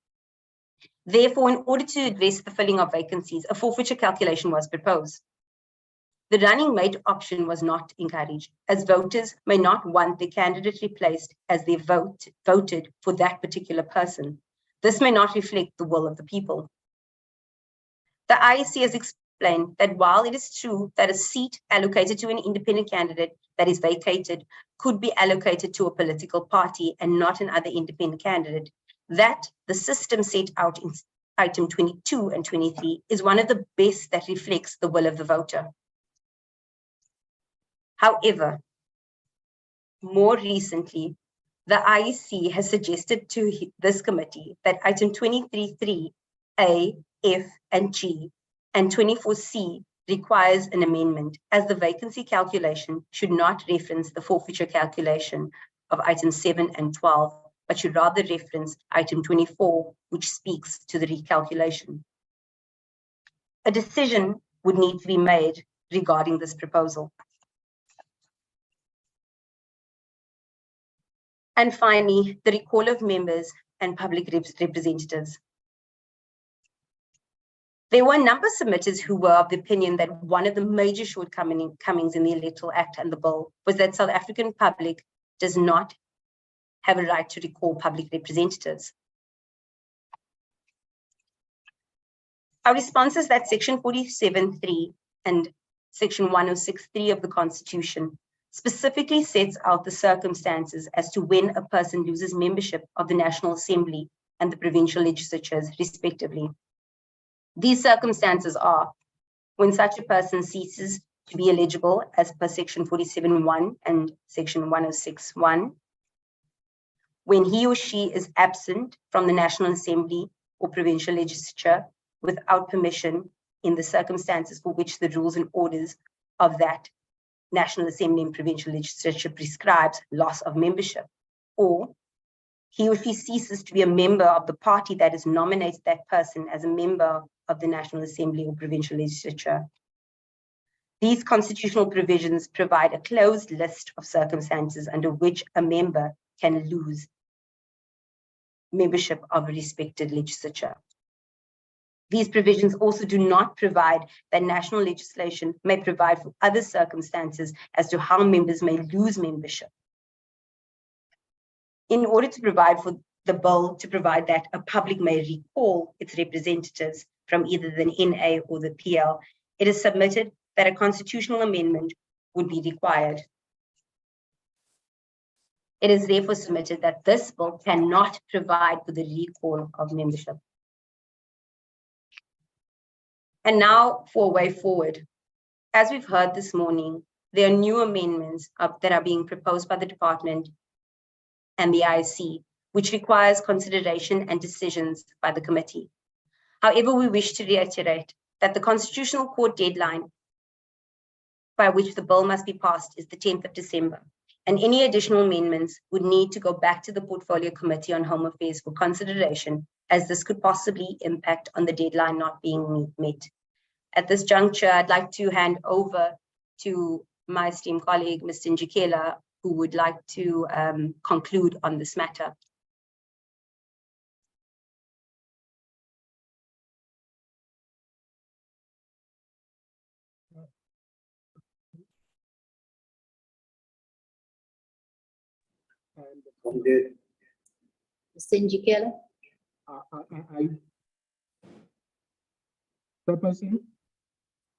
Therefore, in order to address the filling of vacancies, a forfeiture calculation was proposed. The running mate option was not encouraged, as voters may not want the candidate replaced as they voted for that particular person. This may not reflect the will of the people. The IEC has explained that while it is true that a seat allocated to an independent candidate that is vacated could be allocated to a political party and not another independent candidate, that the system set out in item 22 and 23 is one of the best that reflects the will of the voter. However, more recently, the IEC has suggested to this committee that item 23.3 A, F, and G, and 24C requires an amendment, as the vacancy calculation should not reference the forfeiture calculation of items 7 and 12, but should rather reference item 24, which speaks to the recalculation. A decision would need to be made regarding this proposal. And finally, the recall of members and public representatives. There were a number of submitters who were of the opinion that one of the major shortcomings in the Electoral Act and the bill was that South African public does not have a right to recall public representatives. Our response is that Section 47(3) and Section 106(3) of the Constitution specifically sets out the circumstances as to when a person loses membership of the National Assembly and the provincial legislatures, respectively. These circumstances are when such a person ceases to be eligible as per Section 47(1) and Section 106(1), when he or she is absent from the National Assembly or provincial legislature without permission in the circumstances for which the rules and orders of that National Assembly and provincial legislature prescribes loss of membership, or he or she ceases to be a member of the party that has nominated that person as a member of the National Assembly or provincial legislature. These constitutional provisions provide a closed list of circumstances under which a member can lose membership of a respected legislature. These provisions also do not provide that national legislation may provide for other circumstances as to how members may lose membership. In order to provide for the bill to provide that a public may recall its representatives from either the NA or the PL, it is submitted that a constitutional amendment would be required. It is therefore submitted that this bill cannot provide for the recall of membership. And now for a way forward. As we've heard this morning, there are new amendments that are being proposed by the department and the IC, which requires consideration and decisions by the committee. However, we wish to reiterate that the Constitutional Court deadline by which the bill must be passed is the 10th of December, and any additional amendments would need to go back to the Portfolio Committee on Home Affairs for consideration, as this could possibly impact on the deadline not being met. At this juncture, I'd like to hand over to my esteemed colleague, Mr. Njikela, who would like to conclude on this matter. Mr. Njikela?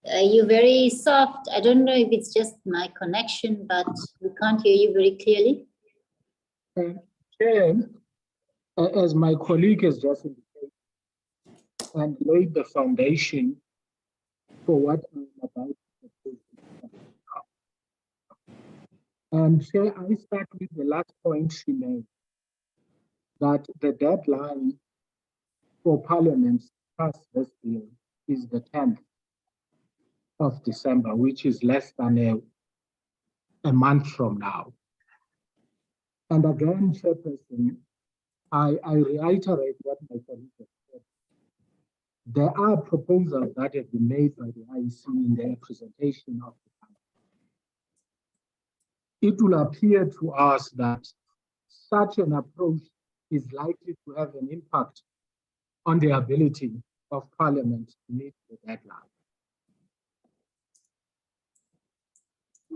You're very soft. I don't know if it's just my connection, but we can't hear you very clearly. Chair, as my colleague has just indicated and laid the foundation for what I'm about to propose. And Chair, I start with the last point she made, that the deadline for Parliament to pass this bill is the 10th of December, which is less than a month from now. And again, Chairperson, I reiterate what my colleague has said. There are proposals that have been made by the IEC in their presentation of the plan. It will appear to us that such an approach is likely to have an impact on the ability of Parliament to meet the deadline.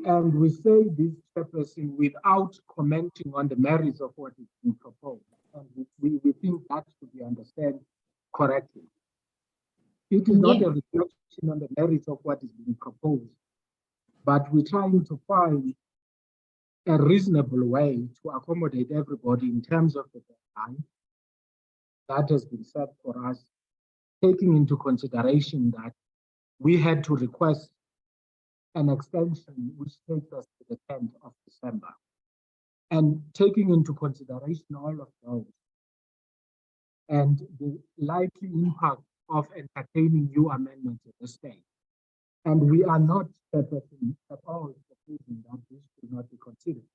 And we say this, Chairperson, without commenting on the merits of what is being proposed. And we think that should be understood correctly. It is not a reflection on the merits of what is being proposed, but we're trying to find a reasonable way to accommodate everybody in terms of the deadline that has been set for us, taking into consideration that we had to request an extension which takes us to the 10th of December. And taking into consideration all of those and the likely impact of entertaining new amendments at this stage. And we are not at all proposing that this should not be considered.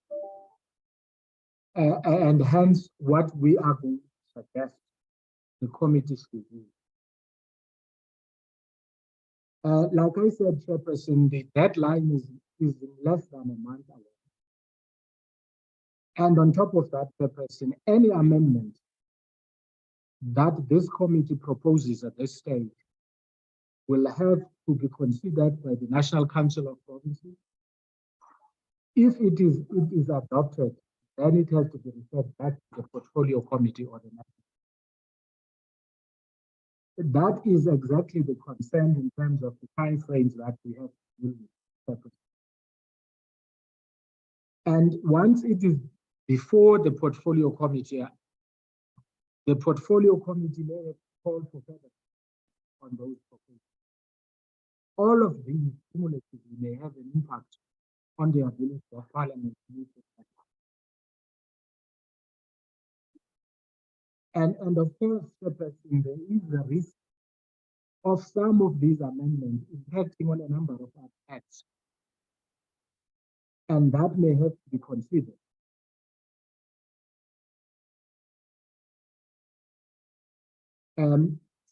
And hence what we are going to suggest the committee should do. Like I said, Chairperson, the deadline is in less than a month away. And on top of that, Chairperson, any amendment that this committee proposes at this stage will have to be considered by the National Council of Provinces. If it is adopted, then it has to be referred back to the Portfolio Committee or the National. That is exactly the concern in terms of the time frames that we have to deal with. And once it is before the Portfolio Committee may have called for further on those proposals. All of these cumulatively may have an impact on the ability of Parliament to meet the deadline. And of course, there is a risk of some of these amendments impacting on a number of acts. And that may have to be considered.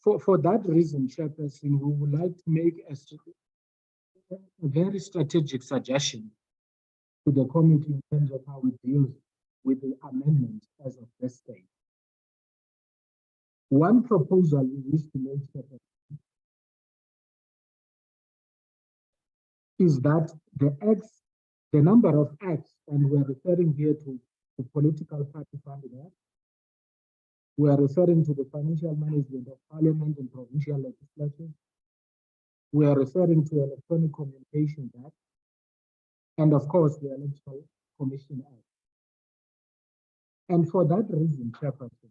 For that reason, Chairperson, we would like to make a very strategic suggestion to the committee in terms of how it deals with the amendment as of this stage. One proposal we wish to make, Chairperson, is that the number of acts, and we're referring here to the political party funding act, we are referring to the financial management of parliament and provincial legislature. We are referring to Electronic Communications Act, and of course, the Electoral Commission Act. And for that reason, Chairperson,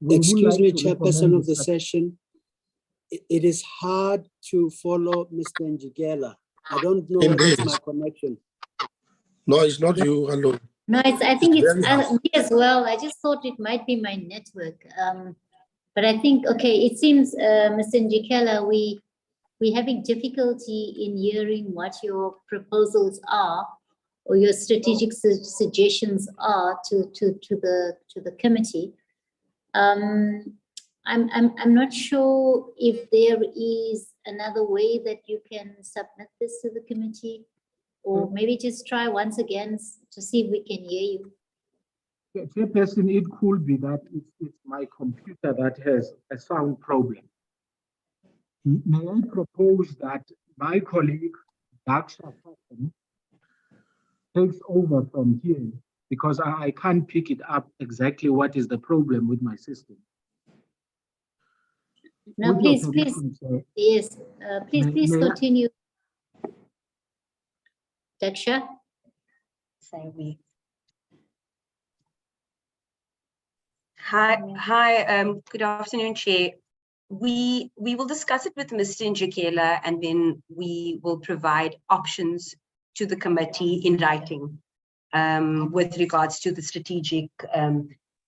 excuse me, Chairperson of the session, it is hard to follow Mr. Njigela. I don't know if it's my connection. No, it's not you alone. No, I think it's me as well. I just thought it might be my network. But I think, okay, it seems, Mr. Njikela, we're having difficulty in hearing what your proposals are or your strategic suggestions are to the committee. I'm not sure if there is another way that you can submit this to the committee, or maybe just try once again to see if we can hear you. Chairperson, it could be that it's my computer that has a sound problem. May I propose that my colleague, Daksha Fasson, takes over from here, because I can't pick it up exactly what is the problem with my system. No, please, yes, please continue. Daksha? Hi, good afternoon, Chair. We will discuss it with Mr. Njikela, and then we will provide options to the committee in writing with regards to the strategic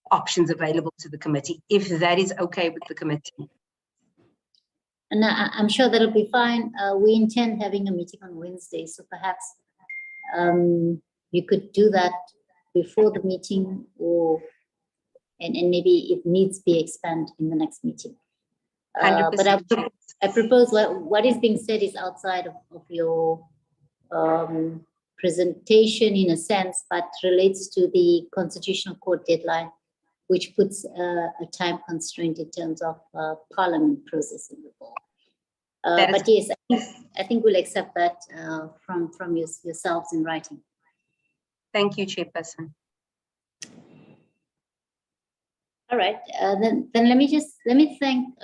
options available to the committee, if that is okay with the committee. And I'm sure that'll be fine. We intend having a meeting on Wednesday, so perhaps you could do that before the meeting, or and maybe if needs be expand in the next meeting. But I propose what is being said is outside of your presentation in a sense, but relates to the Constitutional Court deadline, which puts a time constraint in terms of Parliament processing the bill. But yes, I think we'll accept that from yourselves in writing. Thank you, Chairperson. All right, then let me thank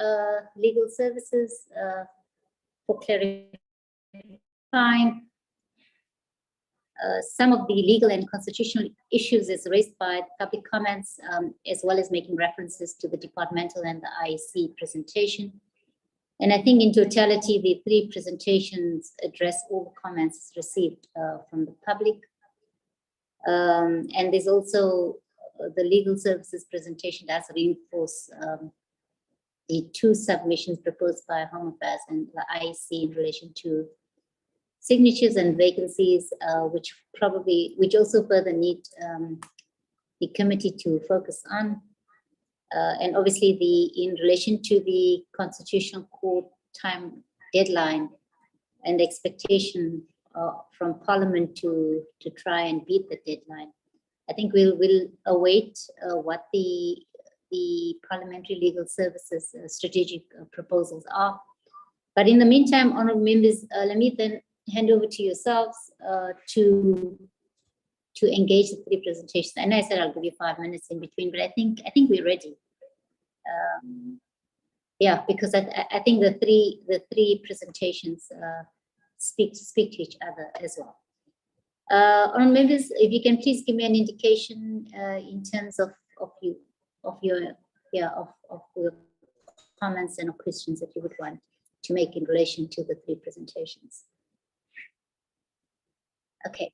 Legal Services for clarifying some of the legal and constitutional issues as raised by public comments, as well as making references to the departmental and the IEC presentation. And I think in totality, the three presentations address all the comments received from the public. And there's also the Legal Services presentation does reinforce the two submissions proposed by Home Affairs and the IEC in relation to signatures and vacancies, which also further need the committee to focus on. And obviously in relation to the Constitutional Court time deadline and expectation from Parliament to try and beat the deadline. I think we'll await what the Parliamentary Legal Services strategic proposals are. But in the meantime, honourable members, let me then hand over to yourselves to engage the three presentations. And I said I'll give you 5 minutes in between, but I think we're ready. Yeah, because I think the three presentations speak to each other as well. Honourable members, if you can please give me an indication in terms of your comments and questions that you would want to make in relation to the three presentations. Okay,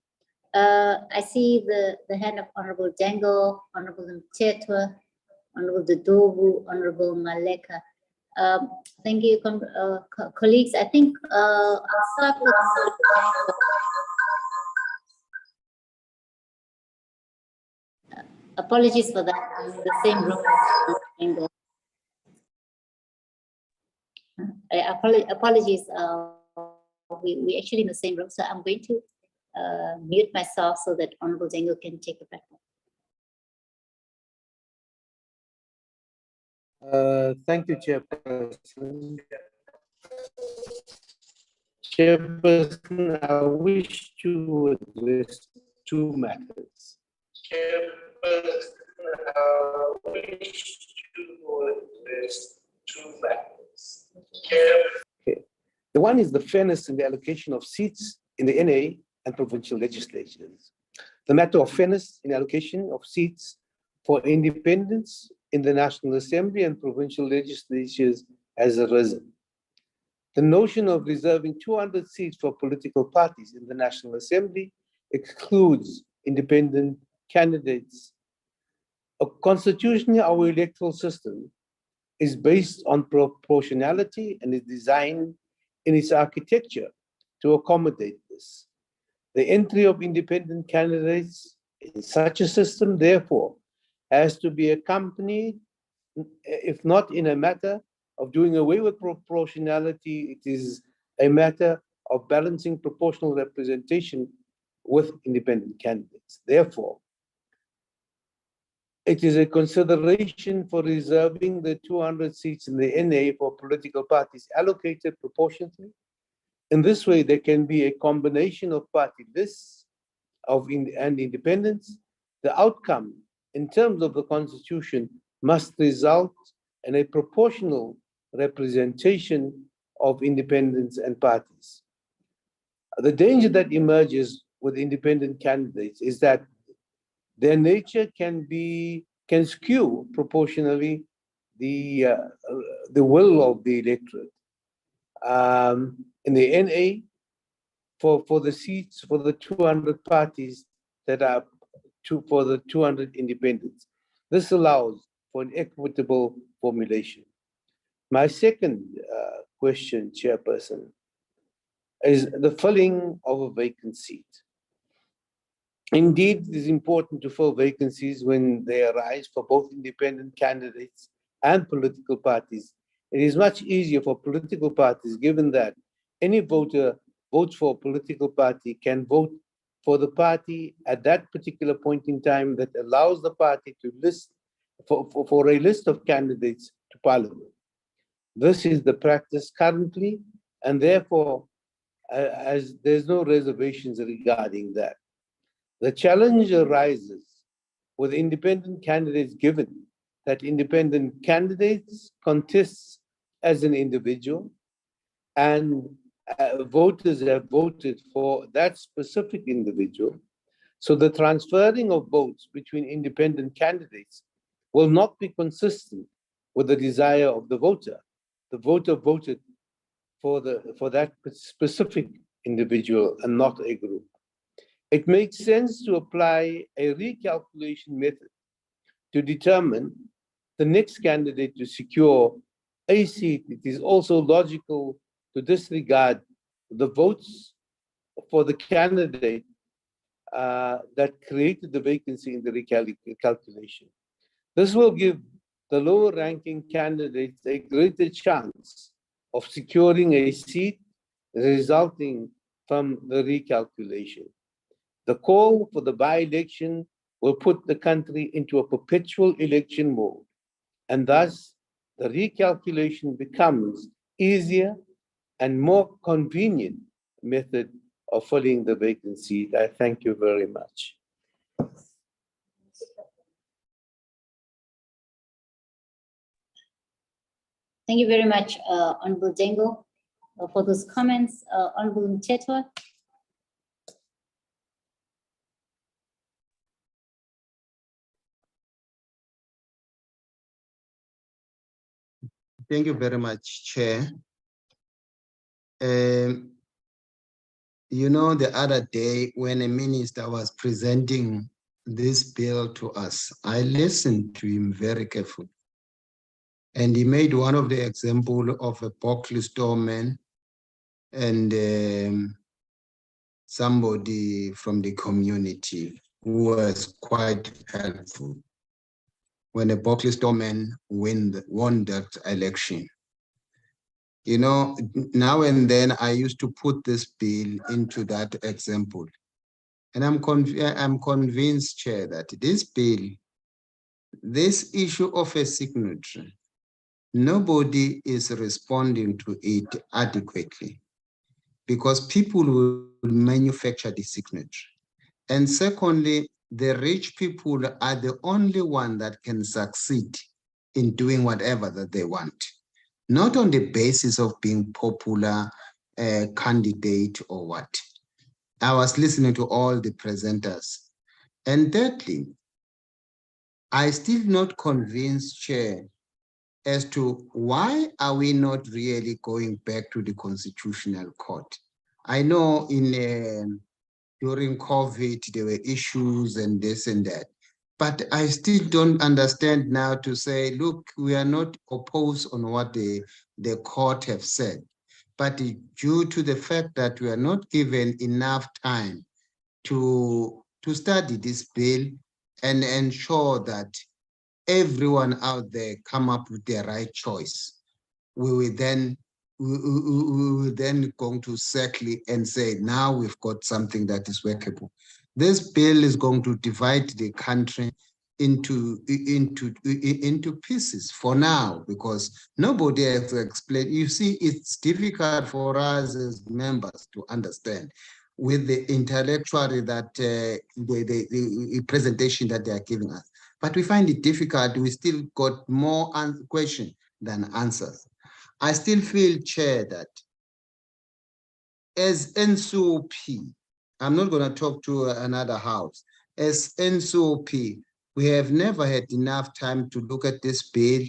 I see the hand of Honourable Dangle, Honourable Mtetwa, Honourable Dodovu, Honourable Maleka. Thank you, colleagues. I think I'll start with apologies for that. I'm in the same room. Apologies. We actually in the same room, so I'm going to mute myself so that Honorable Dengo can take the platform. Thank you, Chairperson. Chairperson, I wish to address two matters. Chairperson, I wish to address two matters. Okay. The one is the fairness in the allocation of seats in the NA and provincial legislatures. The matter of fairness in allocation of seats for independents in the National Assembly and provincial legislatures has arisen. The notion of reserving 200 seats for political parties in the National Assembly excludes independent candidates. Constitutionally, our electoral system is based on proportionality and is designed in its architecture to accommodate this. The entry of independent candidates in such a system, therefore, has to be accompanied, if not in a matter of doing away with proportionality, it is a matter of balancing proportional representation with independent candidates. Therefore, it is a consideration for reserving the 200 seats in the NA for political parties allocated proportionately. In this way, there can be a combination of party lists and independents. The outcome, in terms of the Constitution, must result in a proportional representation of independents and parties. The danger that emerges with independent candidates is that their nature can skew proportionally the will of the electorate. In the NA, for the seats for the 200 parties that are for the 200 independents. This allows for an equitable formulation. My second question, Chairperson, is the filling of a vacant seat. Indeed, it is important to fill vacancies when they arise for both independent candidates and political parties. It is much easier for political parties, given that any voter votes for a political party can vote for the party at that particular point in time that allows the party to list for a list of candidates to Parliament. This is the practice currently, and therefore, as there's no reservations regarding that. The challenge arises with independent candidates, given that independent candidates contest as an individual, and voters have voted for that specific individual. So the transferring of votes between independent candidates will not be consistent with the desire of the voter. The voter voted for that specific individual and not a group. It makes sense to apply a recalculation method to determine the next candidate to secure a seat. It is also logical to disregard the votes for the candidate that created the vacancy in the recalculation. This will give the lower ranking candidates a greater chance of securing a seat resulting from the recalculation. The call for the by-election will put the country into a perpetual election mode, and thus the recalculation becomes easier and more convenient method of filling the vacancy. I thank you very much. Thank you very much, Honorable Dengo, for those comments. Honorable Mtetwa. Thank you very much, Chair. You know, the other day when a minister was presenting this bill to us, I listened to him very carefully. And he made one of the example of a Berkeley storeman and somebody from the community who was quite helpful when a Berkeley storeman won that election. You know, now and then I used to put this bill into that example. And I'm convinced, Chair, that this bill, this issue of a signature, nobody is responding to it adequately because people will manufacture the signature. And secondly, the rich people are the only one that can succeed in doing whatever that they want, not on the basis of being popular candidate or what. I was listening to all the presenters. And thirdly, I still not convinced, Chair, as to why are we not really going back to the Constitutional Court? I know during COVID, there were issues and this and that, but I still don't understand now to say, look, we are not opposed on what the court have said, but due to the fact that we are not given enough time to study this bill and ensure that everyone out there come up with the right choice, we will then going to circle and say, now we've got something that is workable. This bill is going to divide the country into pieces for now, because nobody has explained. You see, it's difficult for us as members to understand with the intellectually that the presentation that they are giving us. But we find it difficult. We still got more questions than answers. I still feel, Chair, that as NCOP, I'm not going to talk to another house, as NCOP, we have never had enough time to look at this bill,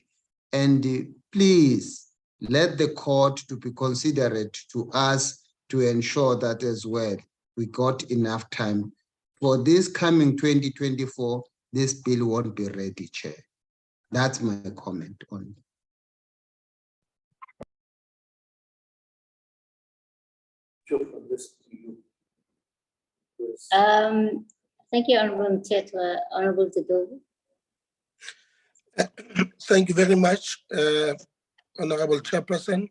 and please let the court to be considerate to us to ensure that as well, we got enough time. For this coming 2024, this bill won't be ready, Chair. That's my comment on it. Thank you, Honorable Chair, Honorable Zidovu. Thank you very much, Honorable Chairperson.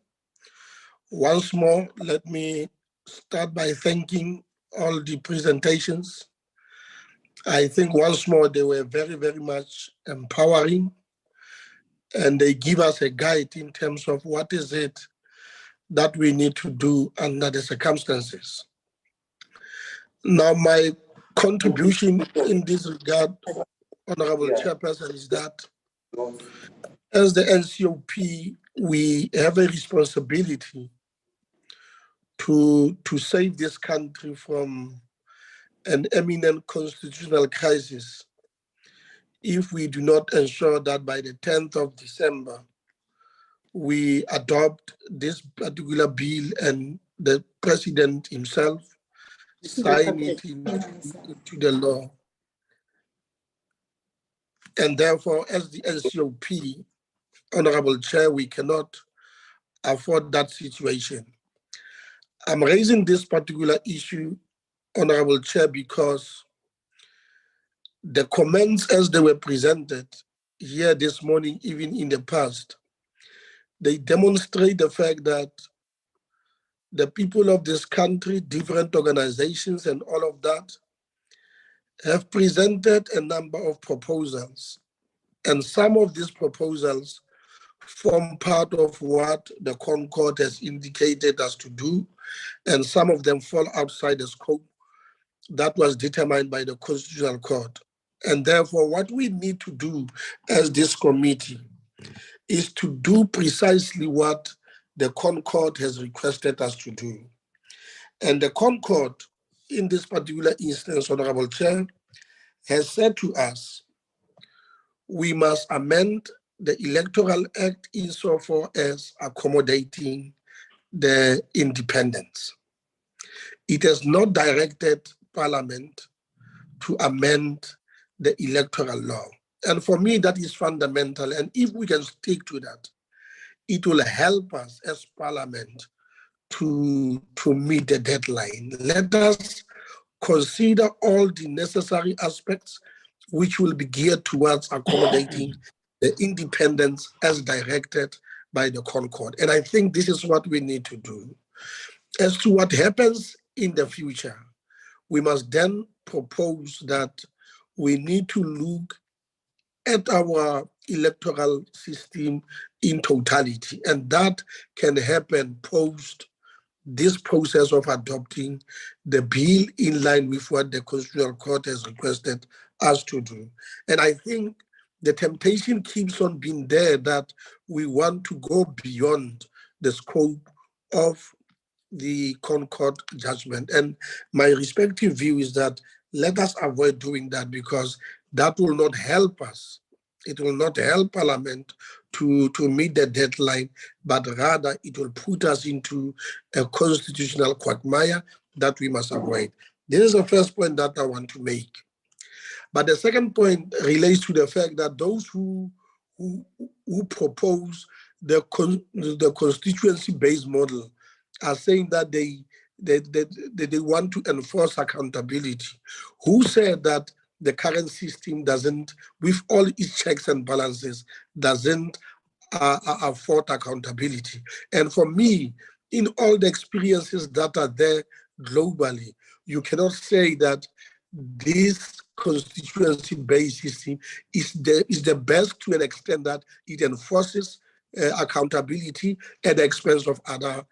Once more, let me start by thanking all the presentations. I think once more, they were very, very much empowering, and they give us a guide in terms of what is it that we need to do under the circumstances. Now, my contribution in this regard, Honorable Chairperson, is that as the NCOP, we have a responsibility to save this country from an imminent constitutional crisis if we do not ensure that by the 10th of December, we adopt this particular bill and the president himself sign it into the law. And therefore, as the NCOP, Honorable Chair, we cannot afford that situation. I'm raising this particular issue, Honorable Chair, because the comments as they were presented here this morning, even in the past, they demonstrate the fact that the people of this country, different organizations and all of that, have presented a number of proposals. And some of these proposals form part of what the Concord has indicated us to do, and some of them fall outside the scope that was determined by the Constitutional Court. And therefore, what we need to do as this committee is to do precisely what the Concord has requested us to do. And the Concord, in this particular instance, Honorable Chair, has said to us, we must amend the Electoral Act insofar as accommodating the independents. It has not directed Parliament to amend the electoral law. And for me, that is fundamental. And if we can stick to that, it will help us as Parliament to meet the deadline. Let us consider all the necessary aspects which will be geared towards accommodating the independence as directed by the Concord. And I think this is what we need to do. As to what happens in the future, we must then propose that we need to look at our electoral system in totality, and that can happen post this process of adopting the bill in line with what the Constitutional Court has requested us to do. And I think the temptation keeps on being there that we want to go beyond the scope of the Concord judgment. And my respective view is that let us avoid doing that, because that will not help us. It will not help Parliament to meet the deadline, but rather it will put us into a constitutional quagmire that we must avoid. This is the first point that I want to make. But the second point relates to the fact that those who propose the constituency-based model are saying that they want to enforce accountability. Who said that the current system doesn't, with all its checks and balances, doesn't afford accountability? And for me, in all the experiences that are there globally, you cannot say that this constituency-based system is the best to an extent that it enforces accountability at the expense of other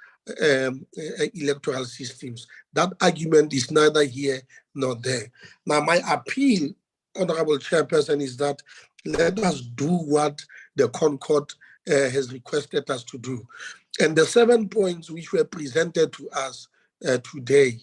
electoral systems. That argument is neither here nor there. Now, my appeal, Honorable Chairperson, is that let us do what the Concord has requested us to do. And the 7 points which were presented to us today,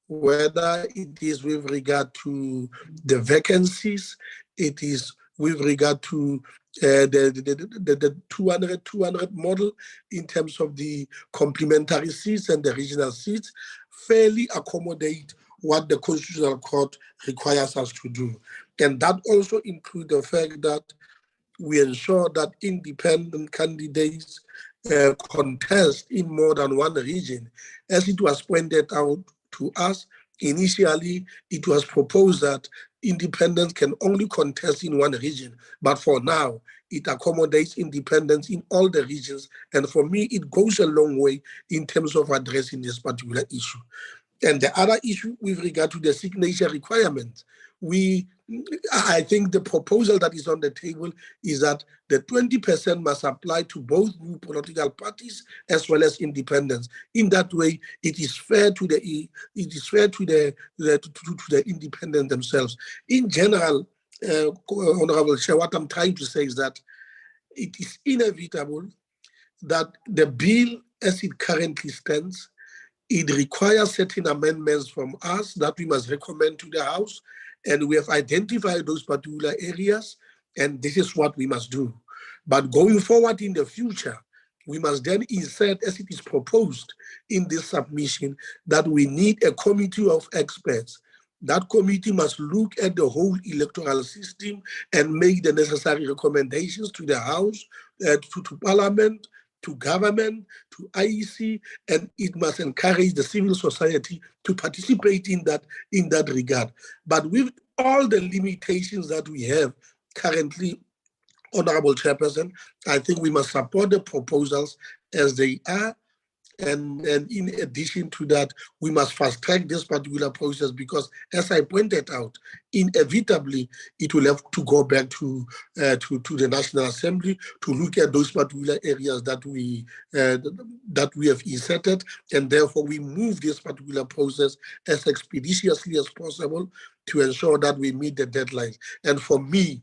whether it is with regard to the vacancies, it is with regard to the 200 model in terms of the complementary seats and the regional seats, fairly accommodate what the Constitutional Court requires us to do. And that also includes the fact that we ensure that independent candidates contest in more than one region. As it was pointed out to us, initially it was proposed that independents can only contest in one region, but for now it accommodates independents in all the regions. And for me, it goes a long way in terms of addressing this particular issue. And the other issue with regard to the signature requirements, I think the proposal that is on the table is that the 20% must apply to both new political parties as well as independents. In that way, it is fair to the independents themselves. In general, Honorable Chair, what I'm trying to say is that it is inevitable that the bill, as it currently stands, it requires certain amendments from us that we must recommend to the House, and we have identified those particular areas, and this is what we must do. But going forward in the future, we must then insert, as it is proposed in this submission, that we need a committee of experts. That committee must look at the whole electoral system and make the necessary recommendations to the House, to Parliament, to government, to IEC, and it must encourage the civil society to participate in that regard. But with all the limitations that we have currently, Honorable Chairperson, I think we must support the proposals as they are. And in addition to that, we must fast track this particular process because, as I pointed out, inevitably it will have to go back to the National Assembly to look at those particular areas that we have inserted, and therefore we move this particular process as expeditiously as possible to ensure that we meet the deadlines. And for me,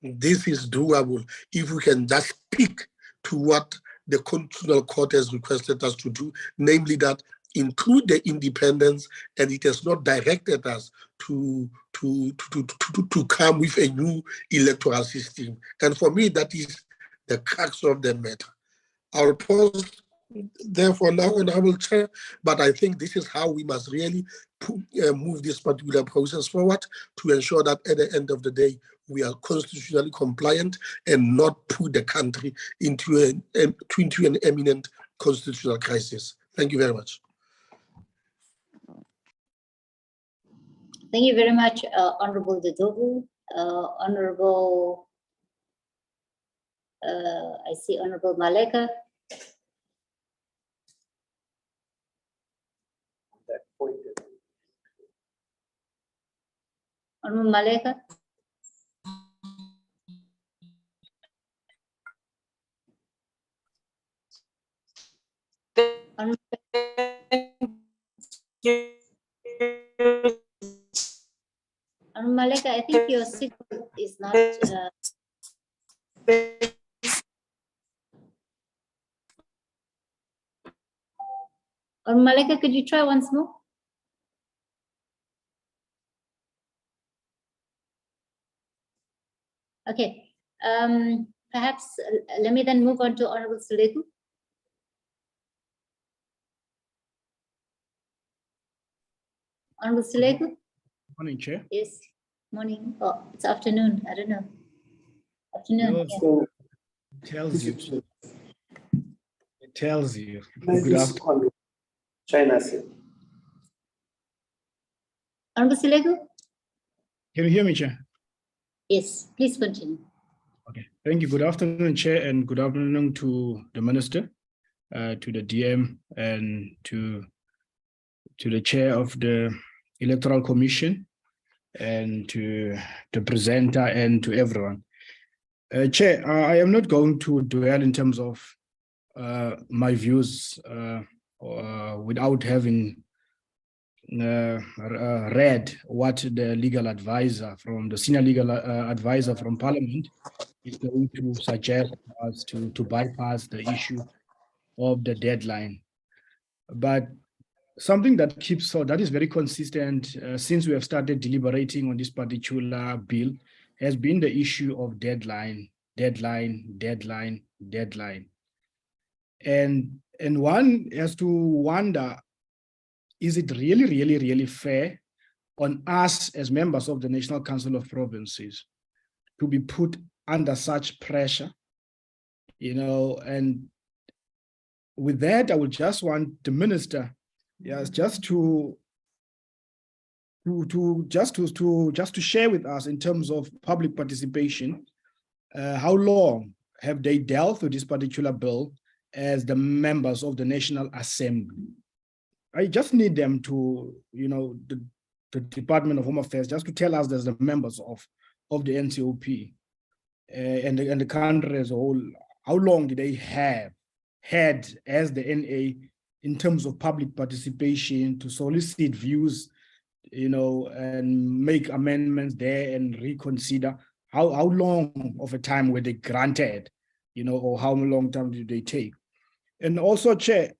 this is doable if we can just stick to what the Constitutional Court has requested us to do, namely that include the independents, and it has not directed us to come with a new electoral system. And for me, that is the crux of the matter. I'll pause therefore now, Honorable Chair, but I think this is how we must really move this particular process forward to ensure that at the end of the day, we are constitutionally compliant and not put the country into an imminent constitutional crisis. Thank you very much. Thank you very much, Honorable Dodovu. Honorable, I see Honorable Maleka. Honorable Maleka. Maleka, I think your signal is not. Maleka, could you try once more? Okay. Perhaps let me then move on to Honorable Suleku. Honorable Suleku. Morning, Chair. Yes. Morning. Oh, it's afternoon. I don't know. Afternoon. No, Yeah. so it tells you. Good afternoon. Honorable Suleku. Can you hear me, Chair? Yes, please continue. Okay. Thank you. Good afternoon, Chair, and good afternoon to the Minister, to the DM, and to the Chair of the Electoral Commission, and to the presenter, and to everyone. Chair, I am not going to dwell in terms of my views without having read what the legal advisor from the senior legal advisor from Parliament is going to suggest us to bypass the issue of the deadline. But something that is very consistent since we have started deliberating on this particular bill has been the issue of deadline. And one has to wonder, is it really fair on us as members of the National Council of Provinces to be put under such pressure? And with that, I would just want the Minister, yes, just to share with us in terms of public participation, how long have they dealt with this particular bill as the members of the National Assembly? I just need them to, the Department of Home Affairs, just to tell us as the members of the NCOP and the country as a whole, how long did they had as the NA in terms of public participation to solicit views, and make amendments there and reconsider? How long of a time were they granted, or how long time did they take? And also, Chair,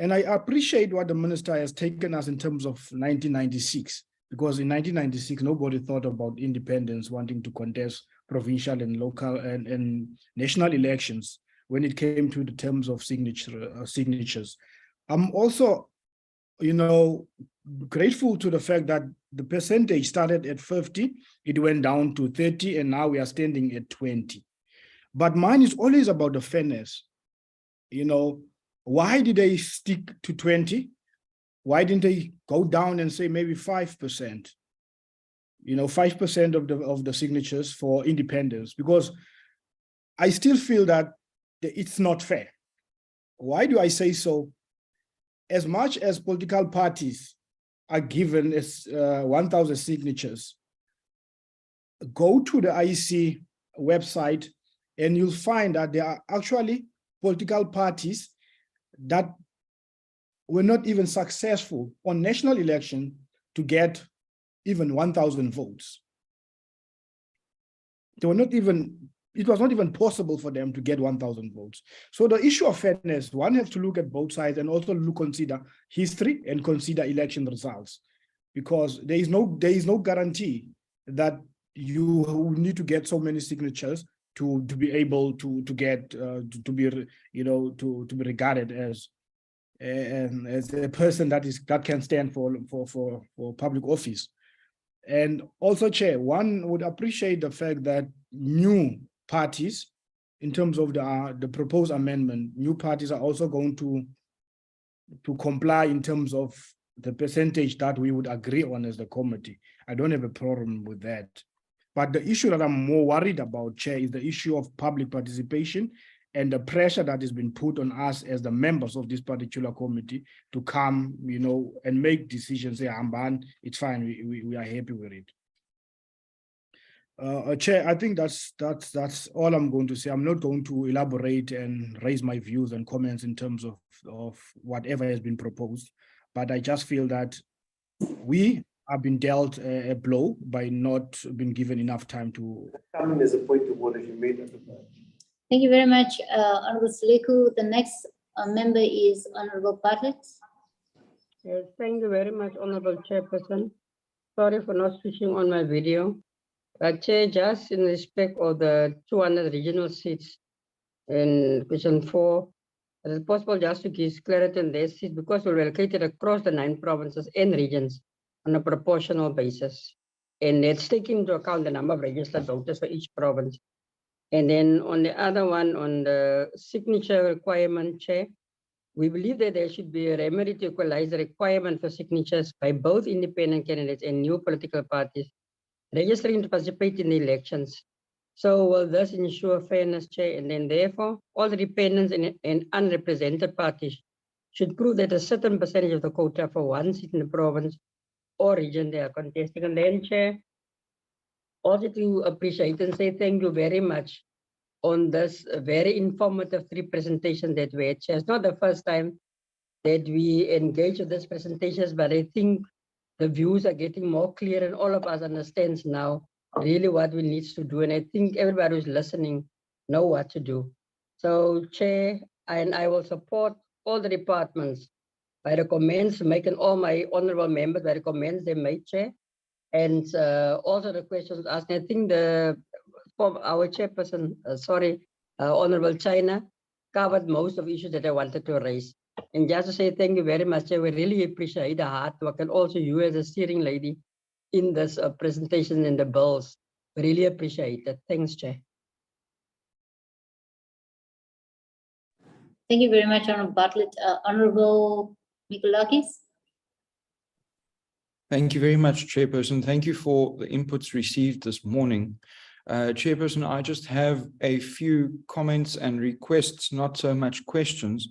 and I appreciate what the Minister has taken us in terms of 1996, because in 1996, nobody thought about independents wanting to contest provincial and local and national elections when it came to the terms of signatures. I'm also, grateful to the fact that the percentage started at 50, it went down to 30, and now we are standing at 20. But mine is always about the fairness. Why did they stick to 20? Why didn't they go down and say maybe 5%? 5% of the signatures for independence, because I still feel that it's not fair. Why do I say so? As much as political parties are given as 1,000 signatures, go to the IEC website and you'll find that there are actually political parties that were not even successful on national election to get even 1,000 votes. It was not even possible for them to get 1,000 votes. So the issue of fairness, one has to look at both sides and also consider history and consider election results, because there is no guarantee that you need to get so many signatures to be able to get to be regarded as a person that can stand for public office. And also, Chair, one would appreciate the fact that new parties, in terms of the proposed amendment, new parties are also going to comply in terms of the percentage that we would agree on as the committee. I don't have a problem with that. But the issue that I'm more worried about, Chair, is the issue of public participation and the pressure that has been put on us as the members of this particular committee to come, and make decisions. Say, Amban, it's fine, we are happy with it. Chair, I think that's all I'm going to say. I'm not going to elaborate and raise my views and comments in terms of whatever has been proposed, but I just feel that we have been dealt a blow by not being given enough time to come in as a point of order. You made that. Thank you very much, Honorable Seleku. The next member is Honorable Bartlett. Yes, thank you very much, Honorable Chairperson. Sorry for not switching on my video. But Chair, just in respect of the 200 regional seats in question 4, is it possible just to give clarity on their seats because we're located across the 9 provinces and regions on a proportional basis. And it's taking into account the number of registered voters for each province. And then on the other one, on the signature requirement, Chair, we believe that there should be a remedy to equalize the requirement for signatures by both independent candidates and new political parties registering to participate in the elections. So will this ensure fairness, Chair? And then therefore, all the dependents and unrepresented parties should prove that a certain percentage of the quota for one seat in the province or region they are contesting. And then, Chair, also to appreciate and say thank you very much on this very informative 3 presentations that we had. Chair, it's not the first time that we engage with these presentations, but I think the views are getting more clear and all of us understands now really what we need to do. And I think everybody who's listening know what to do. So Chair, and I will support all the departments by the comments making all my honorable members by the comments they made, Chair. And also the questions asked. I think our chairperson, Honorable China, covered most of the issues that I wanted to raise. And just to say thank you very much, Chair. We really appreciate the hard work and also you as a steering lady in this presentation and the bills. We really appreciate it. Thanks, Chair. Thank you very much, Honorable Bartlett. Honorable Mikolakis. Thank you very much, Chairperson. Thank you for the inputs received this morning. Chairperson, I just have a few comments and requests, not so much questions.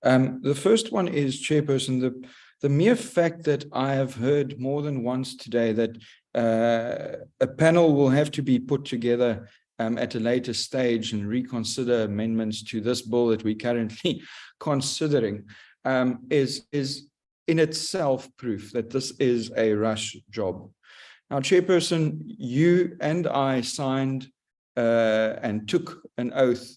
The first one is, Chairperson, the mere fact that I have heard more than once today that a panel will have to be put together at a later stage and reconsider amendments to this bill that we're currently considering is in itself proof that this is a rush job. Now, Chairperson, you and I signed and took an oath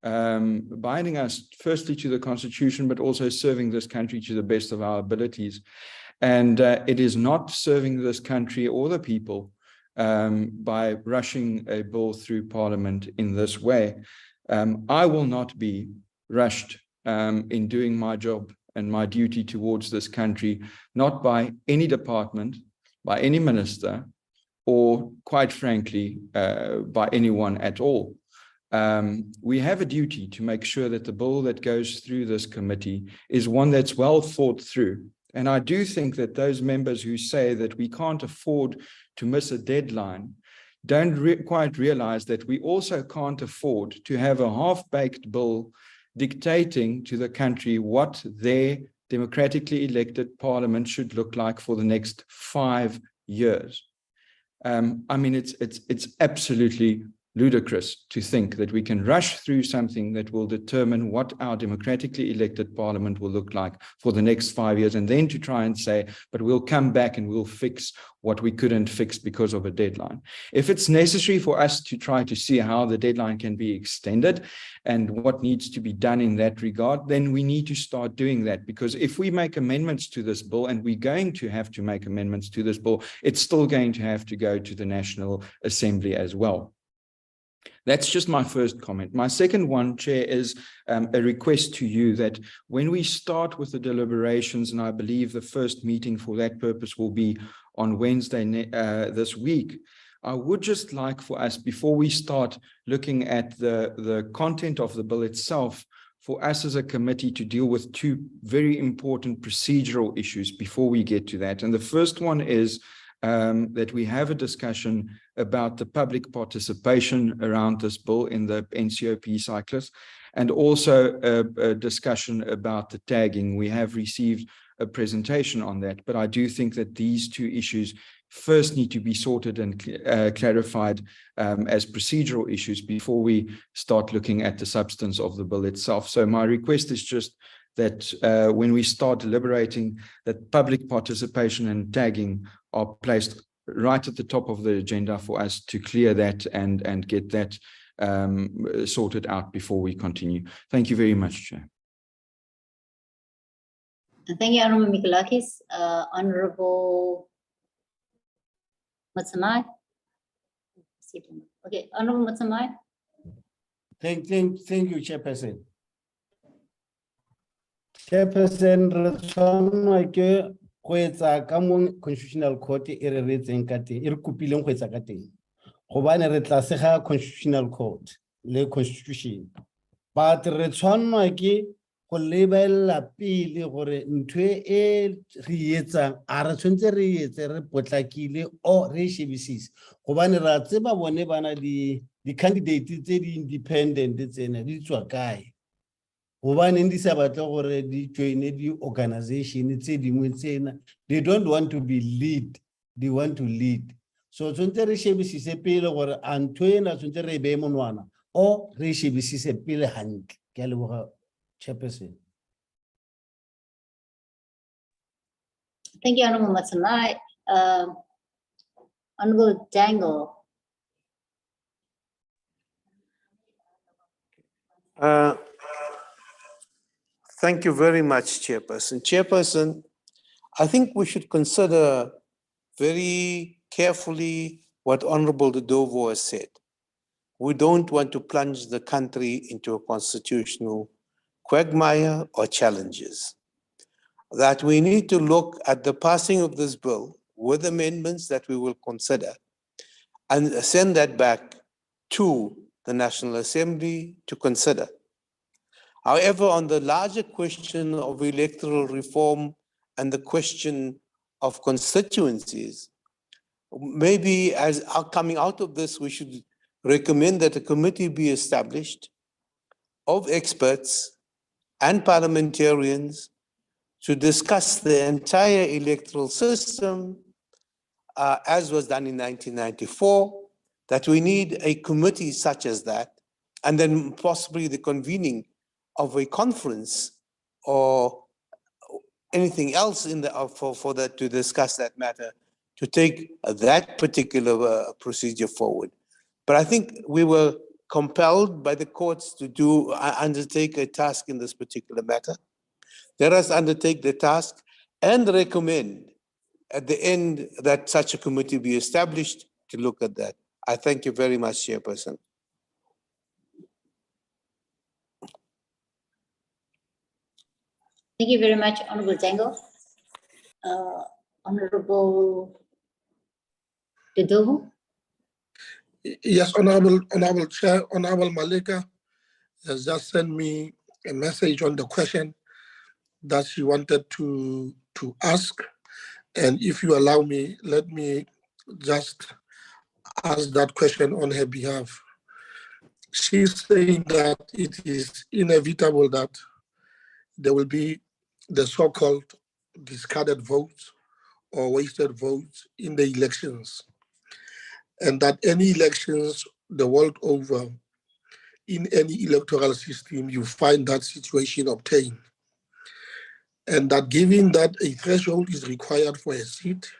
binding us firstly to the Constitution, but also serving this country to the best of our abilities. And it is not serving this country or the people by rushing a bill through Parliament in this way. I will not be rushed in doing my job and my duty towards this country, not by any department, by any minister, or quite frankly, by anyone at all. We have a duty to make sure that the bill that goes through this committee is one that's well thought through. And I do think that those members who say that we can't afford to miss a deadline don't quite realize that we also can't afford to have a half-baked bill dictating to the country what their democratically elected parliament should look like for the next 5 years. I mean, it's absolutely ludicrous to think that we can rush through something that will determine what our democratically elected parliament will look like for the next 5 years, and then to try and say, but we'll come back and we'll fix what we couldn't fix because of a deadline. If it's necessary for us to try to see how the deadline can be extended and what needs to be done in that regard, then we need to start doing that, because if we make amendments to this bill, and we're going to have to make amendments to this bill, it's still going to have to go to the National Assembly as well. That's just my first comment. My second one, Chair, is a request to you that when we start with the deliberations, and I believe the first meeting for that purpose will be on Wednesday this week. I would just like for us, before we start looking at the content of the bill itself, for us as a committee to deal with two very important procedural issues before we get to that. And the first one is that we have a discussion about the public participation around this bill in the NCOP cyclists, and also a discussion about the tagging. We have received a presentation on that, but I do think that these two issues first need to be sorted and clarified as procedural issues before we start looking at the substance of the bill itself. So my request is just that when we start deliberating, that public participation and tagging are placed right at the top of the agenda for us to clear that and get that sorted out before we continue. Thank you very much, Chair. Thank you, Honourable Mikolakis. Honourable Matsamai. Okay, Honourable Matsamai. Thank you, Chairperson. Chairperson, re tshwanelwa ke go etsa ka mo Constitutional Court e re retseng ka teng, e re kopileng go etsa ka teng. Gobane re tlase ga Constitutional Court le Constitution. But re tshwanelwa ke go lebella pele gore ntwe e re etsang a re tshwantse re etse re potlakile o re shebisise gobane ra tseba bone bana di candidate tse di independent tsena di tswa kae gobane di sa batla gore di join di organization tse dingwe tsena. They don't want to be lead, they want to lead. So tshwantse re shebisise pele gore a ntwe ena tshwantse re be monwana o re shebisise pele hantle. Ke a leboga Chairperson. Thank you, Honourable Matsamai. Honourable Dangle. Thank you very much, Chairperson. Chairperson, I think we should consider very carefully what Honorable Dodovo has said. We don't want to plunge the country into a constitutional quagmire or challenges. That we need to look at the passing of this bill with amendments that we will consider and send that back to the National Assembly to consider. However, on the larger question of electoral reform and the question of constituencies, maybe as coming out of this, we should recommend that a committee be established of experts and parliamentarians to discuss the entire electoral system, as was done in 1994, that we need a committee such as that, and then possibly the convening of a conference or anything else in the, for that to discuss that matter, to take that particular procedure forward. But I think we were compelled by the courts to undertake a task in this particular matter. Let us undertake the task and recommend at the end that such a committee be established to look at that. I thank you very much, Chairperson. Thank you very much, Honourable Dangle. Honourable Dodovo. Yes, Honourable Chair, Honourable Malika has just sent me a message on the question that she wanted to ask. And if you allow me, let me just ask that question on her behalf. She's saying that it is inevitable that there will be the so-called discarded votes or wasted votes in the elections, and that any elections the world over, in any electoral system, you find that situation obtained. And that given that a threshold is required for a seat,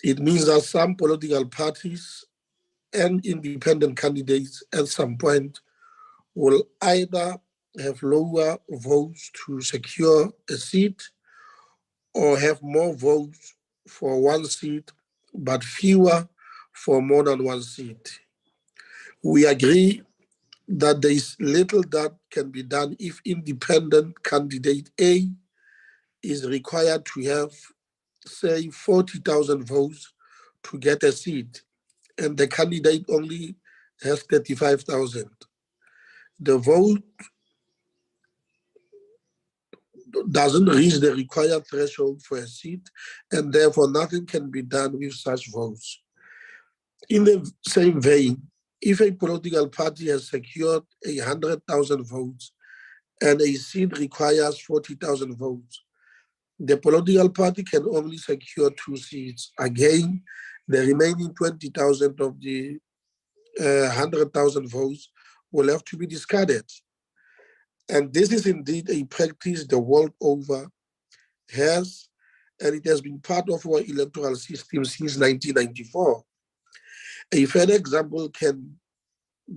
it means that some political parties and independent candidates at some point will either have lower votes to secure a seat or have more votes for one seat, but fewer for more than one seat. We agree that there is little that can be done if independent candidate A is required to have say 40,000 votes to get a seat, and the candidate only has 35,000. The vote doesn't reach the required threshold for a seat, and therefore nothing can be done with such votes. In the same vein, if a political party has secured 100,000 votes and a seat requires 40,000 votes, the political party can only secure 2 seats. Again, the remaining 20,000 of the 100,000 votes will have to be discarded. And this is indeed a practice the world over has, and it has been part of our electoral system since 1994. A further example can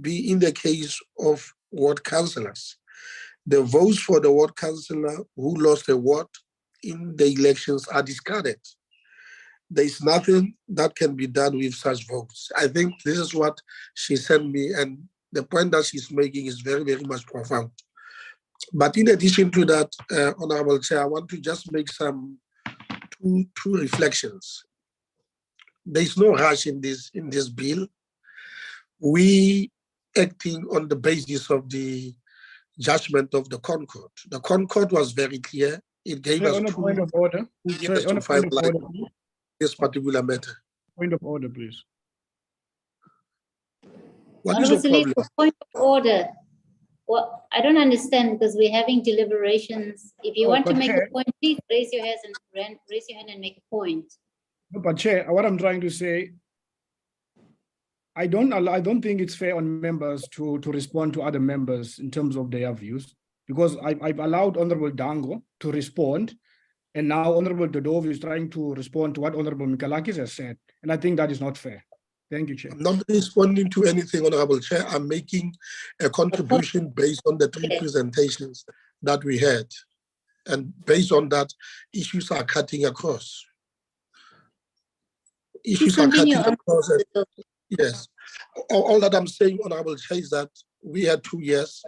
be in the case of ward councillors. The votes for the ward councillor who lost a ward in the elections are discarded. There is nothing that can be done with such votes. I think this is what she sent me, and the point that she's making is very, very much profound. But in addition to that, Honorable Chair, I want to just make some two reflections. There is no rush in this bill. We acting on the basis of the judgment of the Concord. The Concord was very clear. It gave us 2 point of order. years to finalize this particular matter. Point of order, please. What is the problem? Point of order. Well, I don't understand, because we're having deliberations. If you want to make a point, please raise your hand and make a point. No, but Chair, what I'm trying to say, I don't think it's fair on members to respond to other members in terms of their views, because I've allowed Honorable Dango to respond, and now Honorable Dodov is trying to respond to what Honorable Mikalakis has said, and I think that is not fair. Thank you, Chair. I'm not responding to anything, Honorable Chair. I'm making a contribution based on the 3 presentations that we had. And based on that, issues are cutting across. Issues are cutting across. Yes. All that I'm saying, Honorable Chair, is that we had 2 years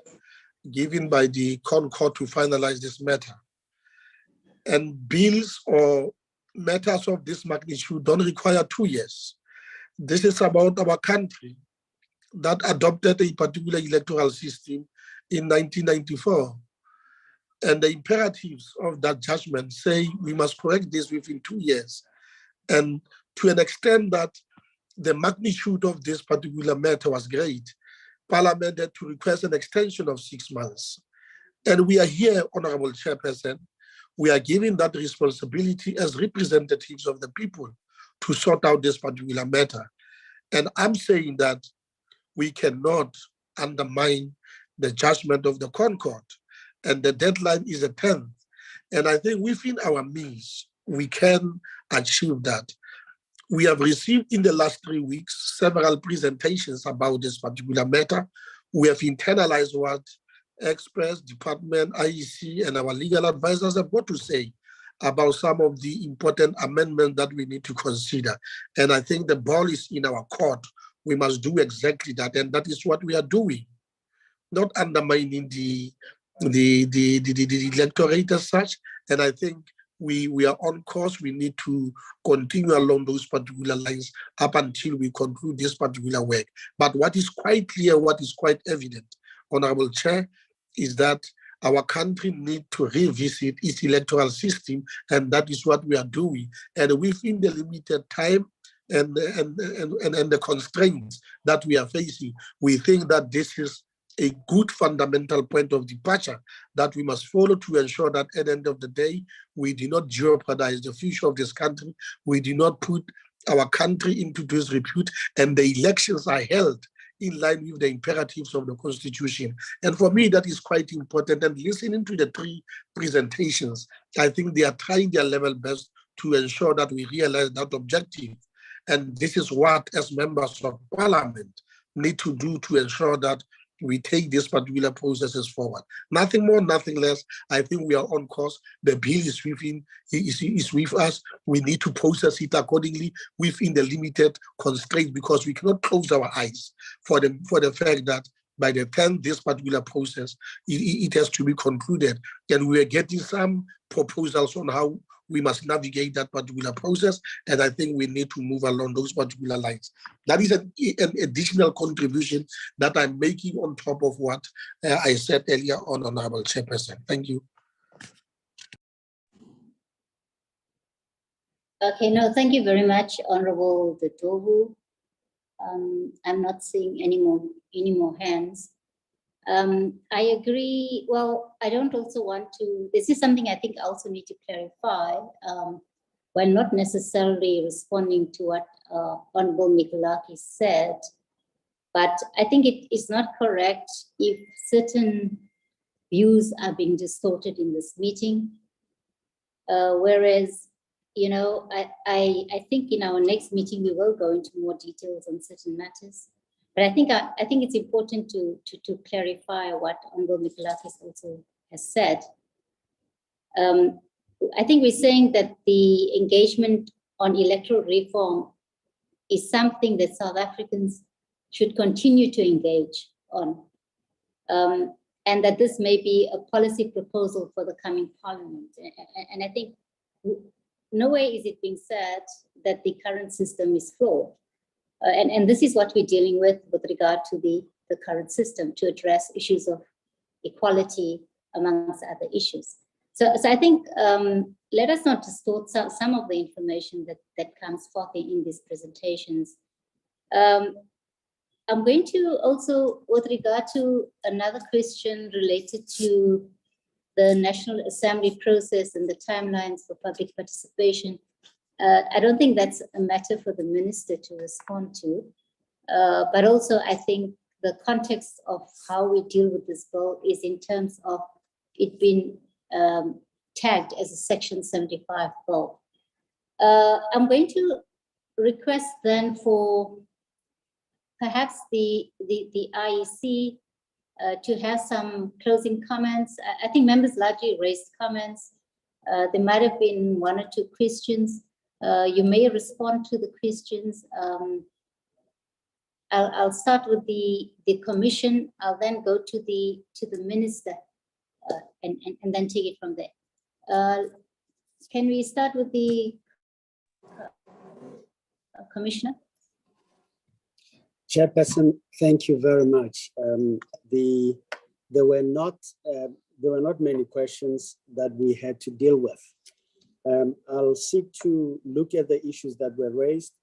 given by the Concord to finalize this matter. And bills or matters of this magnitude don't require 2 years. This is about our country that adopted a particular electoral system in 1994. And the imperatives of that judgment say we must correct this within 2 years. And to an extent that the magnitude of this particular matter was great, Parliament had to request an extension of 6 months. And we are here, Honorable Chairperson, we are given that responsibility as representatives of the people to sort out this particular matter. And I'm saying that we cannot undermine the judgment of the Concord, and the deadline is the 10th. And I think within our means, we can achieve that. We have received in the last 3 weeks several presentations about this particular matter. We have internalized what experts, department, IEC, and our legal advisors have got to say about some of the important amendments that we need to consider. And I think the ball is in our court. We must do exactly that, and that is what we are doing. Not undermining the electorate as such. And I think we are on course. We need to continue along those particular lines up until we conclude this particular work. But what is quite clear, what is quite evident, Honorable Chair, is that our country needs to revisit its electoral system, and that is what we are doing. And within the limited time and the constraints that we are facing, we think that this is a good fundamental point of departure that we must follow to ensure that at the end of the day, we do not jeopardize the future of this country. We do not put our country into disrepute, and the elections are held in line with the imperatives of the Constitution. And for me, that is quite important. And listening to the 3 presentations, I think they are trying their level best to ensure that we realize that objective. And this is what, as members of Parliament, need to do to ensure that we take these particular processes forward. Nothing more, nothing less. I think we are on course. The bill is with us. We need to process it accordingly within the limited constraints, because we cannot close our eyes for the fact that by the time this particular process, it has to be concluded. And we are getting some proposals on how we must navigate that particular process, and I think we need to move along those particular lines. That is an additional contribution that I'm making on top of what I said earlier on, Honorable Chairperson. Thank you. Okay, no, thank you very much, Honorable Detovu. I'm not seeing any more hands. I agree. Well, I don't also want to, this is something I think I also need to clarify, while not necessarily responding to what Honorable Mikulaki said, but I think it is not correct if certain views are being distorted in this meeting. Whereas, you know, I think in our next meeting, we will go into more details on certain matters. But I think it's important to clarify what Honorable Mikulakis also has said. I think we're saying that the engagement on electoral reform is something that South Africans should continue to engage on. And that this may be a policy proposal for the coming parliament. And I think no way is it being said that the current system is flawed. And this is what we're dealing with regard to the current system, to address issues of equality amongst other issues. So I think let us not distort some of the information that comes forth in these presentations. I'm going to also, with regard to another question related to the National Assembly process and the timelines for public participation, I don't think that's a matter for the minister to respond to, but also I think the context of how we deal with this bill is in terms of it being tagged as a Section 75 bill. I'm going to request then for perhaps the IEC to have some closing comments. I think members largely raised comments. There might have been one or two questions. You may respond to the questions. I'll start with the commission. I'll then go to the minister and then take it from there. Can we start with the commissioner? Chairperson, thank you very much. There were not many questions that we had to deal with. I'll seek to look at the issues that were raised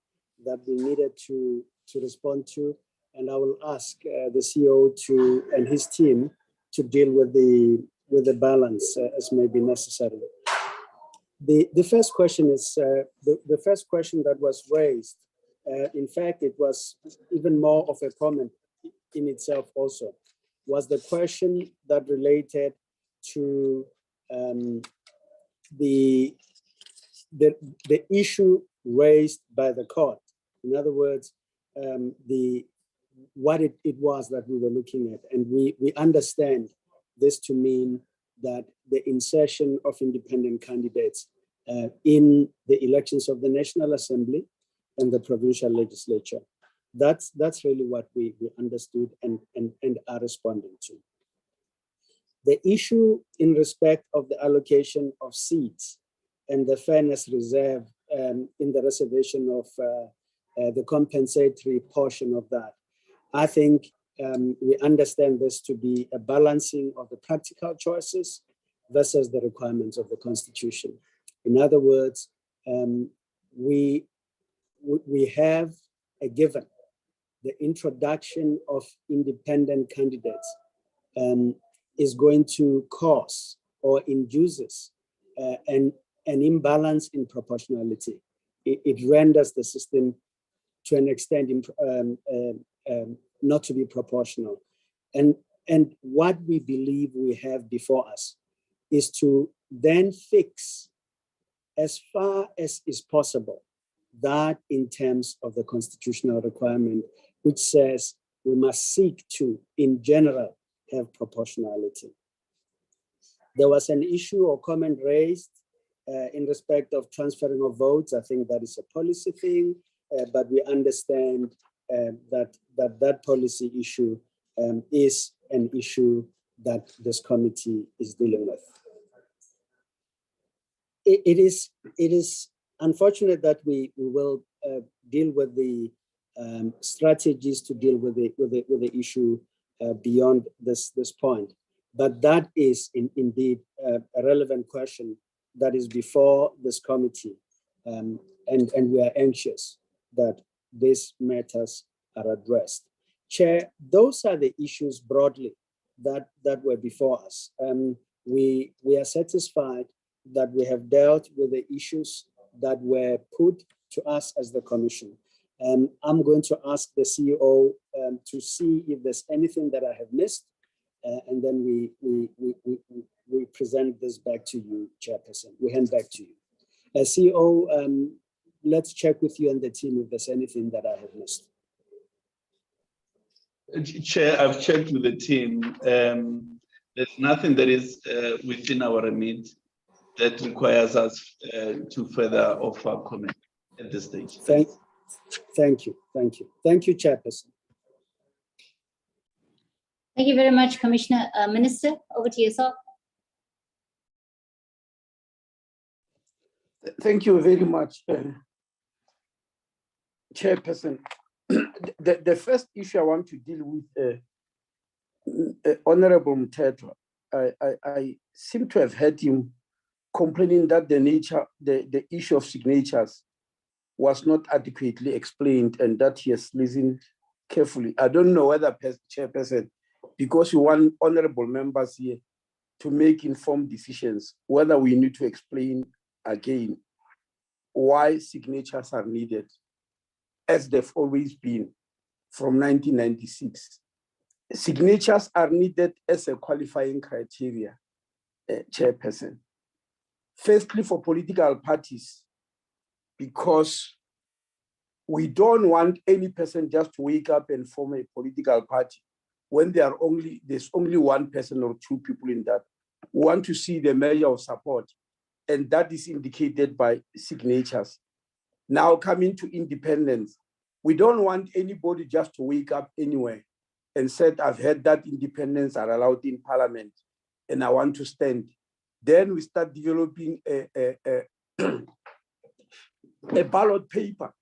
that we needed to respond to, and I will ask the CEO and his team to deal with the balance as may be necessary. The first question is the first question that was raised. In fact, it was even more of a comment in itself also, was the question that related to the issue raised by the court. In other words, what it was that we were looking at. And we understand this to mean that the insertion of independent candidates in the elections of the National Assembly and the provincial legislature. That's really what we understood and are responding to. The issue in respect of the allocation of seats and the fairness reserve in the reservation of the compensatory portion of that, I think we understand this to be a balancing of the practical choices versus the requirements of the Constitution. In other words, we have a given. The introduction of independent candidates is going to cause or induces an imbalance in proportionality. It renders the system to an extent not to be proportional. And what we believe we have before us is to then fix, as far as is possible, that in terms of the constitutional requirement, which says we must seek to, in general, have proportionality. There was an issue or comment raised in respect of transferring of votes. I think that is a policy thing, but we understand that policy issue is an issue that this committee is dealing with. it is unfortunate that we will deal with the strategies to deal with the issue beyond this point. But that is indeed a relevant question that is before this committee, and we are anxious that these matters are addressed. Chair, those are the issues broadly that were before us. We are satisfied that we have dealt with the issues that were put to us as the Commission. I'm going to ask the CEO to see if there's anything that I have missed, and then we present this back to you, Chairperson. We hand back to you. CEO, let's check with you and the team if there's anything that I have missed. Chair, I've checked with the team. There's nothing that is within our remit that requires us to further offer comment at this stage. Thank you, Chairperson. Thank you very much, Commissioner. Minister, over to yourself. Thank you very much, Chairperson. The first issue I want to deal with, Honorable Mthethwa, I seem to have heard him complaining that the issue of signatures was not adequately explained and that he has listened carefully. I don't know whether, Chairperson, because you want honorable members here to make informed decisions, whether we need to explain again why signatures are needed, as they've always been from 1996. Signatures are needed as a qualifying criteria, Chairperson. Firstly, for political parties, because we don't want any person just to wake up and form a political party when there's only one person or two people in that. We want to see the measure of support, and that is indicated by signatures. Now, coming to independence, we don't want anybody just to wake up anywhere and said, I've heard that independents are allowed in Parliament and I want to stand. Then we start developing a ballot paper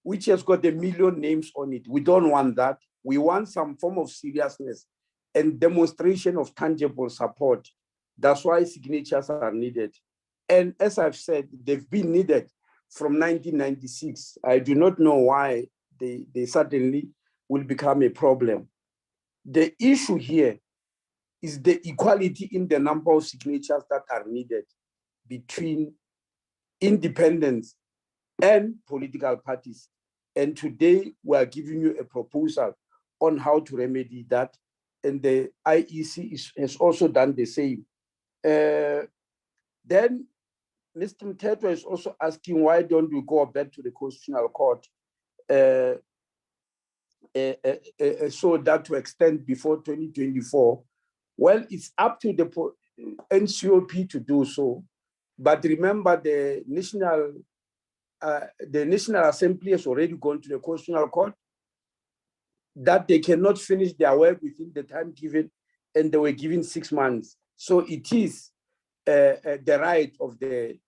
which has got 1 million names on it. We don't want that. We want some form of seriousness and demonstration of tangible support. That's why signatures are needed. And as I've said, they've been needed from 1996. I do not know why they suddenly will become a problem. The issue here is the equality in the number of signatures that are needed between independents and political parties. And today we are giving you a proposal on how to remedy that. And the IEC has also done the same. Then Mr. Mthethwa is also asking, why don't we go back to the Constitutional Court so that to extend before 2024? Well, it's up to the NCOP to do so. But remember, the National Assembly has already gone to the Constitutional Court that they cannot finish their work within the time given, and they were given 6 months. So it is the right of the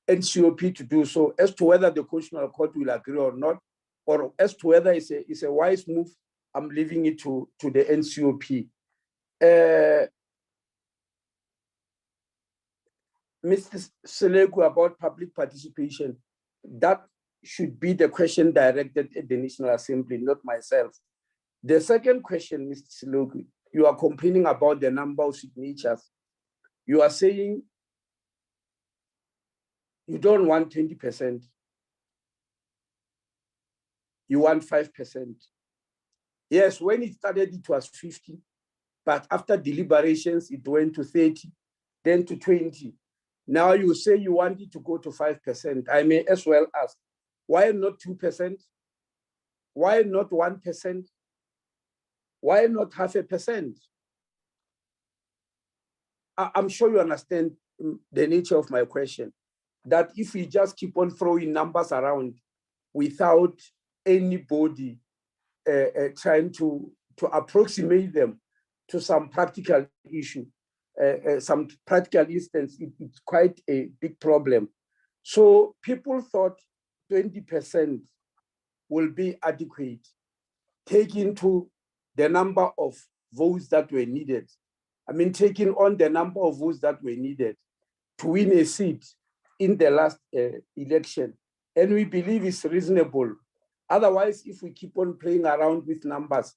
NCOP to do so. As to whether the Constitutional Court will agree or not, or as to whether it's a wise move, I'm leaving it to the NCOP. Mr. Selegu, about public participation, that should be the question directed at the National Assembly, not myself. The second question, Mr. Selegu, you are complaining about the number of signatures. You are saying you don't want 20%. You want 5%. Yes, when it started, it was 50, but after deliberations, it went to 30, then to 20. Now you say you want it to go to 5%. I may as well ask, why not 2%? Why not 1%? Why not 0.5%? I'm sure you understand the nature of my question, that if we just keep on throwing numbers around without anybody trying to approximate them to some practical issue, some practical instance, it's quite a big problem. So people thought 20% will be adequate, taking into the number of votes that were needed. I mean, taking on the number of votes that were needed to win a seat in the last election. And we believe it's reasonable. Otherwise, if we keep on playing around with numbers,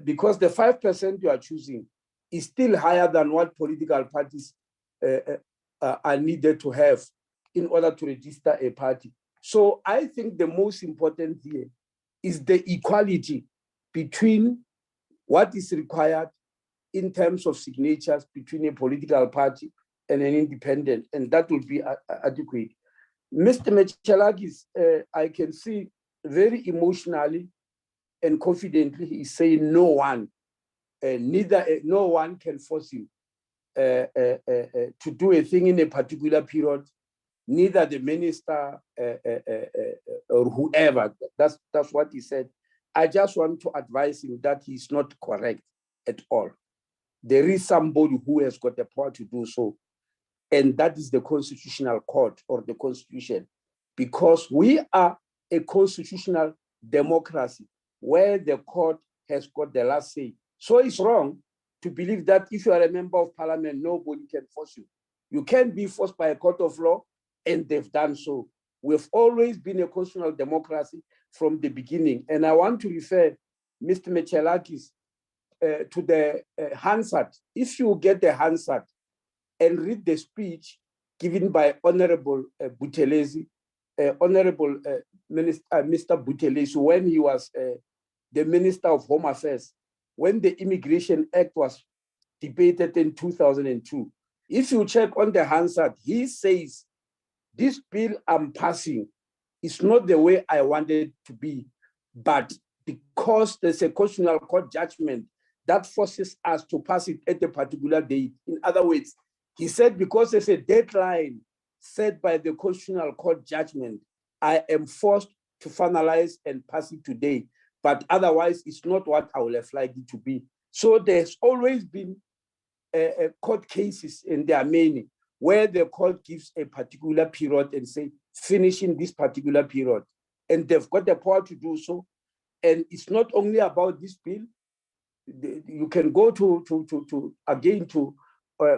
because the 5% you are choosing is still higher than what political parties are needed to have in order to register a party. So I think the most important here is the equality between what is required in terms of signatures between a political party and an independent, and that will be adequate. Mr. Michalakis, I can see very emotionally and confidently he's saying no one, no one can force him to do a thing in a particular period, neither the minister or whoever. That's what he said. I just want to advise him that he's not correct at all. There is somebody who has got the power to do so, and that is the Constitutional Court or the Constitution, because we are a constitutional democracy where the court has got the last say. So it's wrong to believe that if you are a member of parliament, nobody can force you. You can't be forced by a court of law, and they've done so. We've always been a constitutional democracy from the beginning. And I want to refer Mr. Michalakis to the Hansard. If you get the Hansard and read the speech given by Honorable Buthelezi, Honorable Mr. Buthelezi, when he was the Minister of Home Affairs, when the Immigration Act was debated in 2002. If you check on the Hansard, he says, this bill I'm passing is not the way I wanted it to be, but because there's a Constitutional Court judgment that forces us to pass it at a particular date. In other words, he said, because there's a deadline set by the Constitutional Court judgment, I am forced to finalize and pass it today, but otherwise it's not what I would have liked it to be. So there's always been court cases, and there are many, where the court gives a particular period and say, finish in this particular period. And they've got the power to do so. And it's not only about this bill. You can go to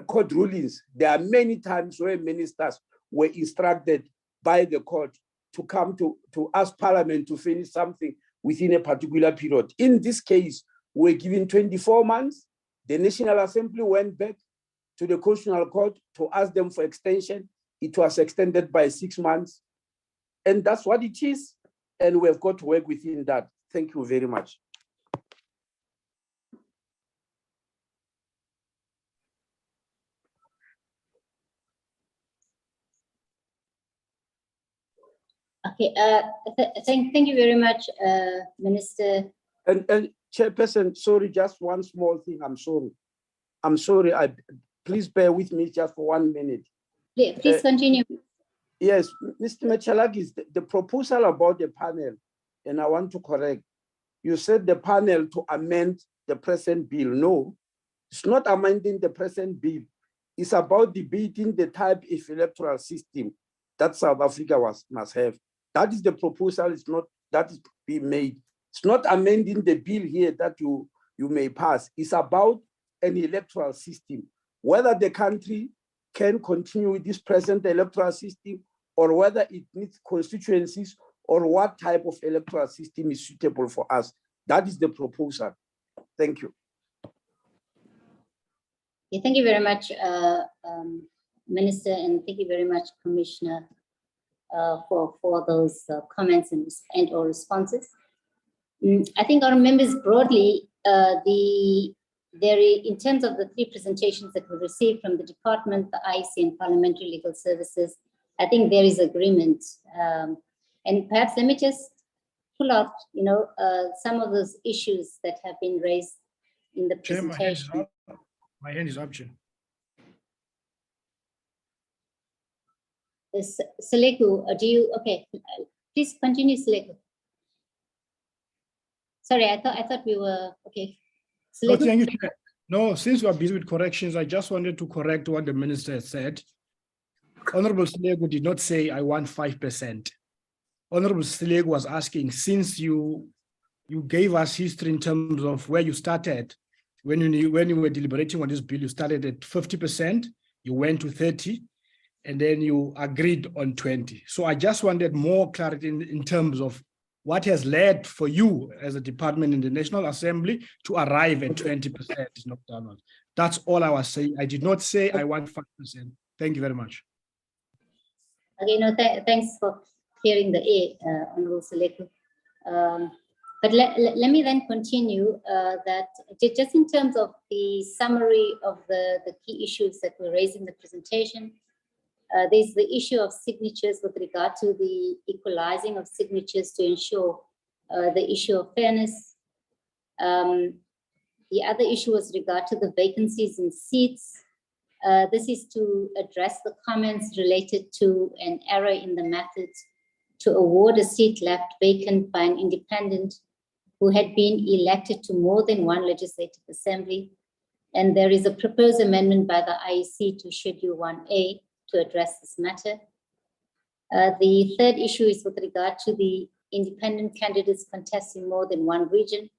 court rulings. There are many times where ministers were instructed by the court to come to ask Parliament to finish something within a particular period. In this case, we're given 24 months. The National Assembly went back to the Constitutional Court to ask them for extension. It was extended by 6 months. And that's what it is. And we've got to work within that. Thank you very much. Okay, thank you very much, Minister. And Chairperson, sorry, just one small thing. I'm sorry. Please bear with me just for 1 minute. Please continue. Yes, Mr. Michalakis, the proposal about the panel, and I want to correct. You said the panel to amend the present bill. No, it's not amending the present bill. It's about debating the type of electoral system that South Africa must have. That is the proposal. It's not that is being made. It's not amending the bill here that you may pass. It's about an electoral system, whether the country can continue with this present electoral system or whether it needs constituencies or what type of electoral system is suitable for us. That is the proposal. Thank you. Yeah, thank you very much, Minister, and thank you very much, Commissioner, for those comments and or responses. I think our members broadly, in terms of the 3 presentations that we received from the department, the IC and Parliamentary Legal Services, I think there is agreement. And perhaps let me just pull out, some of those issues that have been raised in the presentation. Chair, my hand is up, Chair. Seleku, do you, okay, please continue, Seleku. Sorry, I thought we were, okay. No, Seleku. thank you, Chair. No, since we are busy with corrections, I just wanted to correct what the minister has said. Honorable Slego did not say I want 5%. Honorable Slego was asking, since you gave us history in terms of where you started, when you were deliberating on this bill, you started at 50%, you went to 30, and then you agreed on 20. So I just wanted more clarity in terms of what has led for you as a department in the National Assembly to arrive at 20%, Dr. Arnold. That's all I was saying. I did not say I want 5%. Thank you very much. Okay, no, thanks for clearing the air, Honorable Seleko. But let me then continue that just in terms of the summary of the key issues that were raised in the presentation, there's the issue of signatures with regard to the equalizing of signatures to ensure the issue of fairness. The other issue was regard to the vacancies in seats. This is to address the comments related to an error in the methods to award a seat left vacant by an independent who had been elected to more than one legislative assembly. And there is a proposed amendment by the IEC to Schedule 1A to address this matter. The third issue is with regard to the independent candidates contesting more than one region.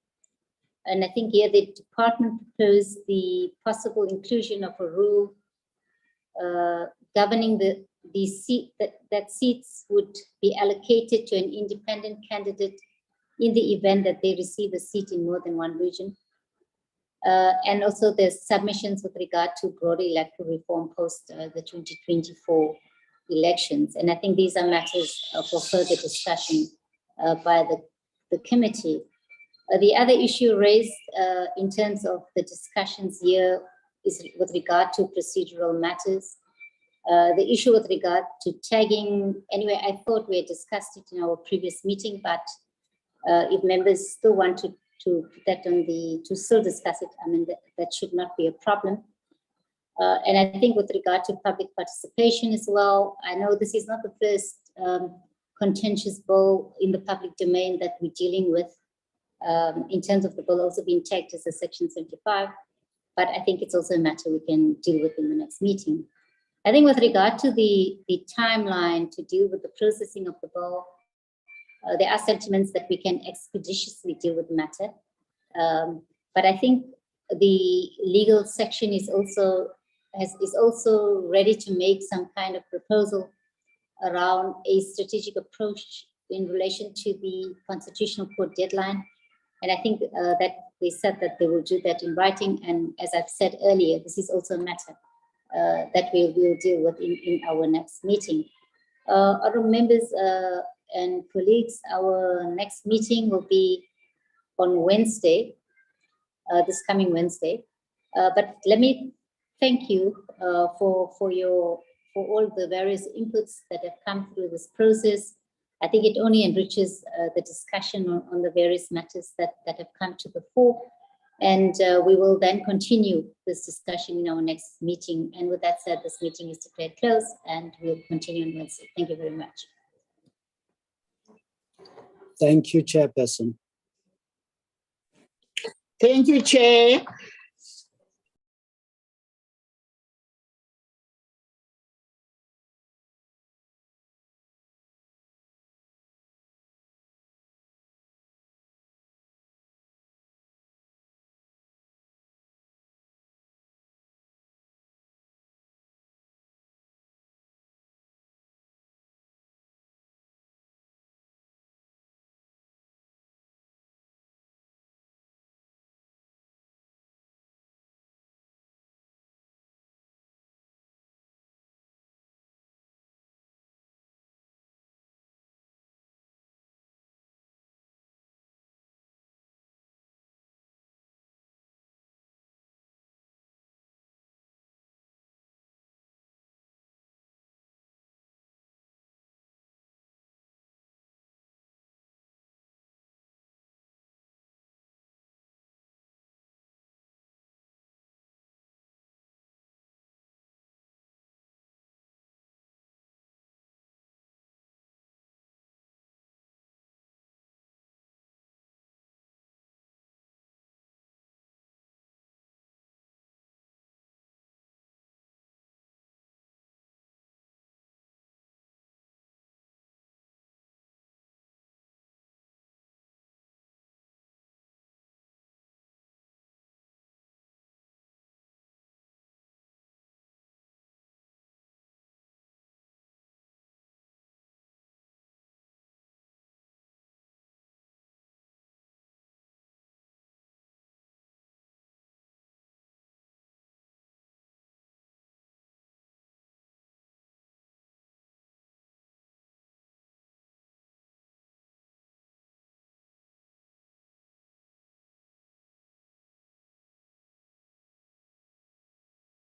And I think here the department proposed the possible inclusion of a rule governing the seat that seats would be allocated to an independent candidate in the event that they receive a seat in more than one region. And also there's submissions with regard to broader electoral reform post the 2024 elections. And I think these are matters for further discussion by the committee. The other issue raised in terms of the discussions here is with regard to procedural matters. The issue with regard to tagging, anyway, I thought we had discussed it in our previous meeting, but if members still want to put that on to still discuss it, I mean, that should not be a problem. And I think with regard to public participation as well, I know this is not the first contentious bill in the public domain that we're dealing with in terms of the bill also being tagged as a Section 75, but I think it's also a matter we can deal with in the next meeting. I think with regard to the timeline to deal with the processing of the bill, there are sentiments that we can expeditiously deal with the matter. But I think the legal section is also ready to make some kind of proposal around a strategic approach in relation to the Constitutional Court deadline. And I think that they said that they will do that in writing. And as I've said earlier, this is also a matter that we will deal with in our next meeting. Other members and colleagues, our next meeting will be on Wednesday, this coming Wednesday. But let me thank you for all the various inputs that have come through this process. I think it only enriches the discussion on the various matters that have come to the fore. And we will then continue this discussion in our next meeting. And with that said, this meeting is declared closed and we'll continue on Wednesday. Thank you very much. Thank you, Chairperson. Thank you, Chair.